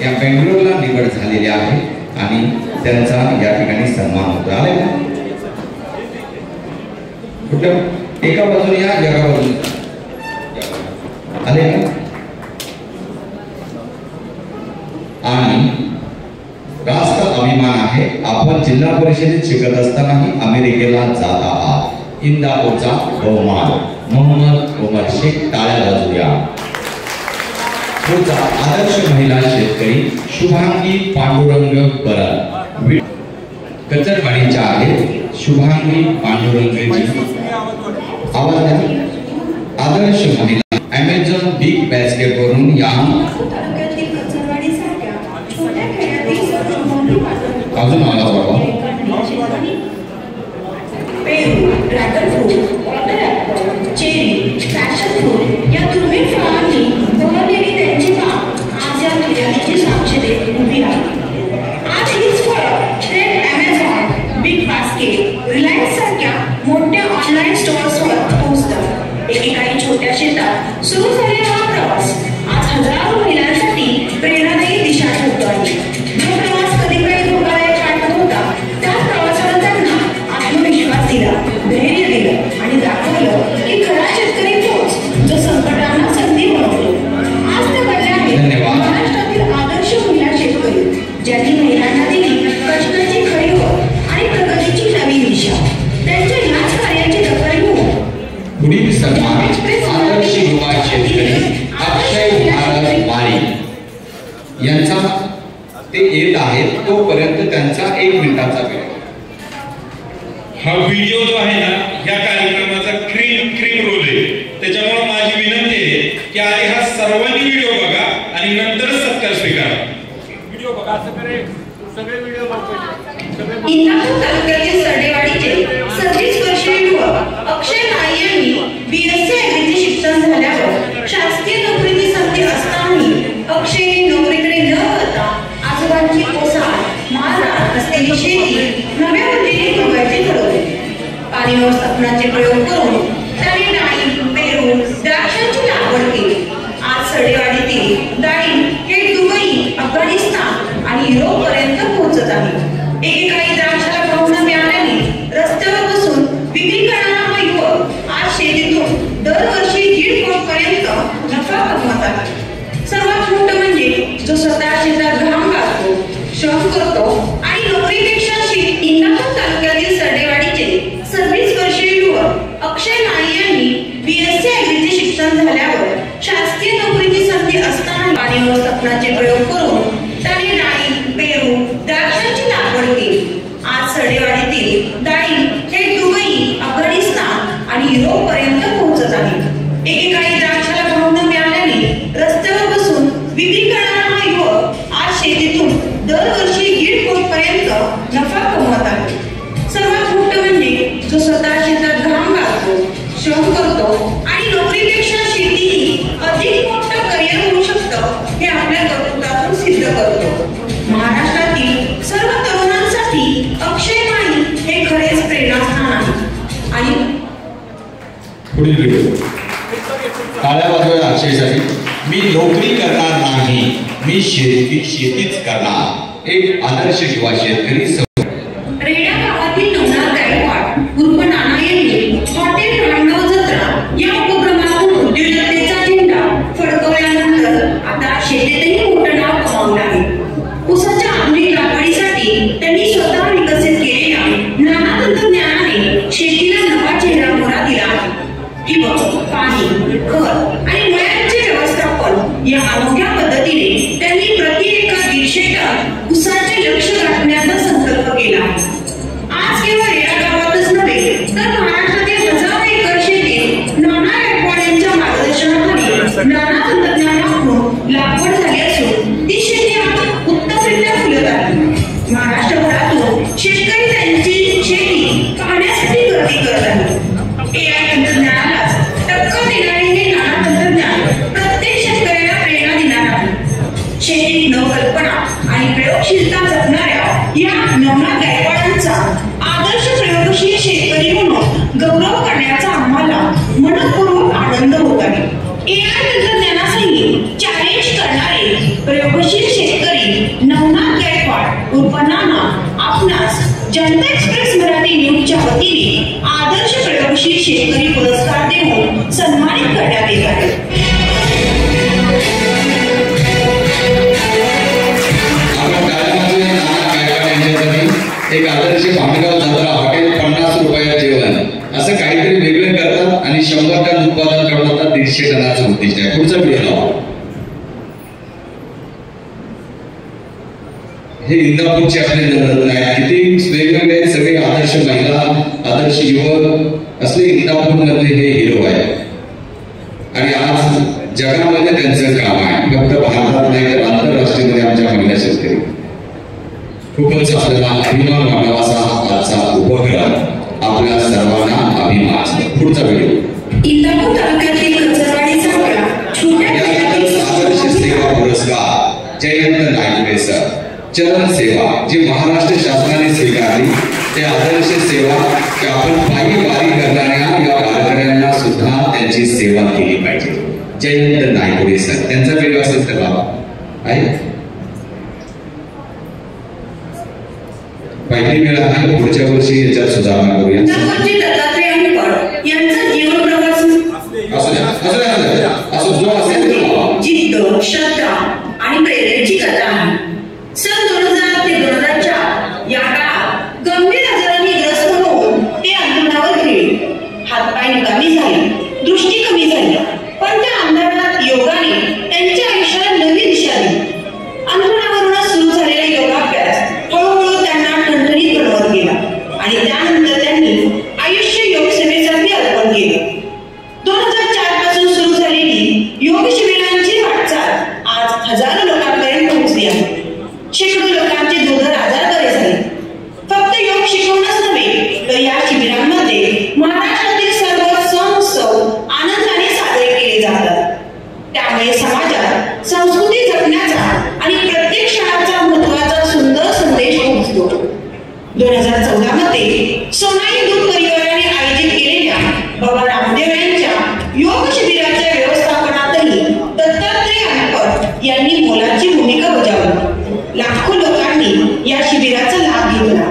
या बेंगलोरला निवड झालेली आहे आणि त्यांचा या ठिकाणी सन्मान होत आहे. कुठं एका बाजूने या, एका बाजूने परिषदेत शिकत असतानाही अमेरिकेला जात आहात। इंदापूरचा बहुमान मोहम्मद उमर शेख, टाळ्या वाजवूया। पुढचा आदर्श महिला शेतकरी शुभांगी पांडुरंग परब, कचरवाडीच्या आहेत शुभांगी पांडुरंगची आवाज द्या। आदर्श महिला अमेझॉन बिग बास्केट वरून या अजून आवाज वाढवा। पेरू, dragon fruit, water apple, cherry, passion fruit या दुर्मिळ फळांनी बहरलेली त्यांची बाग आज या निर्यातीची साक्ष देत उभी आहे। आज हीच फळं थेट ॲमेझॉन, बिग बास्केट, रिलायन्स सारख्या मोठ्या ऑनलाईन स्टोअर्सवर पोहोचतात। एकेकाळी छोट्या शेतात सुरू झालेला हा प्रवास आज हजारो महिलांसाठी प्रेरणादायी दिशा ठरतो आहे। जो प्रवास कधी काही धोकादायक वाटत होता त्या प्रवासाला त्यांना आत्मविश्वास दिला, धैर्य दिलं आणि दाखवलं की खरा शेतकरी तोच जो संकटांना संधी बनवतो। आज ते बनले आहेत महाराष्ट्रातील आदर्श महिला शेतकरी, ज्यांनी महिलांना दिली कष्टाची खरी ओळख आणि प्रगतीची नवी दिशा। त्यांच्या याच कार्याची दखल घेऊन पुढील सन्मान आदर्श युवा शेतकरी अक्षय भारत वारी यांचा ते येत आहेत, तोपर्यंत त्यांचा 1 मिनिटाचा वेळ। हा व्हिडिओ जो आहे ना या कार्यक्रमाचा क्रीम रोल आहे, त्याच्यामुळे माझी विनंती आहे की आधी हा सर्वांनी व्हिडिओ बघा आणि नंतर सत्कार स्वीकारा। व्हिडिओ बघा सगळे व्हिडिओ इंदापूर तालुक्यातील सरडेवाडीचे 26 वर्षीय युवक अक्षय नाई यांनी BSc ॲग्रीचे शिक्षण झाल्यावर शासकीय नोकरीची संधी असतानाही अक्षयने नोकरीकडे न वळता आजोबांची कोसाळ माळरान असलेली शेती नव्या ऊर्जेने जगायचे ठरवले। पाणी व्यवस्थापनाचे प्रयोग करून त्याने डाळिंब, पेरू, द्राक्षांची लागवड केली। आज सरडेवाडीतील डाळिंब हे दुबई, अफगाणिस्तान आणि युरोपपर्यंत पोहोचत आहे। एकेकाळी द्राक्षाला भाव न मिळाल्याने रस्त्यावर बसून विक्री करणारा हा युवक आज शेतीतून दरवर्षी 1.5 कोटीपर्यंत नफा कमवत आहे। सर्वात मोठं म्हणजे जो स्वतः शेतात घाम गाळतो, श्रम करतो आणि नोकरीपेक्षा इंदापूर तालुक्यातील सरडेवाडीचे 26 वर्षीय युवक अक्षय नाई यांनी BSc ॲग्रीचे शिक्षण झाल्यावर शासकीय नोकरीची संधी असताना पाणी व्यवस्थापनाचे प्रयोग करून त्याने डाळिंब, पेरू, द्राक्षांची लागवड केली। आज सरडेवाडीतील डाळिंब हे दुबई, अफगाणिस्तान आणि युरोपपर्यंत पोहोचत आहे। एकेकाळी द्राक्षाला भाव न मिळाल्याने रस्त्यावर बसून विक्री करणारा हा युवक आज शेतीतून दरवर्षी 1.5 कोटीपर्यंत नफा कमवत आहे। सर्वात मोठं म्हणजे जो स्वतः शेतात घाम गाळतो, श्रम करतो आणि नोकरीपेक्षा शेती ही अधिक मोठं करिअर होऊ शकतं हे आपल्या कर्तृत्वातून सिद्ध करतो। महाराष्ट्रातील सर्व तरुणांसाठी अक्षय नाई हे खरेच प्रेरणास्थान आहे। आणि पुढील व्हिडिओ टाळ्या वाजवा अक्षयसाठी। मी नोकरी करणार नाही, मी शेतीच करणार। एक आदर्श युवा शेतकरी रेडा गावातील नवनाथ गायकवाड उर्फ नाना यांनी हॉटेल रामगाव जत्रा या उपक्रमातून उद्योजकतेचा झेंडा फडकवल्यानंतर आता शेतीतही मोठं नाव कमावलं आहे। ऊसाच्या आधुनिक लागवडीसाठी त्यांनी स्वतः विकसित केलेल्या नाना तंत्रज्ञानाने शेतीला नवा चेहरा मोहरा दिला आहे। ठिबक, पाणी, खत आणि मळ्यांचे व्यवस्थापन या अनोख्या पद्धतीने त्यांनी प्रति एकर 150 टन ऊसाचे लक्ष्य गाठण्याचा संकल्प केला आहे। आज केवळ रेडा गावातच नव्हे तर महाराष्ट्रातील हजारो एकर शेतीत नाना गायकवाड यांच्या मार्गदर्शनाखाली नाना तंत्रज्ञान वापरून लागवड झाली असून ती शेती आज उत्तमरित्या फुलत आहे। महाराष्ट्रभरातून शेतकरी त्यांची शेती पाहण्यासाठी गर्दी करत आहेत। AI तंत्रज्ञानाला टक्कर देणारे हे नाना तंत्रज्ञान प्रत्येक शेतकऱ्याला प्रेरणा देणार आहे। शेतीत नवकल्पना आणि प्रयोगशीलता जपणाऱ्या या नवनाथ गायकवाडांचा आदर्श प्रयोगशील शेतकरी म्हणून गौरव करण्याचा आम्हाला मनपूर्वक आनंद होत आहे। AI तंत्रज्ञानासही चॅलेंज करणारे प्रयोगशील शेतकरी नवनाथ गायकवाड उर्फ नाना आपणास जनता एक्सप्रेस मराठी न्यूजच्या वतीने आदर्श प्रयोगशील शेतकरी पुरस्कार देऊन सन्मानित करण्यात येत आहे। एक आदर्श भांडगाव जत्रा हॉटेल 50 रुपयात जेवण असं काहीतरी वेगळं करतात आणि 100 टन उत्पादन करतात. 150 टनाचं उद्दिष्ट आहे. पुढचा व्हिडिओ लावा. हे इंदापूरचे आपले नंदन आहेत. किती वेगवेगळे सगळे आदर्श महिला, आदर्श युवक असले इंदापूर मधले हे हिरो आहेत. आणि आज जगामध्ये त्यांचं काम आहे. फक्त भारतात नाही तर आंतरराष्ट्रीय मध्ये आमच्या महिला शेतकरी. खूपच आपल्याला अभिमान वाटावासा आजचा उपक्रम. आपल्या सर्वांना अभिमान. पुढचा व्हिडिओ. इंदापूर तालुक्यातील कचरवाडी सावळा छोट्या आदर्श सेवा पुरस्कार जयंत नायकुडे सर. चरण सेवा जी महाराष्ट्र शासनाने स्वीकारली ते आदर्श सेवा की आपण पायी वारी करणाऱ्या या वारकऱ्यांना सुद्धा त्यांची सेवा केली पाहिजे. जयंत नायकुडे सर त्यांचा व्हिडिओ असेल तर बाबा आहे. पहिली वेळ आहे. पुढच्या वर्षी याच्यात सुधारणा करूया. यांचा जीवन प्रवास असं जो असेल जिद्द, श्रद्धा आणि प्रेरणेची कथा आहे. सन 2000 ते 2004 या काळात गंभीर आजारांनी ग्रस्त होऊन ते अंथरुणावर खेळले. हातपाय निकामी झाले, दृष्टी कमी झाली, पण त्या अंधारात योगाने त्यांच्या आयुष्याला नवी दिशा दिली. अंथरुणावरूनच सुरू झालेला योगाभ्यास हळूहळू त्यांना ठणठणीत बनवत गेला आणि त्यानंतर त्यांनी आयुष्य योग सेवेसाठी अर्पण केलं. 2004 पासून सुरू झालेली योग शिबिरांची वाटचाल आज हजारो लोकांपर्यंत पोहोचली आहे. शेकडो लोकांचे दुर्धर आजार बरे झाले. फक्त योग शिकवणच नव्हे तर या शिबिरांमध्ये महाराष्ट्रातील सर्व सण उत्सव आनंदाने साजरे केले जातात. त्यामुळे समाजात संस्कृती जपण्याचा आणि प्रत्येक क्षणाचा महत्त्वाचा सुंदर संदेश पोहोचतो. 2014 मध्ये सोनाई दूध परिवाराने आयोजित केलेल्या बाबा रामदेव यांच्या योग शिबिराच्या व्यवस्थापनातही दत्तात्रय अनपट यांनी मोलाची भूमिका बजावली. लाखो लोकांनी या शिबिराचा लाभ घेतला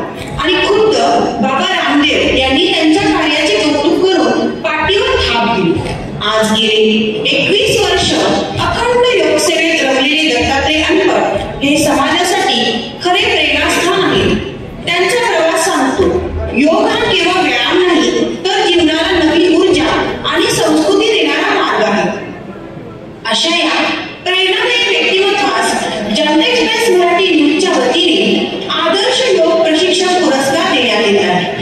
आणि खुद्द बाबा रामदेव यांनी त्यांच्या कार्याचे कौतुक करून पाठीवर थाप दिली. आज गेली 21 वर्ष अखंड योग सेवेत रमलेले दत्तात्रय अनपट हे समाजासाठी खरे प्रेरणास्थान आहे. त्यांचा प्रवास सांगतो योग हा केवळ व्यायाम नाही तर जीवनाला नवी ऊर्जा आणि संस्कृती देणारा मार्ग आहे. अशा या प्रेरणादायी व्यक्तिमत्वास जनता एक्सप्रेस मराठी न्यूजच्या वतीने आदर्श योग प्रशिक्षक पुरस्कार देण्यात येत आहे.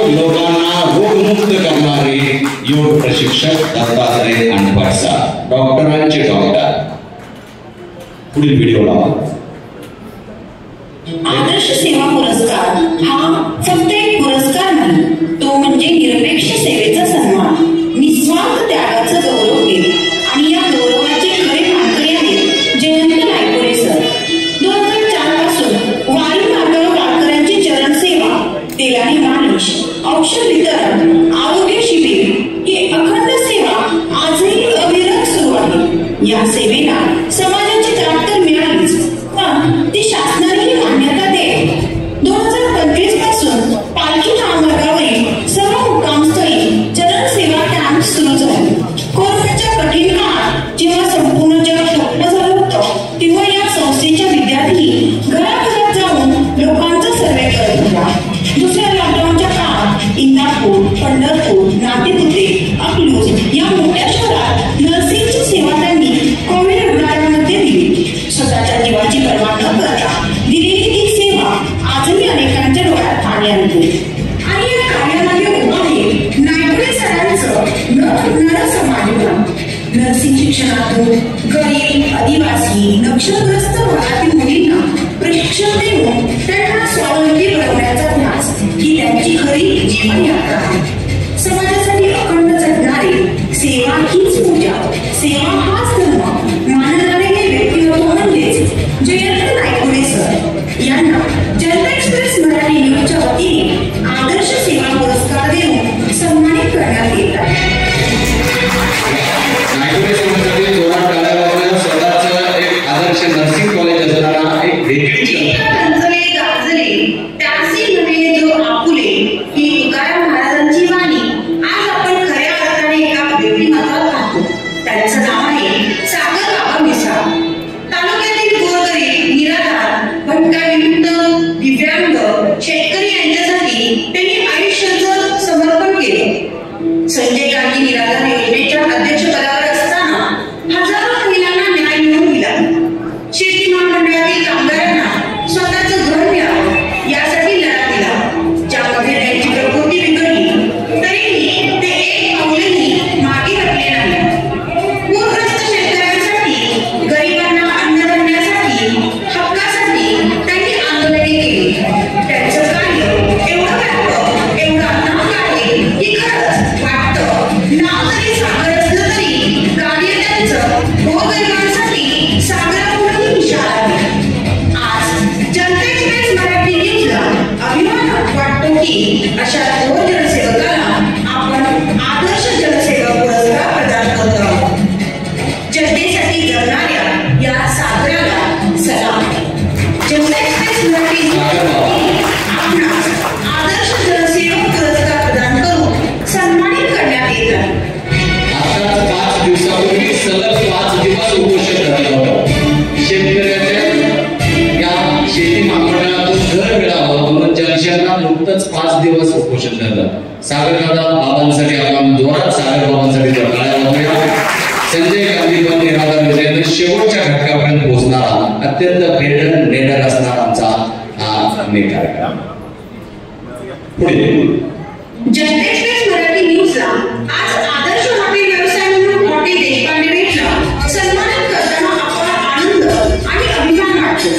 लोकांना रोगमुक्त करणारे योग प्रशिक्षक दत्तात्रय अनपट सर. डॉक्टरांचे डॉक्टर. पुढील व्हिडिओ लावा. आदर्श सेवा पुरस्कार हा फक्त एक पुरस्कार नाही, तो म्हणजे निरपेक्ष सेवेचा सन्मान, निस्वार्थ त्यागाचं गौरव केले आणि या गौरवाचे खरे मानकरी आहेत जयंत नायकुडे सर. 2004 पासून वारी मार्गावर वारकऱ्यांची चरण सेवा, तेलाने मालिश, औषध वितरण, आरोग्य शिबिर ही अखंड सेवा आजही अविरत सुरू आहे. या सेवेला समाजाची दाद तर मिळालीच, पण ती शासनानेही मान्यता देईल. 2025 पासून पालखी महामार्गावरील सर्व मुक्कामस्थळी चरण सेवा कॅम्प सुरू झाले. कोरोनाच्या कठीण काळात जेव्हा संपूर्ण जग ठप्प झालं होतं तेव्हा या संस्थेच्या विद्यार्थी घराघरात जाऊन लोकांचा सर्वे करत होता. दुसऱ्या लॉकडाऊनच्या काळात इंदापूर, पंढरपूर, नातेपुते, अकलूज या मोठ्या शहरात नर्सिंगची सेवा त्यांनी कोविड रुग्णालयांमध्ये दिली. स्वतःच्या जीवाची पर्वा न करता दिलेली ती सेवा आजही अनेकांच्या डोळ्यात पाणी आणते. आणि या कार्यामध्ये उभं आहे नायकुडे सरांचं न फुटणारं समाजकाम. नर्सिंग शिक्षणातून गरीब, आदिवासी, नक्षलग्रस्त भागातील मुलींना प्रशिक्षण देऊन त्यांना स्वावलंबी बनवण्याचा ध्यास ही त्यांची खरी जीवनयात्रा आहे. समाजासाठी अखंड झटणारे सेवा हीच पूजा, सेवा हाच धर्म मानणारे हे व्यक्तिमत्व म्हणजेच जयंत नायकुडे सर यांना जनता एक्सप्रेस मराठी न्यूजच्या वतीने आदर्श सेवा पुरस्कार देऊन सन्मानित करण्यात येत आहे. स्वतःच एक आदर्श नर्सिंग कॉलेज असणारा एक वेगळी त्यासी नव्हे जो आपुले ही तुकाराम महाराजांची वाणी आज आपण खऱ्या अर्थाने एका व्यक्तिमत्वात पाहतो. त्यांचं नाव आहे सागर बाबा मिसाळ. तालुक्यातील जनता एक्सप्रेस मराठी आपणास आदर्श जनसेवक पुरस्कार प्रदान करून सन्मानित करण्यात येत आहे. आता 5 दिवसापूर्वी सलग 5 दिवस उपोषण करत होतं. शेतकऱ्याच्या या शेती महामंडळातून घर मिळावं म्हणून जनशेना नुकतंच 5 दिवस उपोषण झालं. सागर बाबांसाठी आपण जोरात सागर बाबांसाठी टाळ्या वाजवूया. संजय गांधी पण निराधार योजनेनं शेवटच्या घटकापर्यंत पोहोचणारा अत्यंत प्रेरणा असणारा आमचा हा नेता आहे. पुढे जनता एक्सप्रेस मराठी न्यूजला आज आदर्श हॉटेल व्यवसाय म्हणून हॉटेल देशपांडे भेटला सन्मानित करताना आपला आनंद आणि अभिमान वाटतो.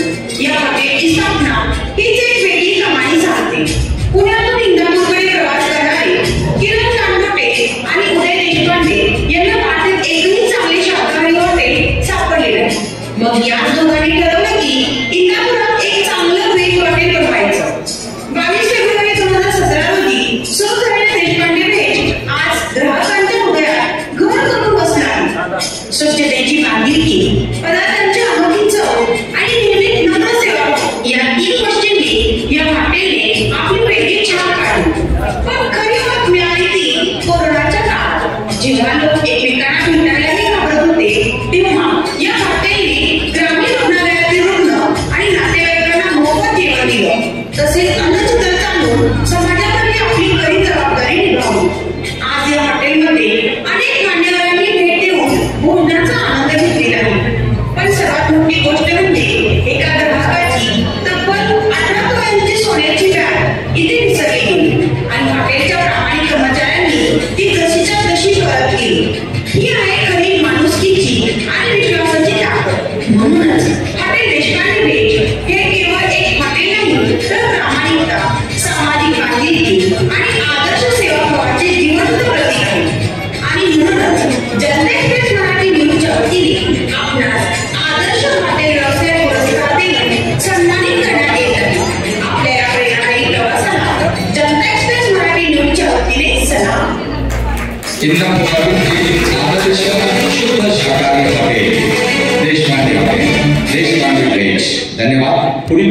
या हॉटेलची स्थापना हीच एक वेगळी कमाई सांगते. पुण्यातून इंदापूरकडे प्रवास करणारे किरण चांदोटे आणि उदय देशपांडे यांना भारतात एकही चांगले शाकाहारी हॉटेल सापडले नाही. मग या दोघांनी ठरवलं की इंदापुरात एक चांगलं व्हेज हॉटेल बनवायचं. 22 फेब्रुवारी 2017 रोजी सुरू झालेल्या देशपांडे व्हेज आज ग्राहकांच्या हृदयात घर करून बसणार. स्वच्छतेची बांधिलकी, पदार्थांची अनोखी चव आणि नेहमी नम्र सेवा या 3 गोष्टींनी या हॉटेलने आपली वेगळी छाप काढली. पण खरी बाब मिळाली ती कोरोनाच्या काळात. जेव्हा लोक एकमेकांना भेटायलाही घाबरत होते तेव्हा या हॉटेलने ग्रामीण रुग्णालयातील रुग्ण आणि नातेवाईकांना मोफत जेवण दिलं. तसेच अन्नछत्र चालवून समाजामध्ये आपली खरी जबाबदारी निभावली. आज या हॉटेलमध्ये अनेक मान्यवरांनी भेट देऊन भोजनाचा आनंद घेतलेला आहे. पण सर्वात मोठी गोष्ट म्हणजे एका ग्राहकाची तब्बल 18 तोळ्यांची सोन्याची बॅग इथे विसरली गेली आणि हॉटेलच्या प्रामाणिक कर्मचाऱ्यांनी ती जशीच्या तशी परत केली. ही आहे खरी माणुसकीची आणि विश्वासाची ताकद. म्हणूनच हॉटेल देशपांडे व्हेज हे केवळ एक हॉटेल नाही तर प्रामाणिकता, सामाजिक बांधिलकी आणि आदर्श सेवाभावाचे जिवंत प्रतीक आहे. आणि म्हणूनच जनता एक्सप्रेस मराठी न्यूजच्या वतीने आपणास आदर्श हॉटेल व्यवसाय पुरस्कार देऊन सन्मानित करण्यात येत आहे. आपल्या या प्रेरणादायी प्रवासाला जनता एक्सप्रेस मराठी न्यूजच्या वतीने सलाम. इंदापुरातील आदर्श शुद्ध शाकाहारी हॉटेल देशपांडे व्हेज. धन्यवाद. पुढील